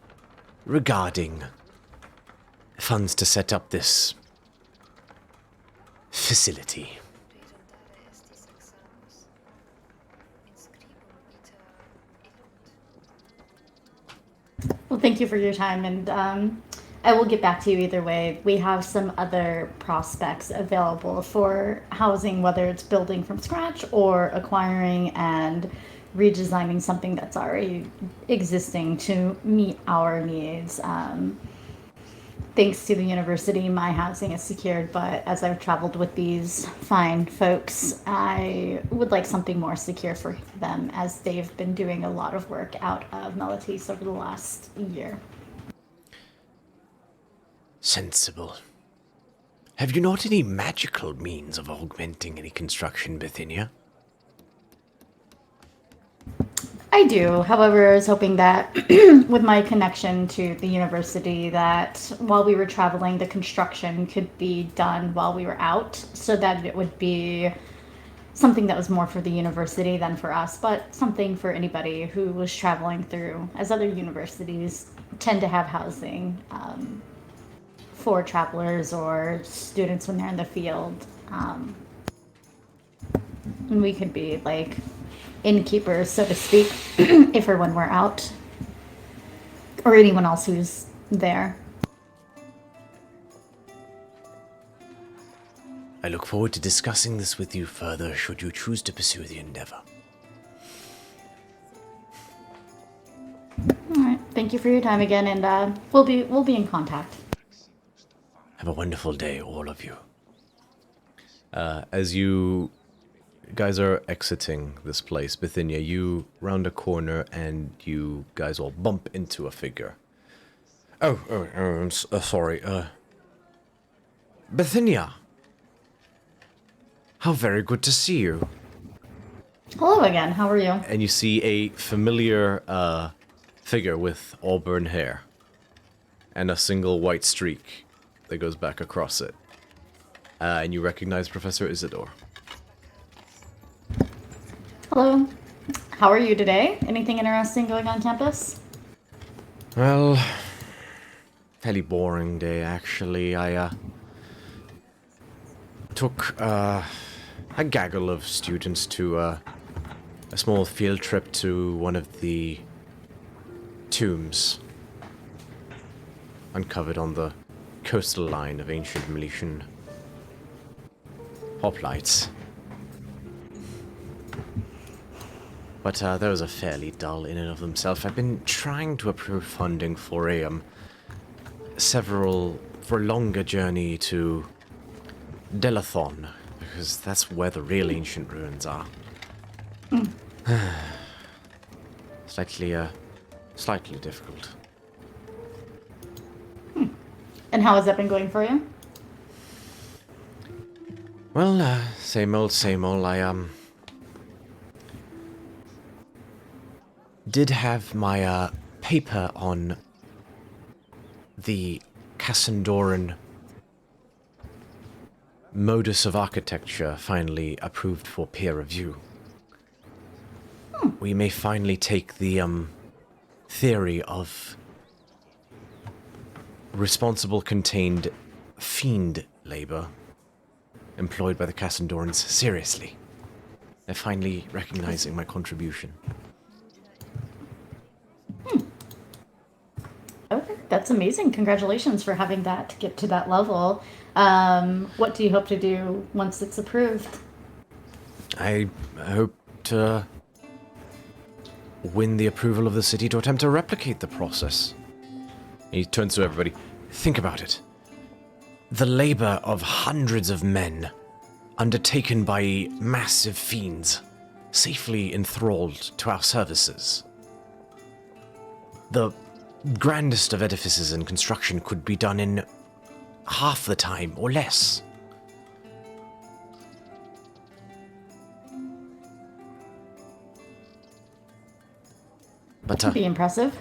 regarding funds to set up this facility. Well, thank you for your time, and I will get back to you either way. We have some other prospects available for housing, whether it's building from scratch or acquiring and redesigning something that's already existing to meet our needs. Thanks to the university, my housing is secured, but as I've traveled with these fine folks, I would like something more secure for them, as they've been doing a lot of work out of Melitese over the last year. Sensible. Have you not any magical means of augmenting any construction, Bithynia? I do. However, I was hoping that with my connection to the university, that while we were traveling, the construction could be done while we were out, so that it would be something that was more for the university than for us, but something for anybody who was traveling through, as other universities tend to have housing for travelers or students when they're in the field. And we could be like innkeepers, so to speak, if or when we're out, or anyone else who's there. I look forward to discussing this with you further should you choose to pursue the endeavor. All right, thank you for your time again, and we'll be in contact. Have a wonderful day, all of you. As you guys are exiting this place, Bithynia, you round a corner and you guys all bump into a figure. I'm sorry. Bithynia. How very good to see you. Hello again, how are you? And you see a familiar figure with auburn hair and a single white streak that goes back across it. And you recognize Professor Isidore. Hello. How are you today? Anything interesting going on campus? Well, fairly boring day, actually. I took a gaggle of students to a small field trip to one of the tombs uncovered on the coastal line of ancient Miletian hoplites. But those are fairly dull in and of themselves. I've been trying to approve funding for a longer journey to Delathon, because that's where the real ancient ruins are. Slightly difficult. And how has that been going for you? Well, same old, same old. I did have my paper on the Cassandoran modus of architecture finally approved for peer review. We may finally take the theory of responsible contained fiend labor employed by the Cassandorans seriously. They're finally recognizing my contribution. Okay, that's amazing. Congratulations for having that get to that level. What do you hope to do once it's approved? I hope to win the approval of the city to attempt to replicate the process. He turns to everybody. Think about it. The labor of hundreds of men, undertaken by massive fiends, safely enthralled to our services. The grandest of edifices and construction could be done in half the time or less. But That'd be impressive.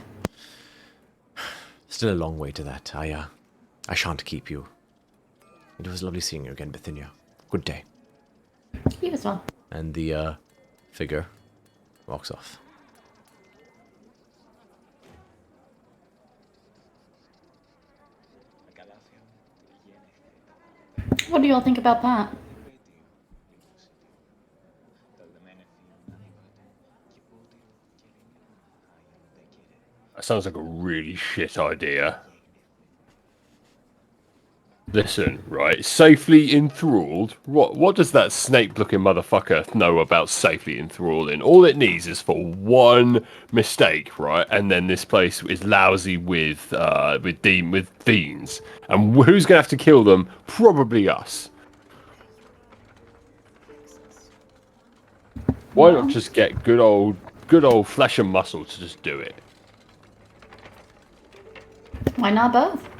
Still a long way to that. I shan't keep you. It was lovely seeing you again, Bithynia. Good day. You as well. And the figure walks off. What do you all think about that? That sounds like a really shit idea. Listen, right, safely enthralled? What does that snake-looking motherfucker know about safely enthralling? All it needs is for one mistake, right? And then this place is lousy with fiends. And who's gonna have to kill them? Probably us. Why not just get good old flesh and muscle to just do it? Why not both?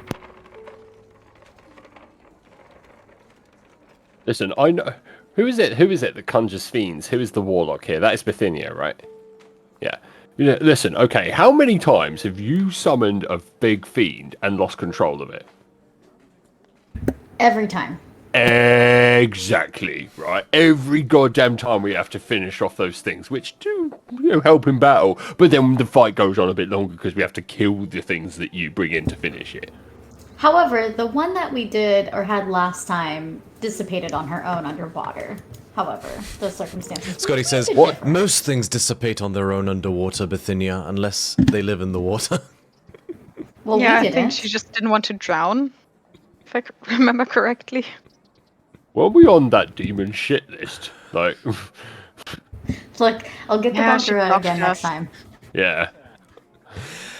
Listen, I know. Who is it that conjures fiends? Who is the warlock here? That is Bithynia, right? Yeah. You know, listen, okay, how many times have you summoned a big fiend and lost control of it? Every time. Exactly, right? Every goddamn time we have to finish off those things, which do, help in battle, but then the fight goes on a bit longer because we have to kill the things that you bring in to finish it. However, the one that we did or had last time dissipated on her own underwater. However, the circumstances. Scotty says, "What? Most things dissipate on their own underwater, Bithynia, unless they live in the water." Well, yeah, we I didn't. think she just didn't want to drown, if I remember correctly. Were we on that demon shit list? Like, Look, I'll get the Yeah, she doctor out blocked again us. next time. yeah.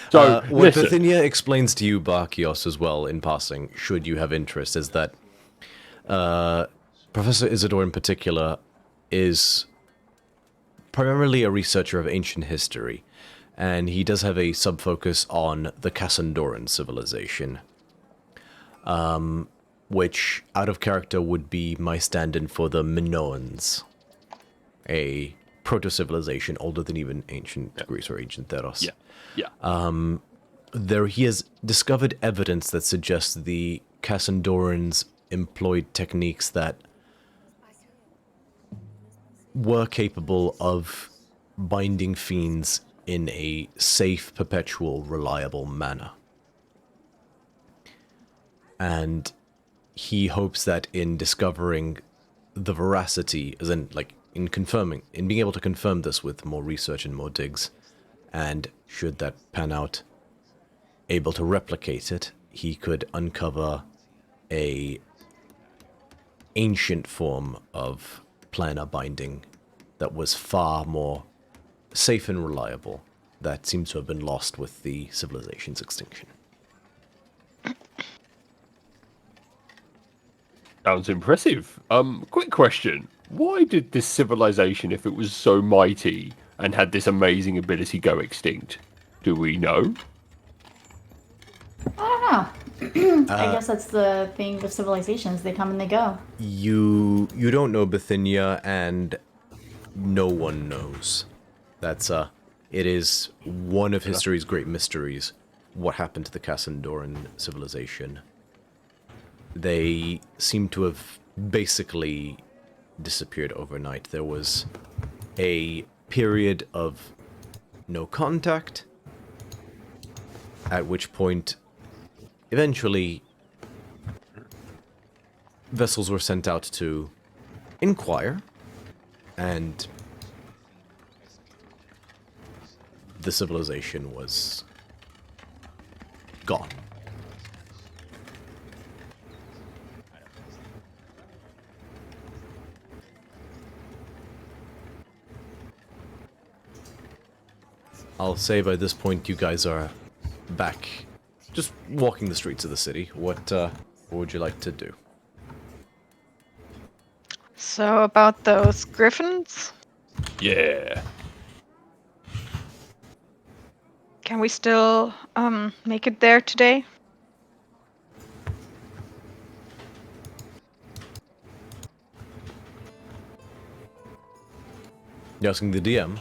So, What listen. Bithynia explains to you, Barkios, as well, in passing, should you have interest, is that Professor Isidore in particular is primarily a researcher of ancient history, and he does have a sub-focus on the Cassandoran civilization, which, out of character, would be my stand-in for the Minoans, a proto-civilization older than even ancient Greece or ancient Theros. Yeah. He has discovered evidence that suggests the Cassandorans employed techniques that were capable of binding fiends in a safe, perpetual, reliable manner. And he hopes that in discovering the veracity, as in, like, in being able to confirm this with more research and more digs, and should that pan out, able to replicate it, he could uncover a ancient form of planar binding that was far more safe and reliable, that seems to have been lost with the civilization's extinction. Sounds impressive. Quick question. Why did this civilization, if it was so mighty and had this amazing ability, go extinct? Do we know? I don't know. I guess that's the thing with civilizations. They come and they go. You don't know Bithynia, and no one knows. That's it is one of history's great mysteries. What happened to the Cassandoran civilization? They seem to have basically disappeared overnight. There was a period of no contact, at which point, eventually, vessels were sent out to inquire, and the civilization was gone. I'll say by this point you guys are back, just walking the streets of the city. What would you like to do? So about those griffins, Yeah. can we still make it there today? You asking the DM?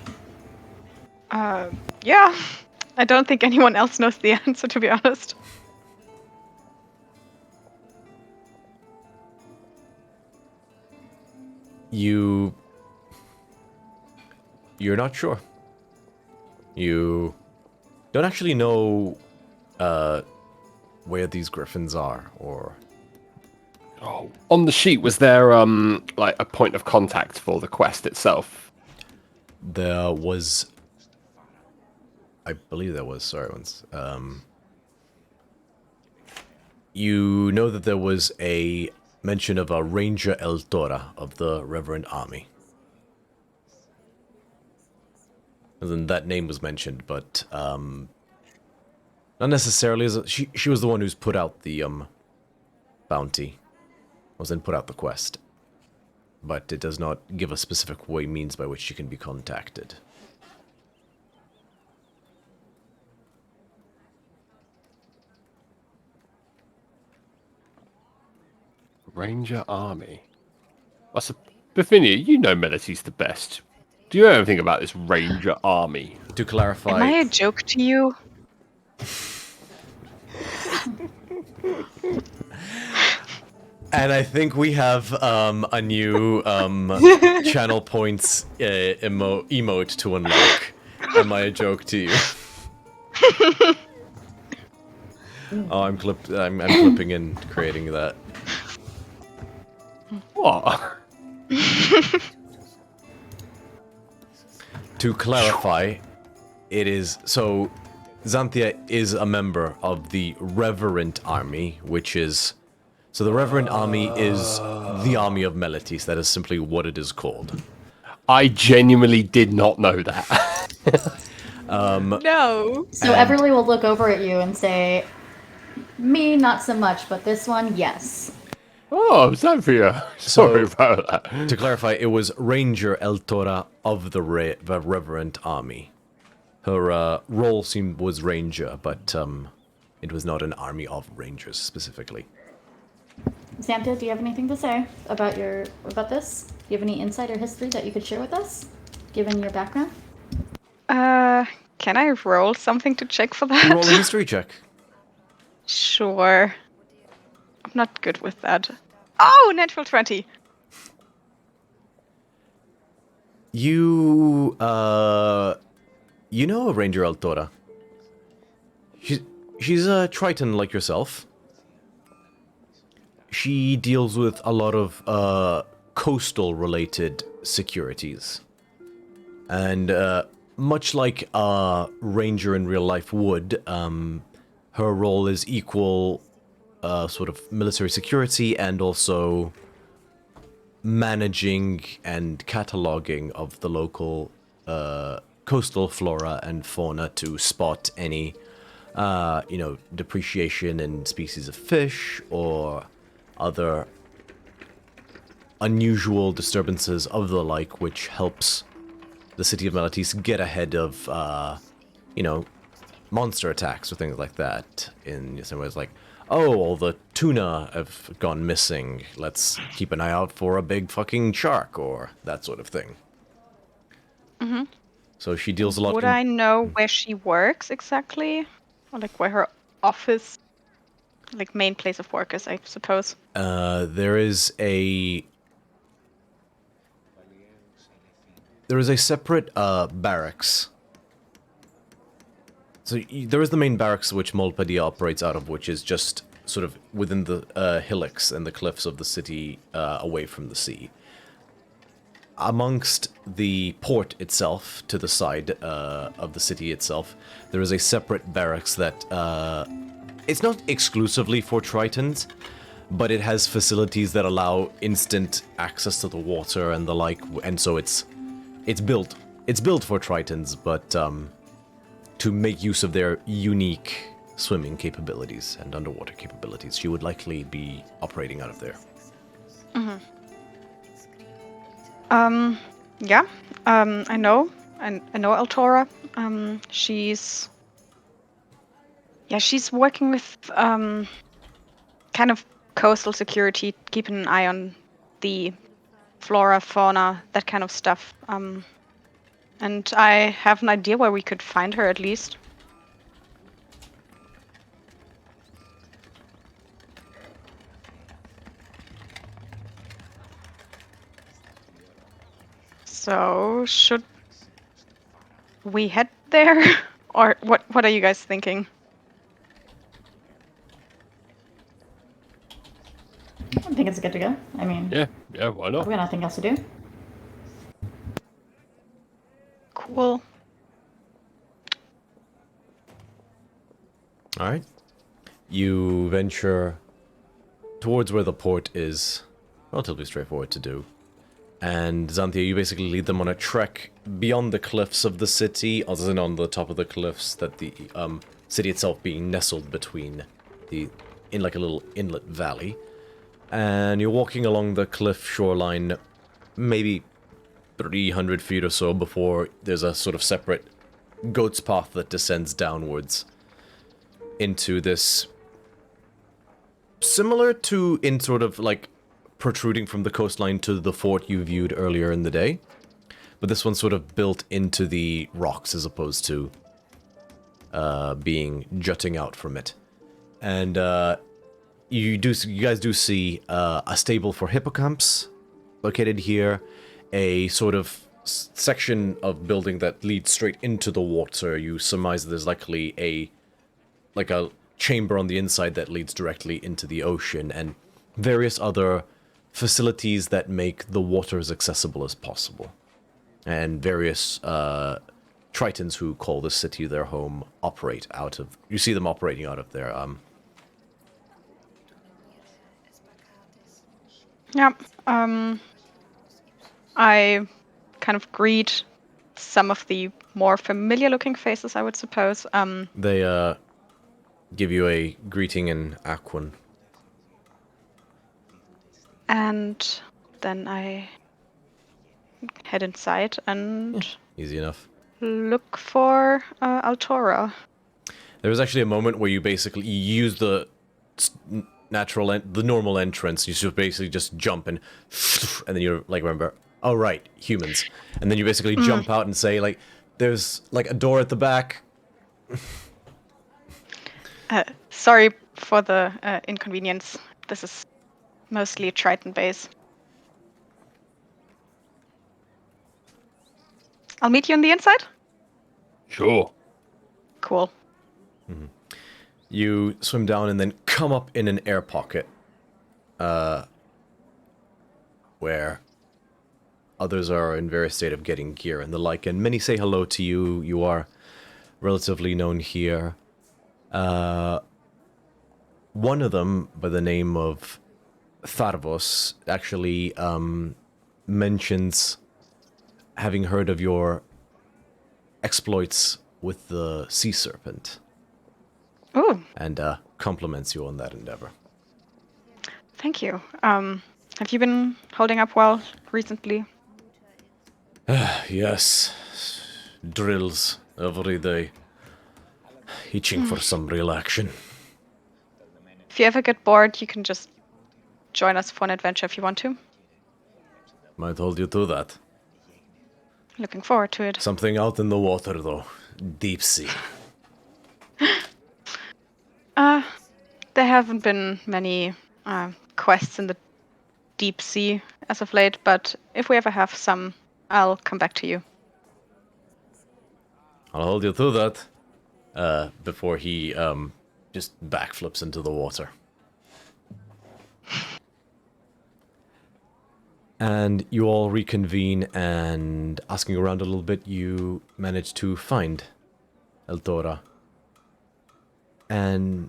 Yeah. I don't think anyone else knows the answer, to be honest. You're not sure. You don't actually know where these griffins are, or... Oh, on the sheet, was there like a point of contact for the quest itself? There was... I believe there was, sorry, once. You know that there was a mention of a Ranger El Tora of the Reverend Army. And then that name was mentioned, but not necessarily as she was the one who's put out the bounty. Was then put out the quest. But it does not give a specific means by which she can be contacted. Ranger Army. Bithynia, you know Melody's the best. Do you know anything about this Ranger Army? To clarify... Am I a joke to you? And I think we have a new channel points emote to unlock. Am I a joke to you? Oh, I'm clipping and creating that. What? To clarify, it is... So, Xanthia is a member of the Reverent Army, which is... So the Reverend Army is the Army of Meletis. That is simply what it is called. I genuinely did not know that. No. So Everly will look over at you and say, "Me, not so much, but this one, yes." Oh, Xanthia. Sorry about that. To clarify, it was Ranger El Tora of the Reverent Army. Her role was Ranger, but it was not an army of Rangers specifically. Xanthia, do you have anything to say about this? Do you have any insight or history that you could share with us, given your background? Can I roll something to check for that? Roll a history check. Sure. I'm not good with that. Oh, natural 20. You you know Ranger Altora. She's a Triton like yourself. She deals with a lot of coastal related securities. And much like a ranger in real life would, her role is equal sort of military security and also managing and cataloging of the local coastal flora and fauna to spot any, depreciation in species of fish or other unusual disturbances of the like, which helps the city of Meletis get ahead of, monster attacks or things like that. In some ways, like, oh, all the tuna have gone missing. Let's keep an eye out for a big fucking shark or that sort of thing. Mm-hmm. So she deals a lot. Would I know where she works exactly? Or like where her office, like main place of work is, I suppose. There is a separate barracks. So there is the main barracks which Molpedia operates out of, which is just sort of within the hillocks and the cliffs of the city, away from the sea. Amongst the port itself, to the side of the city itself, there is a separate barracks that it's not exclusively for Tritons, but it has facilities that allow instant access to the water and the like, and so it's built for Tritons, but to make use of their unique swimming capabilities and underwater capabilities, she would likely be operating out of there. Mm-hmm. Yeah. I know Altora. She's working with kind of coastal security, keeping an eye on the flora, fauna, that kind of stuff. And I have an idea where we could find her at least. So, should we head there? Or what are you guys thinking? I think it's good to go. I mean, Yeah, why not? we got nothing else to do. Cool. Alright. You venture towards where the port is. Relatively straightforward to do. And Xanthia, you basically lead them on a trek beyond the cliffs of the city, other than on the top of the cliffs, that the city itself being nestled between in like a little inlet valley. And you're walking along the cliff shoreline, maybe 300 feet or so before there's a sort of separate goat's path that descends downwards into this, similar to in sort of like protruding from the coastline to the fort you viewed earlier in the day, but this one's sort of built into the rocks as opposed to being jutting out from it. And you guys do see a stable for hippocamps located here, a sort of section of building that leads straight into the water. You surmise there's likely a chamber on the inside that leads directly into the ocean, and various other facilities that make the water as accessible as possible. And various Tritons who call the city their home operate out of... You see them operating out of there. Yeah. I kind of greet some of the more familiar-looking faces, I would suppose. They give you a greeting in Aquan. And then I head inside and Easy enough. look for Altora. There was actually a moment where you basically use the normal entrance. You should basically just jump and then you like remember, oh right, humans. And then you basically jump out and say like, there's like a door at the back. Sorry for the inconvenience. This is mostly a Triton base. I'll meet you on the inside. Sure. Cool. You swim down and then come up in an air pocket, where others are in various state of getting gear and the like, and many say hello to you. You are relatively known here. One of them, by the name of Theros, actually mentions having heard of your exploits with the sea serpent. Ooh, And compliments you on that endeavor. thank you. Have you been holding up well recently? Yes. Drills every day. Itching for some real action. If you ever get bored, you can just join us for an adventure if you want to. Might hold you to that. Looking forward to it. Something out in the water, though. Deep sea. There haven't been many quests in the deep sea as of late, but if we ever have some, I'll come back to you. I'll hold you to that. Before he just backflips into the water. And you all reconvene, and asking around a little bit, you manage to find Eldora. And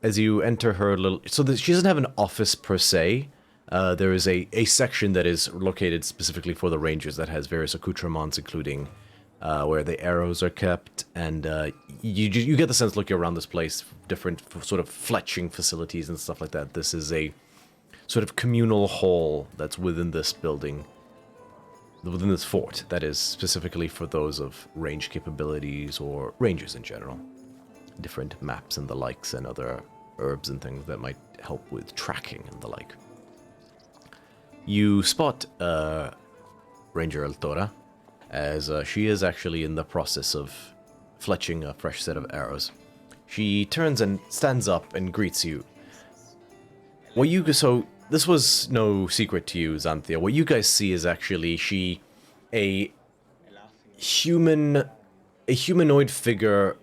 as you enter her little... So she doesn't have an office per se. There is a section that is located specifically for the rangers that has various accoutrements, including where the arrows are kept. And you get the sense looking around this place, different sort of fletching facilities and stuff like that. This is a sort of communal hall that's within this building, within this fort, that is specifically for those of range capabilities or rangers in general. Different maps and the likes and other herbs and things that might help with tracking and the like. You spot Ranger Eldora, as she is actually in the process of fletching a fresh set of arrows. She turns and stands up and greets you. So this was no secret to you, Xanthia. What you guys see is actually a humanoid figure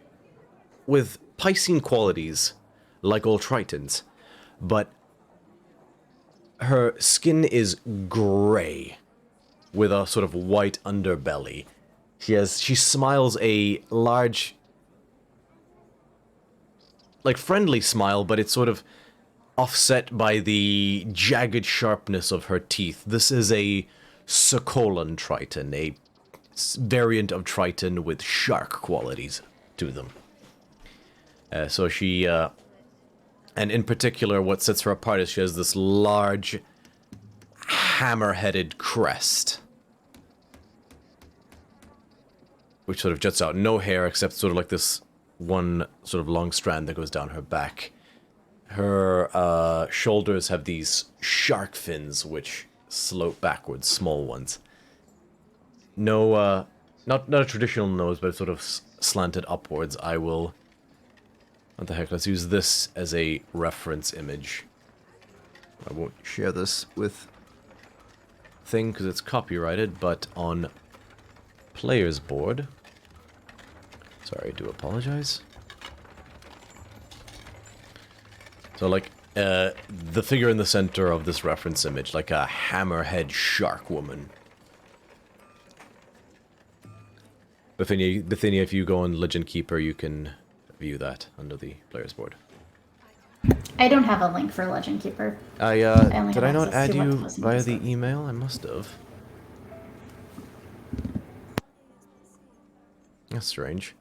with Piscean qualities, like all Tritons, but her skin is gray, with a sort of white underbelly. She smiles a large, like friendly smile, but it's sort of offset by the jagged sharpness of her teeth. This is a Sokolan Triton, a variant of Triton with shark qualities to them. So she, and in particular, what sets her apart is she has this large, hammer-headed crest, which sort of juts out. No hair, except sort of like this one sort of long strand that goes down her back. Her shoulders have these shark fins, which slope backwards, small ones. No, not a traditional nose, but sort of slanted upwards. What the heck, let's use this as a reference image. I won't share this with thing because it's copyrighted, but on player's board. Sorry, I do apologize. So, like, the figure in the center of this reference image, like a hammerhead shark woman. Bithynia, if you go on Legend Keeper, you can view that under the player's board. I don't have a link for Legend Keeper. Did I not add you was in via this the one. email? I must have. That's strange.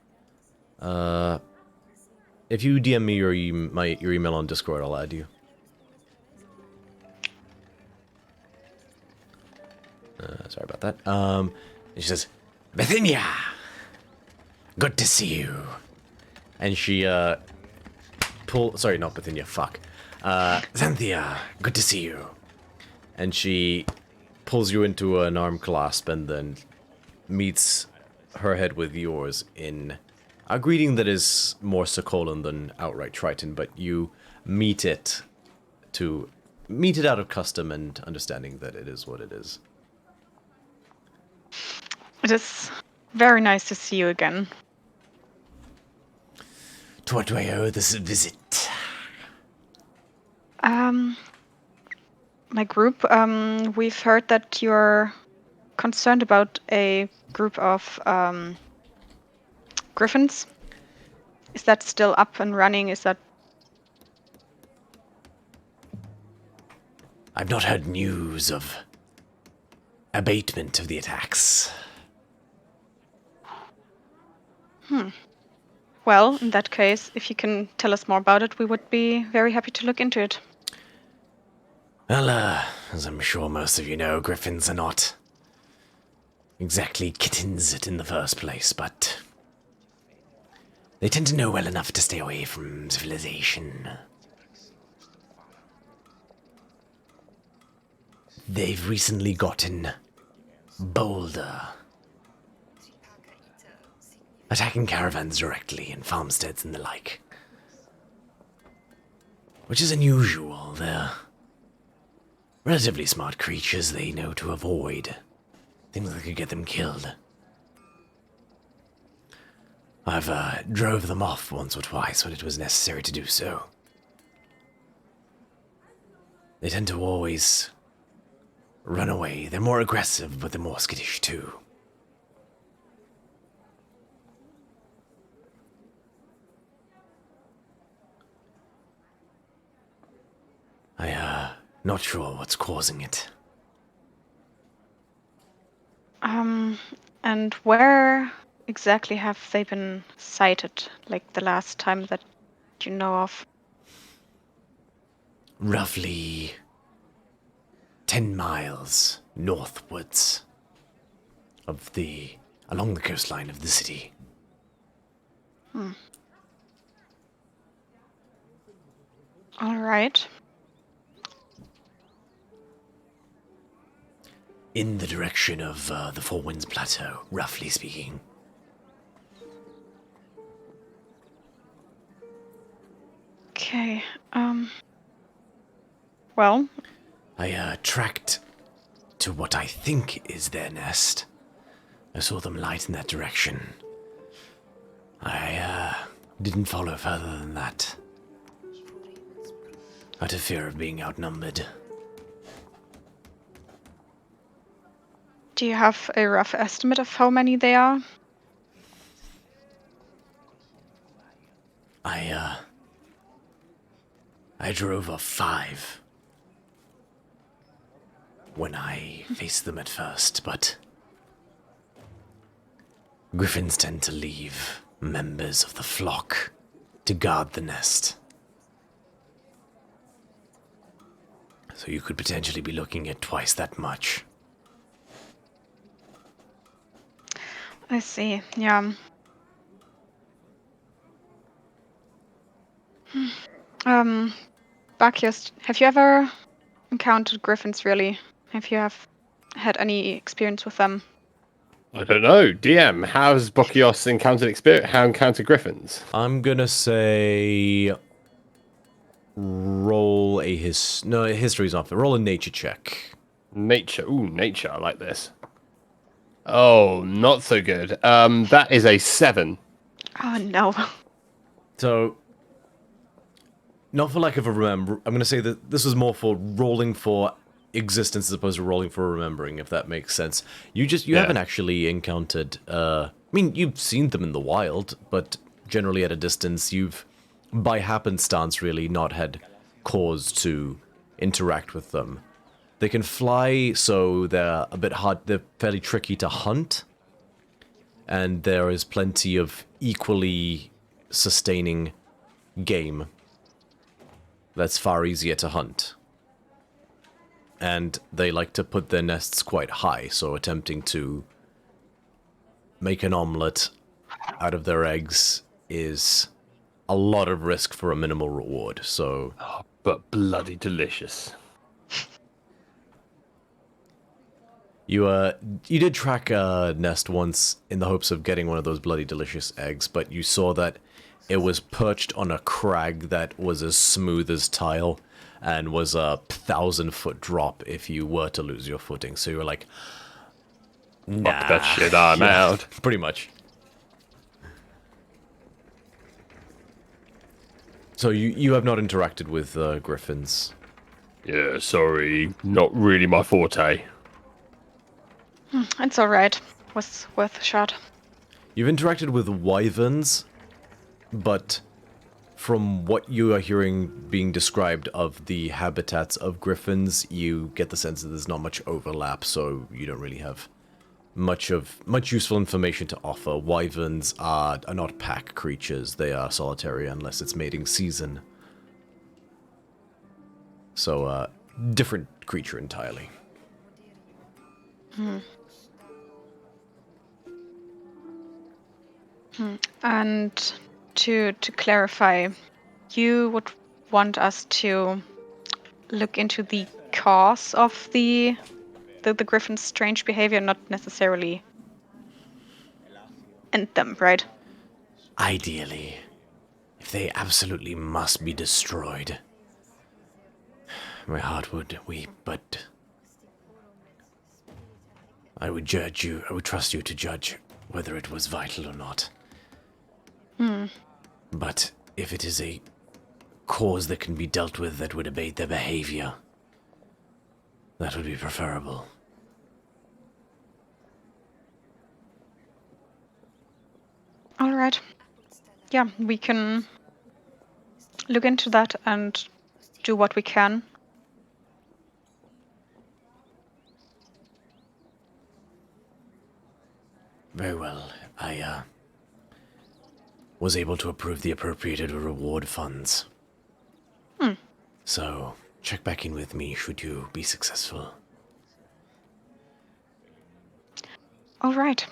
If you DM me your email on Discord, I'll add you. Sorry about that. And she says, Bithynia! Good to see you. And she, sorry, not Bithynia, fuck. Xanthia, good to see you. And she pulls you into an arm clasp and then meets her head with yours in a greeting that is more Sokolan than outright Triton, but you meet it out of custom and understanding that it is what it is. It is very nice to see you again. To what do I owe this visit? My group, we've heard that you're concerned about a group of Griffins. Is that still up and running? Is that... I've not heard news of abatement of the attacks. Well, in that case, if you can tell us more about it, we would be very happy to look into it. Well, as I'm sure most of you know, griffins are not exactly kittens in the first place, but they tend to know well enough to stay away from civilization. They've recently gotten bolder, attacking caravans directly and farmsteads and the like, which is unusual. They're relatively smart creatures. They know to avoid things that could get them killed. I've drove them off once or twice when it was necessary to do so. They tend to always run away. They're more aggressive, but they're more skittish too. Not sure what's causing it. And where exactly have they been sighted, like the last time that you know of? Roughly 10 miles northwards of along the coastline of the city. All right. In the direction of the Four Winds Plateau, roughly speaking. Okay. Well, I tracked to what I think is their nest. I saw them light in that direction. I didn't follow further than that, out of fear of being outnumbered. do you have a rough estimate of how many they are? I drove a 5 when I faced them at first, but griffins tend to leave members of the flock to guard the nest. So you could potentially be looking at twice that much. I see, yeah. Bacchus, have you ever encountered griffins, really? Have you had any experience with them? I don't know. DM, how's Bokios encountered griffins? I'm gonna say roll a history's off. Roll a nature check. Nature. Ooh, nature. I like this. Oh, not so good. That is a 7. Oh no. So, not for lack of a remember, I'm gonna say that this was more for rolling for existence as opposed to rolling for remembering, if that makes sense. You haven't actually encountered, I mean, you've seen them in the wild, but generally at a distance, you've, by happenstance really, not had cause to interact with them. They can fly, so they're a bit hard, they're fairly tricky to hunt, and there is plenty of equally sustaining game that's far easier to hunt. And they like to put their nests quite high, so attempting to make an omelette out of their eggs is a lot of risk for a minimal reward, so... Oh, but bloody delicious. You did track a nest once in the hopes of getting one of those bloody delicious eggs, but you saw that it was perched on a crag that was as smooth as tile, and was a 1,000-foot drop if you were to lose your footing. So you were like, Fuck that shit, I'm out. Pretty much. So you have not interacted with griffins? Yeah, sorry, not really my forte. It's alright. Was worth a shot. You've interacted with wyverns, but from what you are hearing being described of the habitats of griffins, you get the sense that there's not much overlap, so you don't really have much useful information to offer. Wyverns are not pack creatures. They are solitary unless it's mating season. So, different creature entirely. And to clarify, you would want us to look into the cause of the griffin's strange behavior, not necessarily end them, right? Ideally, if they absolutely must be destroyed, my heart would weep, but I would trust you to judge whether it was vital or not. But if it is a cause that can be dealt with that would abate their behavior, that would be preferable. Alright. Yeah, we can look into that and do what we can. Very well. I was able to approve the appropriated reward funds. So, check back in with me should you be successful. Alright.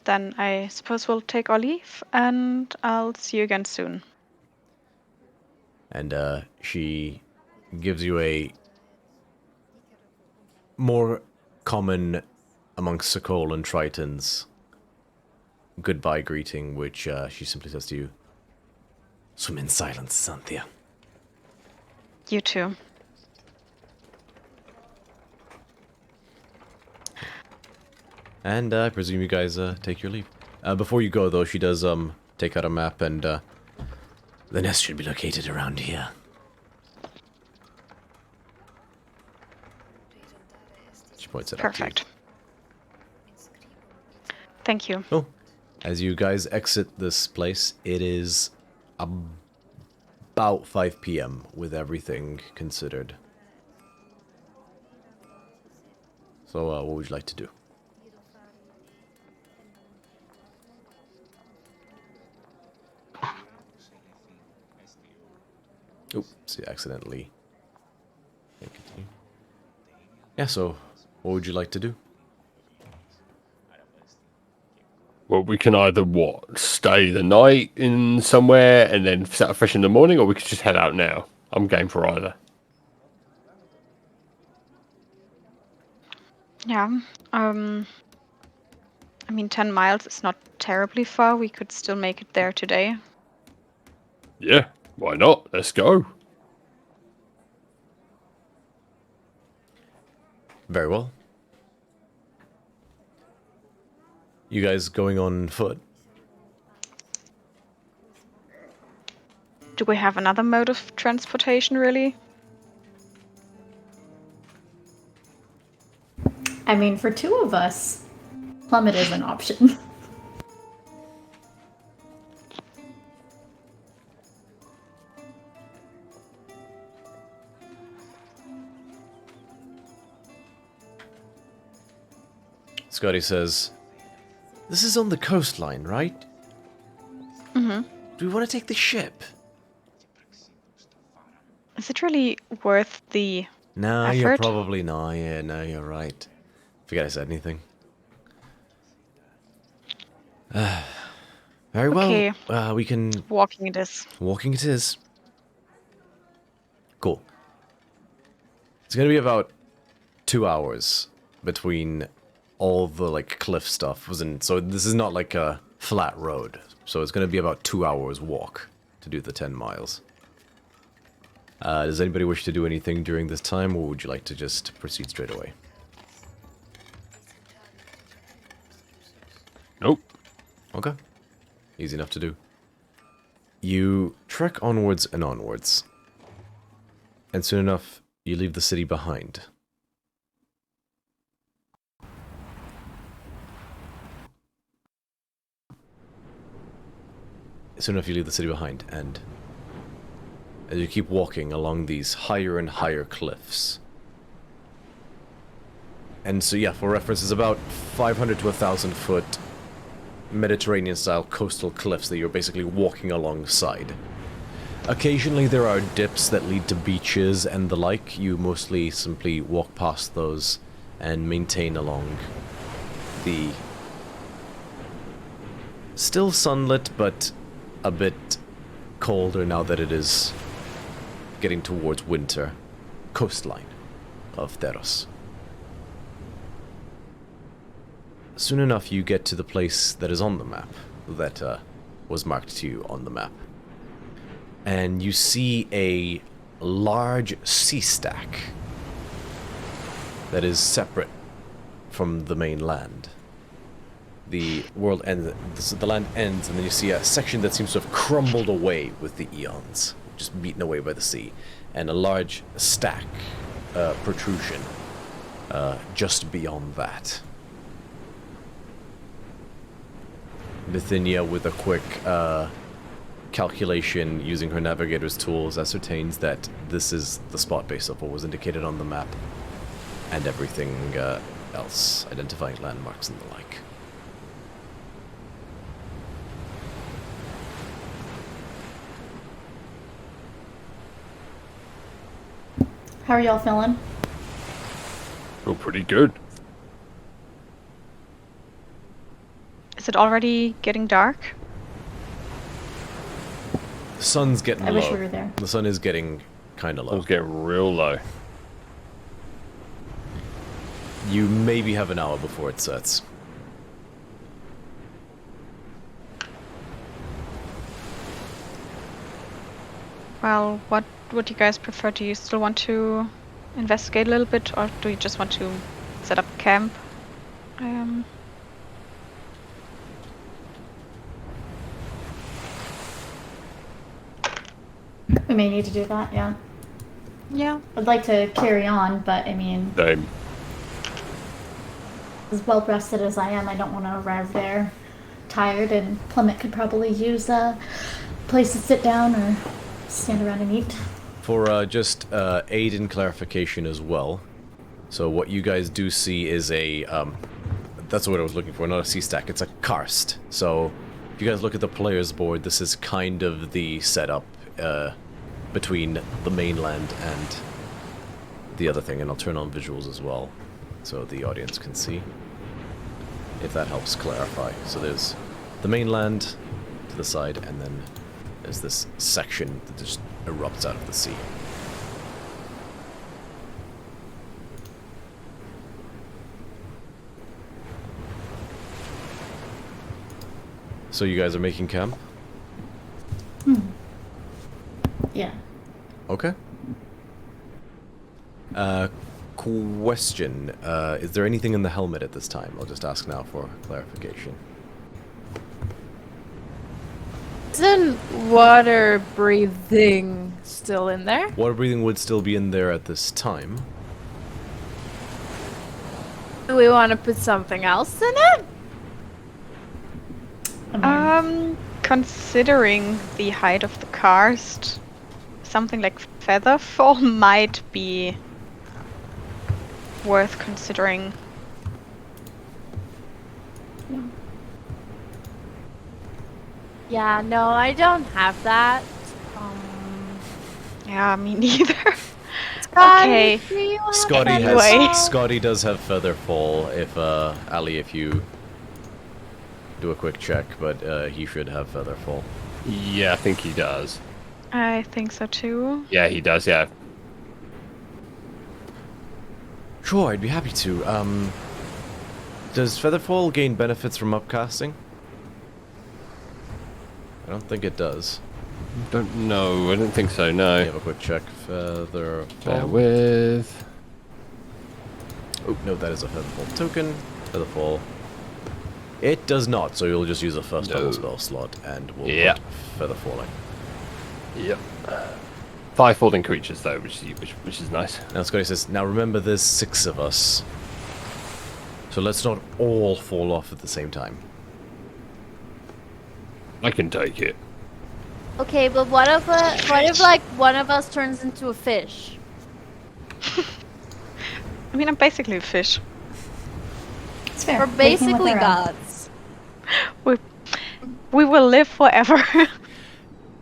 Then I suppose we'll take our leave, and I'll see you again soon. And she gives you a more common amongst Sokol and Tritons goodbye greeting, which she simply says to you, Swim in silence, Cynthia. You too. and I presume you guys take your leave. Before you go, though, she does take out a map, and The nest should be located around here. she points it out to you. Perfect. Thank you. Oh, as you guys exit this place, it is about 5 p.m. with everything considered. So, what would you like to do? Oops, accidentally. Can't continue. Yeah, so, what would you like to do? Well, we can either, stay the night in somewhere and then set up fresh in the morning, or we could just head out now. I'm game for either. Yeah. I mean, 10 miles is not terribly far. We could still make it there today. Yeah, why not? Let's go. Very well. You guys going on foot? Do we have another mode of transportation, really? I mean, for two of us, plummet is an option. Scotty says, "This is on the coastline, right? Mm-hmm. Do we want to take the ship?" Is it really worth the No, you're effort? probably not. Yeah, no, you're right. Forget I said anything. Very well. Okay. We can... Walking it is. Walking it is. Cool. It's gonna be about 2 hours between all the, like, cliff stuff. So this is not like a flat road. So it's gonna be about 2 hours walk to do the 10 miles. Does anybody wish to do anything during this time, or would you like to just proceed straight away? Nope. Okay. Easy enough to do. You trek onwards and onwards. And soon enough, you leave the city behind. Soon enough, you leave the city behind, and as you keep walking along these higher and higher cliffs. And so, yeah, for reference, it's about 500 to 1,000 foot Mediterranean-style coastal cliffs that you're basically walking alongside. Occasionally there are dips that lead to beaches and the like. You mostly simply walk past those and maintain along the still sunlit but a bit colder now that it is getting towards winter coastline of Theros. Soon enough you get to the place that is on the map, that was marked to you on the map. And you see a large sea stack that is separate from the main land. The world ends, the land ends, and then you see a section that seems to have crumbled away with the eons, just beaten away by the sea, and a large stack, protrusion, just beyond that. Bithynia, with a quick calculation using her navigator's tools, ascertains that this is the spot based off what was indicated on the map, and everything else, identifying landmarks and the like. How are y'all feeling? Feel pretty good. Is it already getting dark? The sun's getting low. I wish we were there. The sun is getting kind of low. It's getting real low. You maybe have an hour before it sets. Well, what would you guys prefer? Do you still want to investigate a little bit, or do you just want to set up camp? We may need to do that, yeah. Yeah. I'd like to carry on, but I mean, Same. as well rested as I am, I don't want to arrive there tired, and Plummet could probably use a place to sit down or stand around and eat. For just aid and clarification as well, so what you guys do see is a, that's what I was looking for, not a sea stack, it's a karst. So if you guys look at the player's board, this is kind of the setup between the mainland and the other thing, and I'll turn on visuals as well so the audience can see, if that helps clarify. So there's the mainland to the side, and then there's this section that just erupts out of the sea. So you guys are making camp? Yeah. Okay. Question. Is there anything in the helmet at this time? I'll just ask now for clarification. Isn't water breathing still in there? Water breathing would still be in there at this time. Do we want to put something else in it? Considering the height of the karst, something like featherfall might be worth considering. Yeah, no, I don't have that. Yeah, me neither. Scotty, Okay. do you have Scotty that? has. Anyway. Scotty does have featherfall. If Ali, if you do a quick check, but he should have featherfall. Yeah, I think he does. I think so too. Yeah, he does, yeah. Sure, I'd be happy to. Does featherfall gain benefits from upcasting? I don't think it does. Don't know, I don't think so, Let me no. have a quick check. Bear Featherfall. with... Oh, no, that is a featherfall token. Featherfall. It does not, so you'll just use a first level spell slot, and we'll put Feather Falling. Yep. 5 falling creatures though, which is nice. Now Scotty says, now remember there's 6 of us. So let's not all fall off at the same time. I can take it. Okay, but what if like one of us turns into a fish? I mean, I'm basically a fish. It's fair. We're They can look basically around. gods. We will live forever.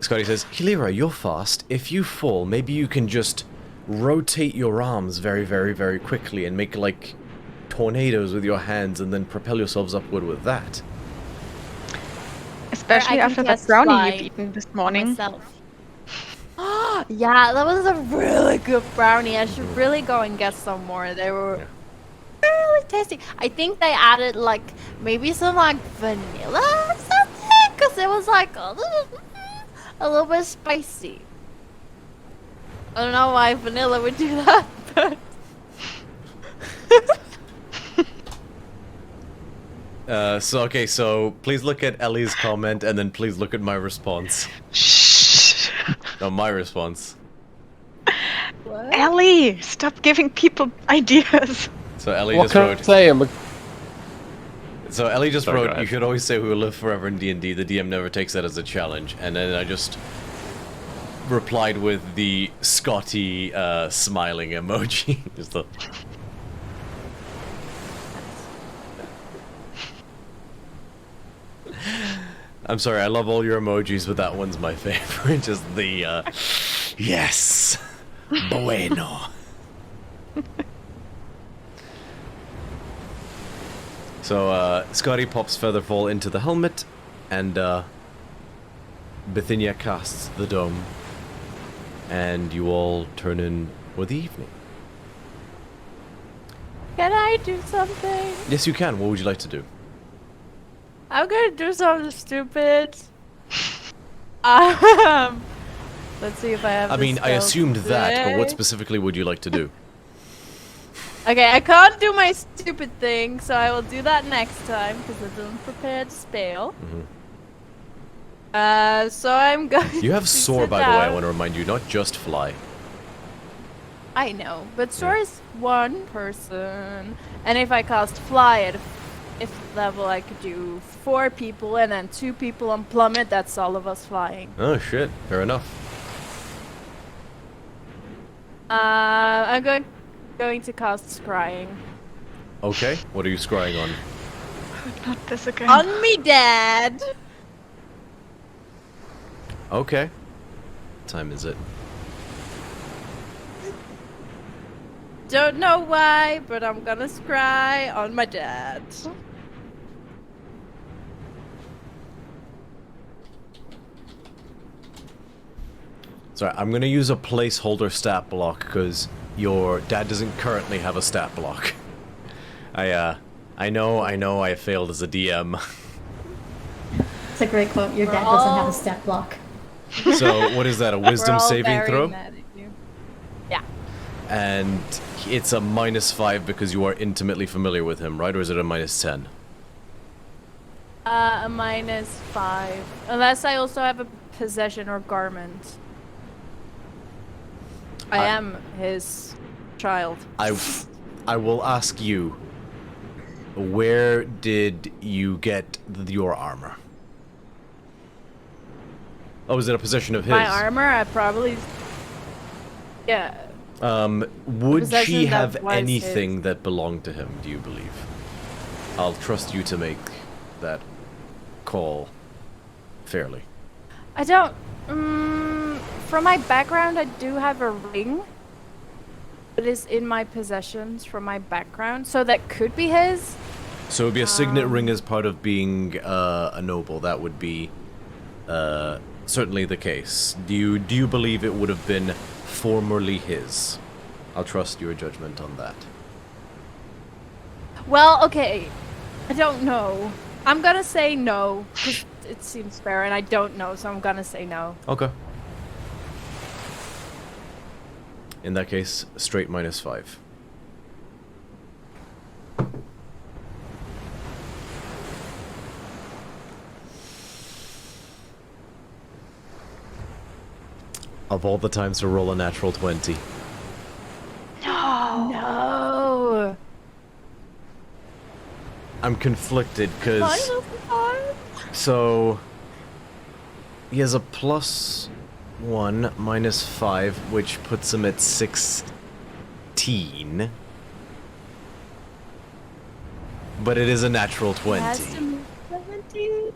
Scotty says, Hilira, you're fast. If you fall, maybe you can just rotate your arms very, very, very quickly and make, like, tornadoes with your hands and then propel yourselves upward with that. Especially can after that cast brownie fly you've eaten this morning. Myself. Yeah, that was a really good brownie. I should really go and get some more. They were really tasty. I think they added like maybe some like vanilla or something because it was like a little bit spicy. I don't know why vanilla would do that, but So please look at Ellie's comment and then please look at my response. Shh. No, my response. what? Ellie, stop giving people ideas. So Ellie What just can I wrote. say? So Ellie just Sorry, go wrote, ahead. you should always say we will live forever in D&D. The DM never takes that as a challenge. And then I just replied with the Scotty smiling emoji. Just the... I'm sorry, I love all your emojis, but that one's my favorite. Just the, yes! Bueno! So, Scotty pops Featherfall into the helmet, and, Bithynia casts the dome, and you all turn in for the evening. Can I do something? Yes, you can. What would you like to do? I'm gonna do something stupid. Let's see if I have. I the mean, I skills assumed that, but what today. specifically would you like to do? Okay, I can't do my stupid thing, so I will do that next time because I didn't prepare the spell. So I'm going. You have to soar, sit by the way, I down. want to remind you, not just fly. I know, but soar is one person, and if I cast fly at fifth level, I could do 4 people, and then 2 people on plummet. That's all of us flying. Oh, shit. Fair enough. I'm going to cast scrying Okay, what are you scrying on? Not this again. on me, Dad. Okay. What time is it? Don't know why, but I'm gonna scry on my dad. Sorry, I'm gonna use a placeholder stat block because your dad doesn't currently have a stat block. I know I failed as a DM. It's a great quote. Your We're dad doesn't have all- a stat block. So, what is that, a We're wisdom all saving very throw? mad at you. Yeah. And it's a -5 because you are intimately familiar with him, right? Or is it a -10? A -5. Unless I also have a possession or garment. I am his child. I will ask you, where did you get your armor? Oh, is it a possession of his? My armor, I probably. Yeah. Would possession she that have was anything that belonged to him, do you believe? I'll trust you to make that call fairly. I don't. From my background, I do have a ring. It is in my possessions from my background, so that could be his. So it would be a signet ring as part of being a noble. That would be certainly the case. Do you believe it would have been formerly his? I'll trust your judgment on that. Well, okay. I don't know. I'm gonna say no, because it seems fair, and I don't know, so I'm gonna say no. Okay. In that case, straight -5. Of all the times to roll a natural 20. No. I'm conflicted because -5. so he has a +1 -5, which puts him at 16. But it is a natural 20. Has to move 17.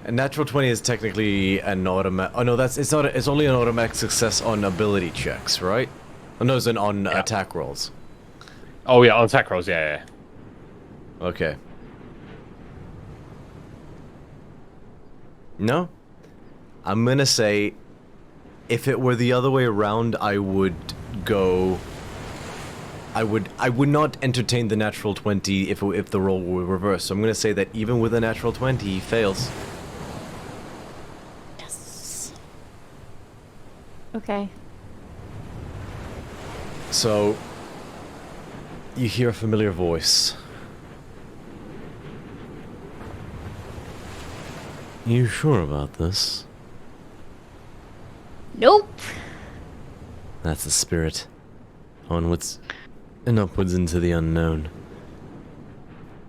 A natural 20 is technically an automatic. Oh no, it's not. It's only an automatic success on ability checks, right? Oh no, it's on attack rolls. Oh yeah, on attack rolls, yeah. Okay. No, I'm gonna say, if it were the other way around, I would go. I would not entertain the natural 20 if the roll were reversed. So I'm gonna say that even with a natural 20, he fails. Yes. Okay. So, you hear a familiar voice. You sure about this? Nope. That's the spirit. Onwards and upwards into the unknown.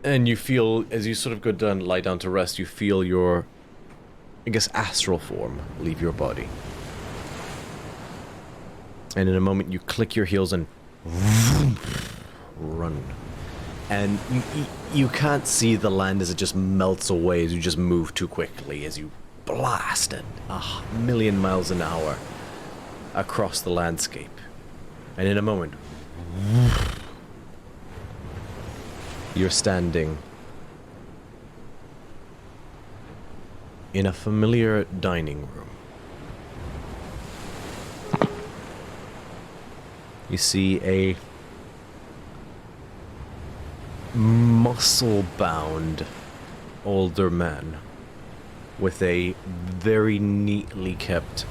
And you feel, as you sort of go down, lie down to rest, you feel your, I guess, astral form leave your body. And in a moment, you click your heels and run. And you can't see the land as it just melts away as you just move too quickly, as you blast at 1,000,000 miles an hour across the landscape. And in a moment, you're standing in a familiar dining room. You see a muscle-bound older man with a very neatly kept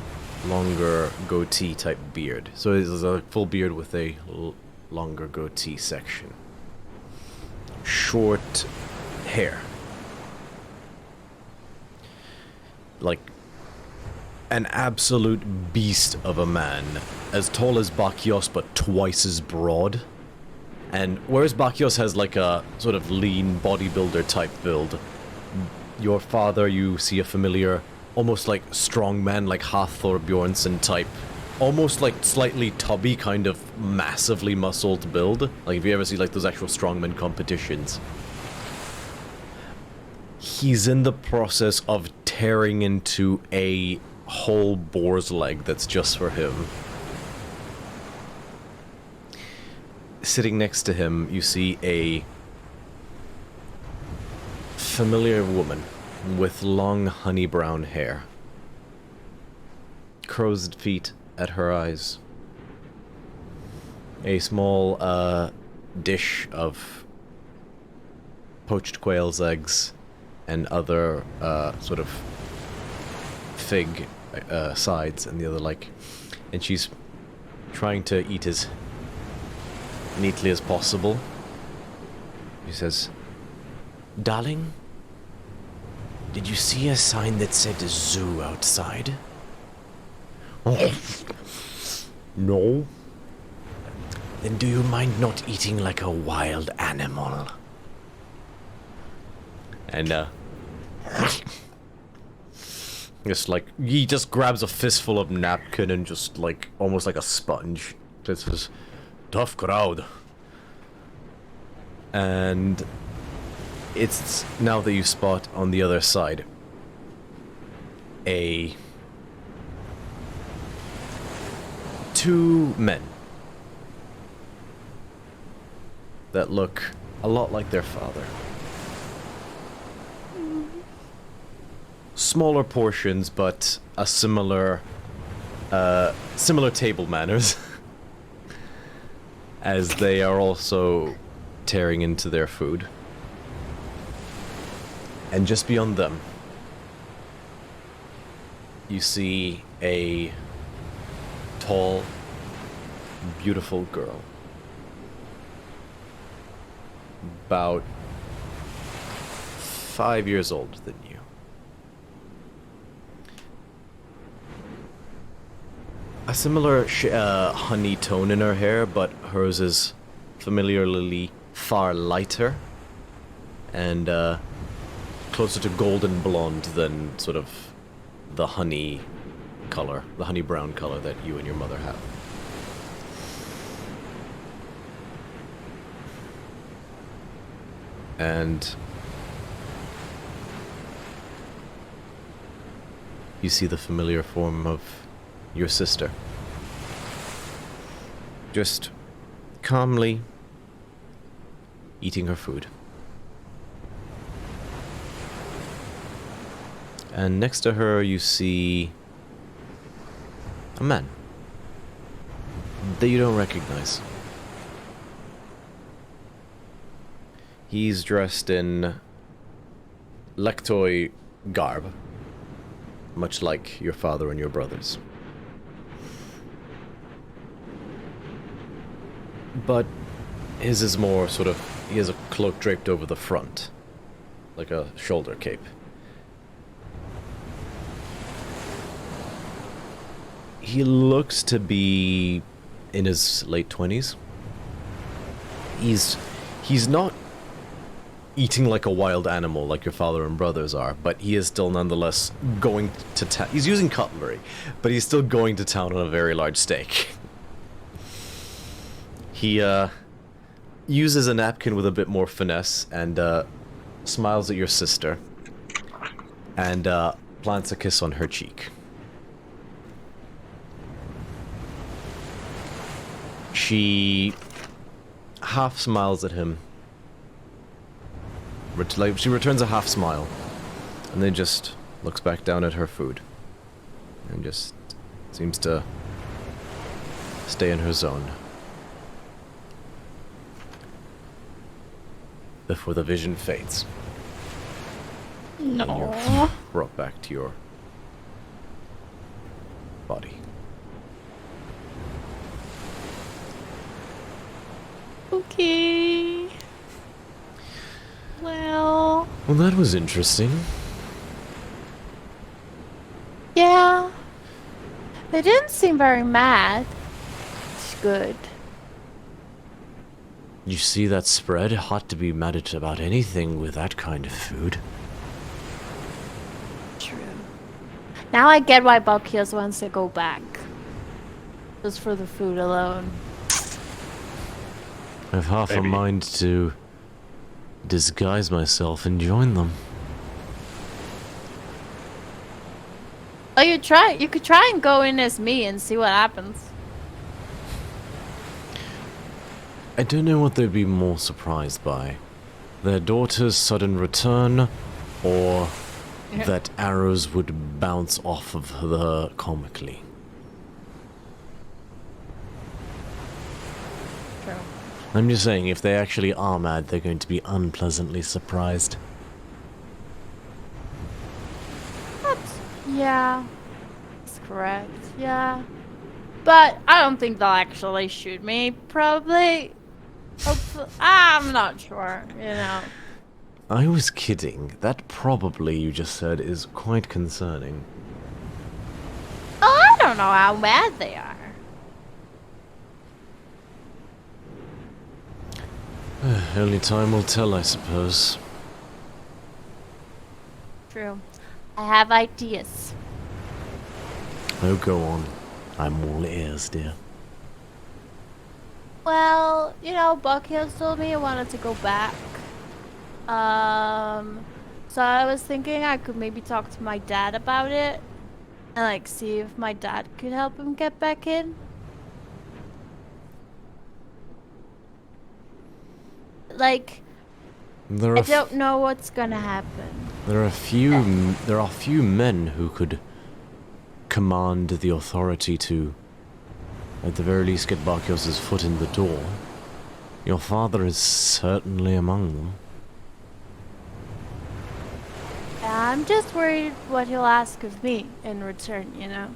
longer goatee type beard. So it is a full beard with a longer goatee section. Short hair. Like an absolute beast of a man. As tall as Bacchios, but twice as broad. And whereas Bacchios has like a sort of lean bodybuilder type build, your father, you see a familiar, almost like strongman, like Hathor Bjornsson type, almost like slightly tubby, kind of massively muscled build. Like if you ever see like those actual strongman competitions. He's in the process of tearing into a whole boar's leg that's just for him. Sitting next to him, you see a familiar woman with long honey brown hair. Crow's feet at her eyes. A small dish of poached quail's eggs and other sort of fig sides and the other like. And she's trying to eat as neatly as possible. He says, "Darling, did you see a sign that said zoo outside?" "Oh, no." "Then do you mind not eating like a wild animal?" And just like, he just grabs a fistful of napkin and just like, almost like a sponge. This was tough crowd. And it's now that you spot on the other side two men that look a lot like their father. Smaller portions, but a similar table manners. As they are also tearing into their food. And just beyond them, you see a tall, beautiful girl. about 5 years older than you. A similar honey tone in her hair, but hers is familiarly far lighter and closer to golden blonde than sort of the honey color, the honey brown color that you and your mother have. And you see the familiar form of your sister. Just calmly eating her food. And next to her you see a man that you don't recognize. He's dressed in Lectoi garb, much like your father and your brothers. But his is more sort of, he has a cloak draped over the front, like a shoulder cape. He looks to be in his late 20s. He's not eating like a wild animal like your father and brothers are, but he is still nonetheless going to town. He's using cutlery, but he's still going to town on a very large steak. He uses a napkin with a bit more finesse and smiles at your sister and plants a kiss on her cheek. She half smiles at him. She returns a half smile, and then just looks back down at her food, and just seems to stay in her zone. Before the vision fades. And you're brought back to your body. Okay. Well, Well, that was interesting. yeah. They didn't seem very mad. It's good. You see that spread? Hard to be mad at about anything with that kind of food. True. Now I get why Balkios wants to go back. Just for the food alone. I've half a Maybe. mind to disguise myself and join them. Oh, you could try and go in as me and see what happens. I don't know what they'd be more surprised by. Their daughter's sudden return, or that arrows would bounce off of her comically. True. I'm just saying, if they actually are mad, they're going to be unpleasantly surprised. Yeah. That's correct. Yeah. But I don't think they'll actually shoot me. Probably. I'm not sure, you know. I was kidding. That probably you just said is quite concerning. Oh, I don't know how mad they are. Only time will tell, I suppose. True. I have ideas. Oh, go on. I'm all ears, dear. Well, you know, Buckhills told me I wanted to go back. So I was thinking I could maybe talk to my dad about it. And, like, see if my dad could help him get back in. Like, There I are don't know what's gonna happen. there are few men who could command the authority to, at the very least, get Barkios' foot in the door. Your father is certainly among them. I'm just worried what he'll ask of me in return, you know?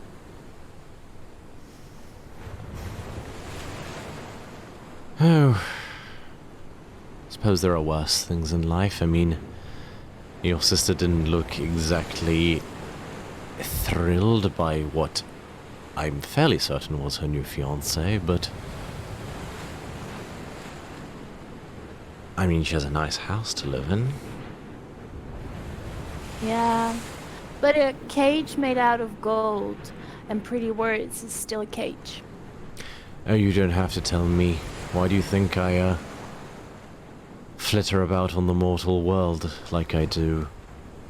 Oh. suppose there are worse things in life. I mean, your sister didn't look exactly thrilled by what I'm fairly certain was her new fiancé, but I mean, she has a nice house to live in. Yeah, but a cage made out of gold and pretty words is still a cage. Oh, you don't have to tell me. Why do you think I, flitter about on the mortal world like I do,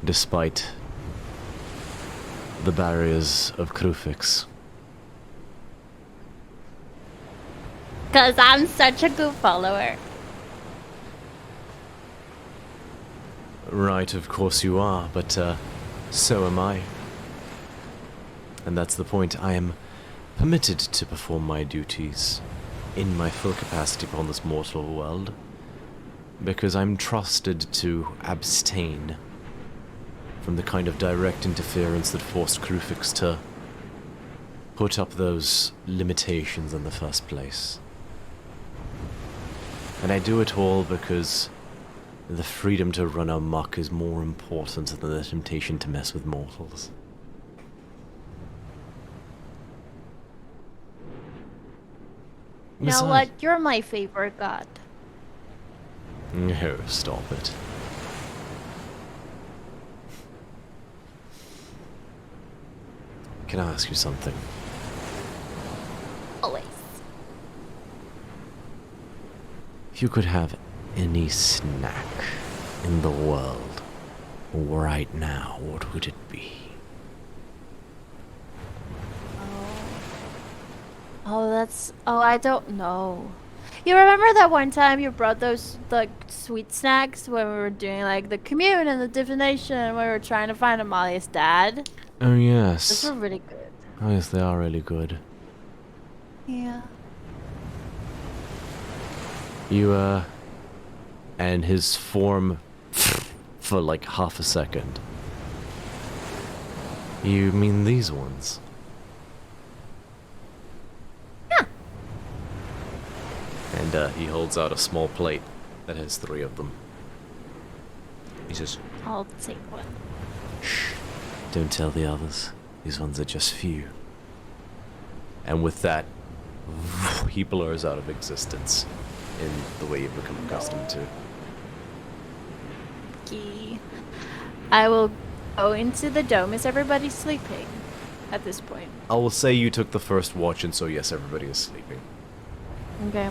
despite the barriers of Krufix? 'Cause I'm such a good follower. Right, of course you are, but, so am I. And that's the point. I am permitted to perform my duties in my full capacity upon this mortal world, because I'm trusted to abstain from the kind of direct interference that forced Krufix to put up those limitations in the first place. And I do it all because the freedom to run amok is more important than the temptation to mess with mortals. You know what? You're my favorite god. No, stop it. Can I ask you something? Always. If you could have any snack in the world right now, what would it be? Oh, I don't know. You remember that one time you brought those, like, sweet snacks when we were doing, like, the commune and the divination and we were trying to find Amalia's dad? Oh, yes. Those were really good. Oh, yes, they are really good. Yeah. You, and his form for like half a second. You mean these ones? Yeah. And, he holds out a small plate that has 3 of them. He says, I'll take one. shh, don't tell the others. These ones are just for you. And with that, he blurs out of existence in the way you've become accustomed to. I will go into the dome. Is everybody sleeping at this point? I will say you took the first watch, and so yes, everybody is sleeping. Okay.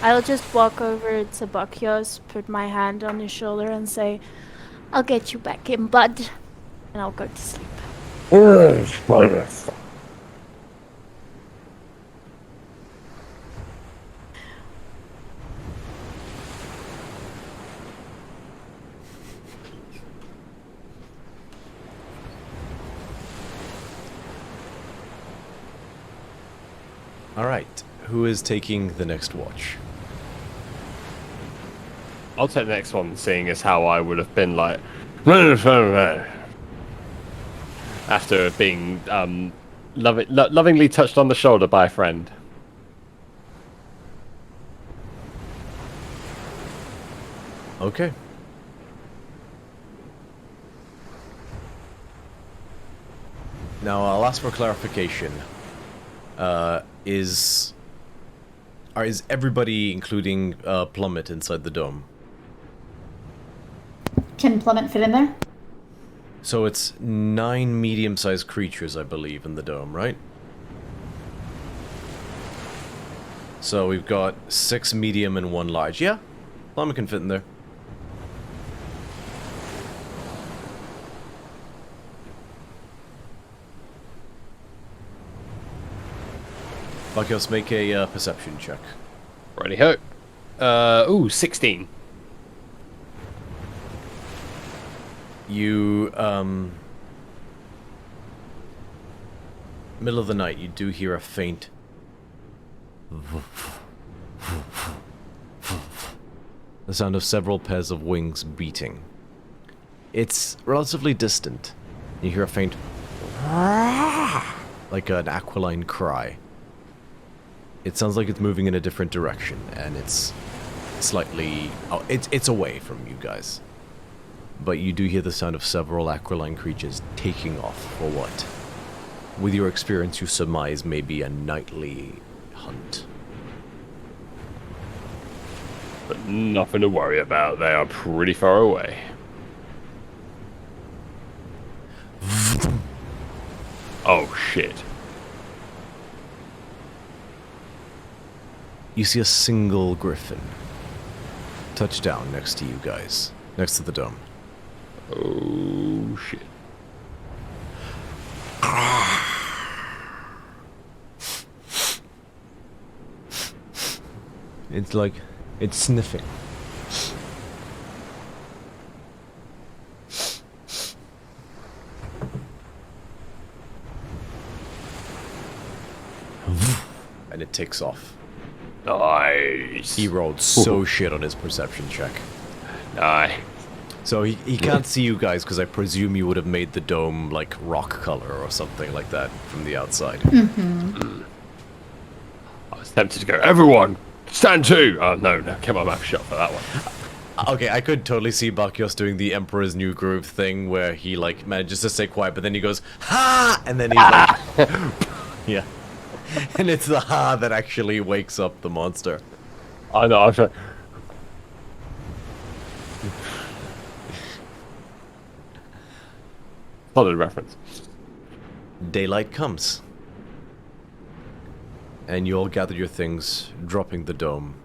I'll just walk over to Bakios, put my hand on his shoulder and say, I'll get you back in, bud. And I'll go to sleep. Alright, who is taking the next watch? I'll take the next one, seeing as how I would have been like after being lovingly touched on the shoulder by a friend. Okay. Now, I'll ask for clarification. Is everybody, including Plummet, inside the dome? Can Plummet fit in there? So it's 9 medium-sized creatures, I believe, in the dome, right? So we've got 6 medium and 1 large. Yeah, Plummet can fit in there. Bakios, make a perception check. Righty ho. 16. You, middle of the night, you do hear a faint the sound of several pairs of wings beating. It's relatively distant. You hear a faint like an aquiline cry. It sounds like it's moving in a different direction, and it's slightly... Oh, it's away from you guys. But you do hear the sound of several aquiline creatures taking off for what, with your experience, you surmise may be a nightly hunt. But nothing to worry about. They are pretty far away. Oh, shit. You see a single griffin touch down next to you guys, next to the dome. Oh, shit. It's like, it's sniffing. And it takes off. Nice. He rolled so shit on his perception check. Nice. So he can't see you guys because I presume you would have made the dome like rock color or something like that from the outside. I was tempted to go, everyone, stand to! Oh, no, kept my mouth shut for that one. Okay, I could totally see Bakos doing the Emperor's New Groove thing where he like manages to stay quiet, but then he goes, ha! And then he's like, yeah. And it's the ha that actually wakes up the monster. I know, I'm trying. Solid reference. Daylight comes. And you all gather your things, dropping the dome.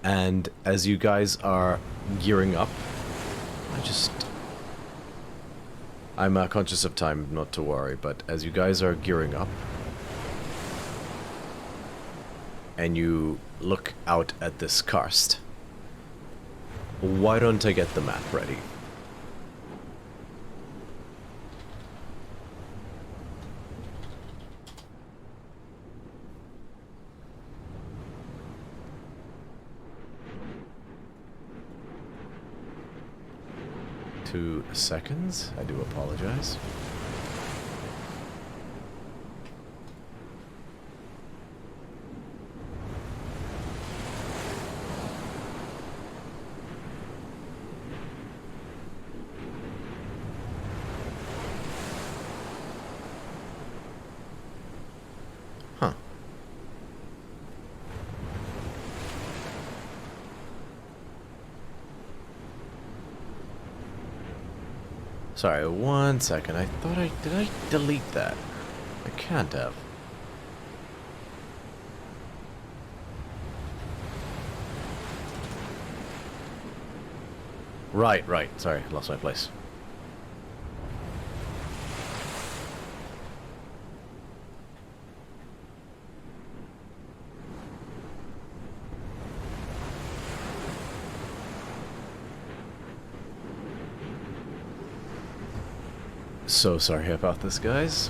And as you guys are gearing up, I'm conscious of time, not to worry, but as you guys are gearing up, and you look out at this karst, why don't I get the map ready? Two seconds. I do apologize. Huh. Sorry, 1 second. I thought did I delete that? I can't have. Right. Sorry, lost my place. So sorry about this, guys.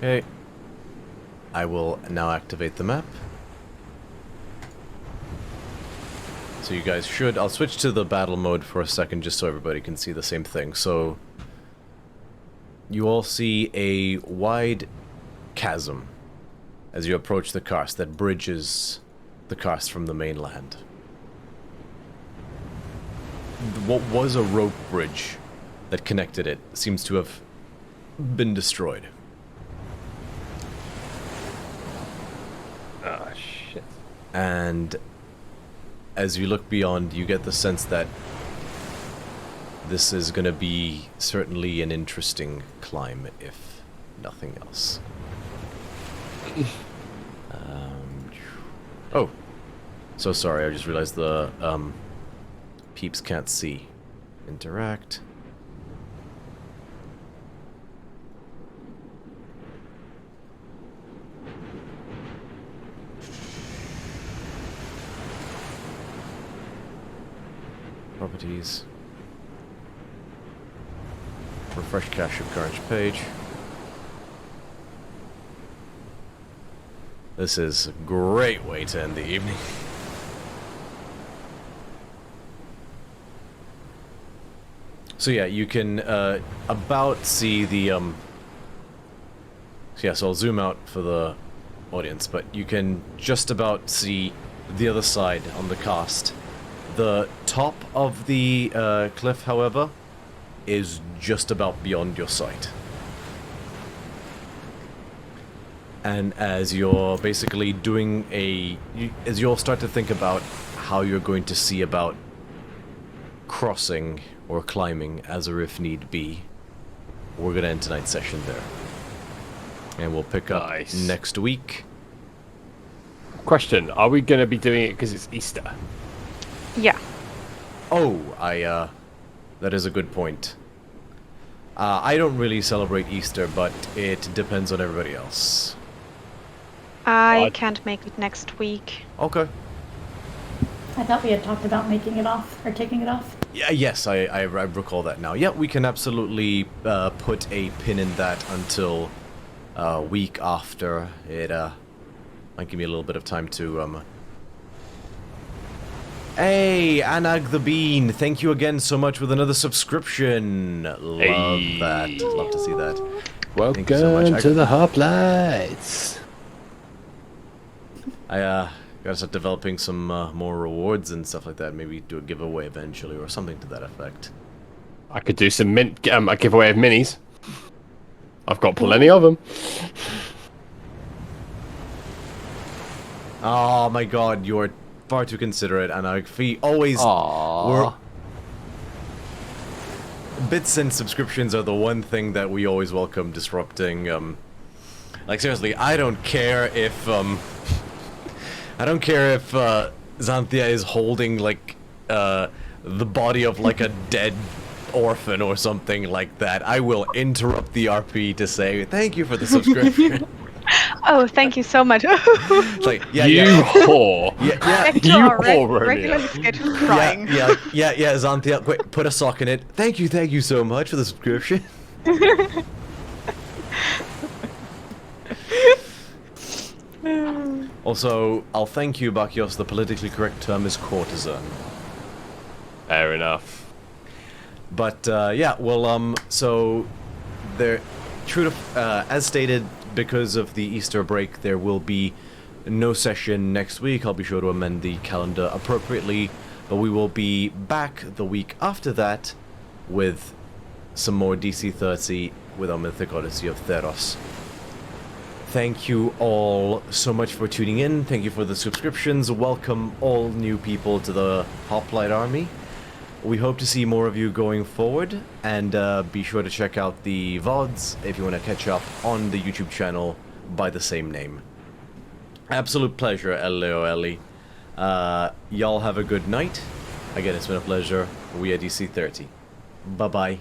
Okay. I will now activate the map. So you guys should... I'll switch to the battle mode for a second just so everybody can see the same thing. So you all see a wide chasm as you approach the karst that bridges the karst from the mainland. What was a rope bridge that connected it seems to have been destroyed. Ah, shit. And as you look beyond, you get the sense that this is going to be certainly an interesting climb, if nothing else. Oh, so sorry, I just realized the peeps can't see. Interact. properties. Refresh cache of current page. This is a great way to end the evening. So yeah, you can about see the so yeah, so I'll zoom out for the audience, but you can just about see the other side on the cast. The top of the cliff, however, is just about beyond your sight. And as you're basically doing as you'll start to think about how you're going to see about crossing or climbing as or if need be, we're gonna end tonight's session there. And we'll pick up next week. Question, are we gonna be doing it because it's Easter? Yeah. Oh, that is a good point. I don't really celebrate Easter, but it depends on everybody else. I can't make it next week. Okay. I thought we had talked about making it off or taking it off. Yeah, yes, I recall that now. Yeah, we can absolutely put a pin in that until week after. It might give me a little bit of time to Hey, Anag the Bean, thank you again so much with another subscription. Love that. Love to see that. Welcome so much. to the Hoplites. I gotta start developing some more rewards and stuff like that. Maybe do a giveaway eventually or something to that effect. I could do some a giveaway of minis. I've got plenty of them. Oh my god, you're far too considerate, and we always bits and subscriptions are the one thing that we always welcome disrupting. Like seriously, I don't care if Xanthia is holding like the body of like a dead orphan or something like that. I will interrupt the RP to say thank you for the subscription. Oh, thank you so much. Like, yeah, you whore. Yeah, you whore, Romeo. Regularly scheduled crying. Yeah, Xanthia, quick, put a sock in it. Thank you so much for the subscription. Also, I'll thank you, Bakios. The politically correct term is courtesan. Fair enough. But yeah, well, so there, true to as stated, because of the Easter break, there will be no session next week. I'll be sure to amend the calendar appropriately, but we will be back the week after that with some more DC30 with our Mythic Odyssey of Theros. Thank you all so much for tuning in. Thank you for the subscriptions. Welcome all new people to the Hoplite Army. We hope to see more of you going forward, and be sure to check out the VODs if you want to catch up on the YouTube channel by the same name. Absolute pleasure, Ellie. Y'all have a good night. Again, it's been a pleasure. We are DC30. Bye-bye.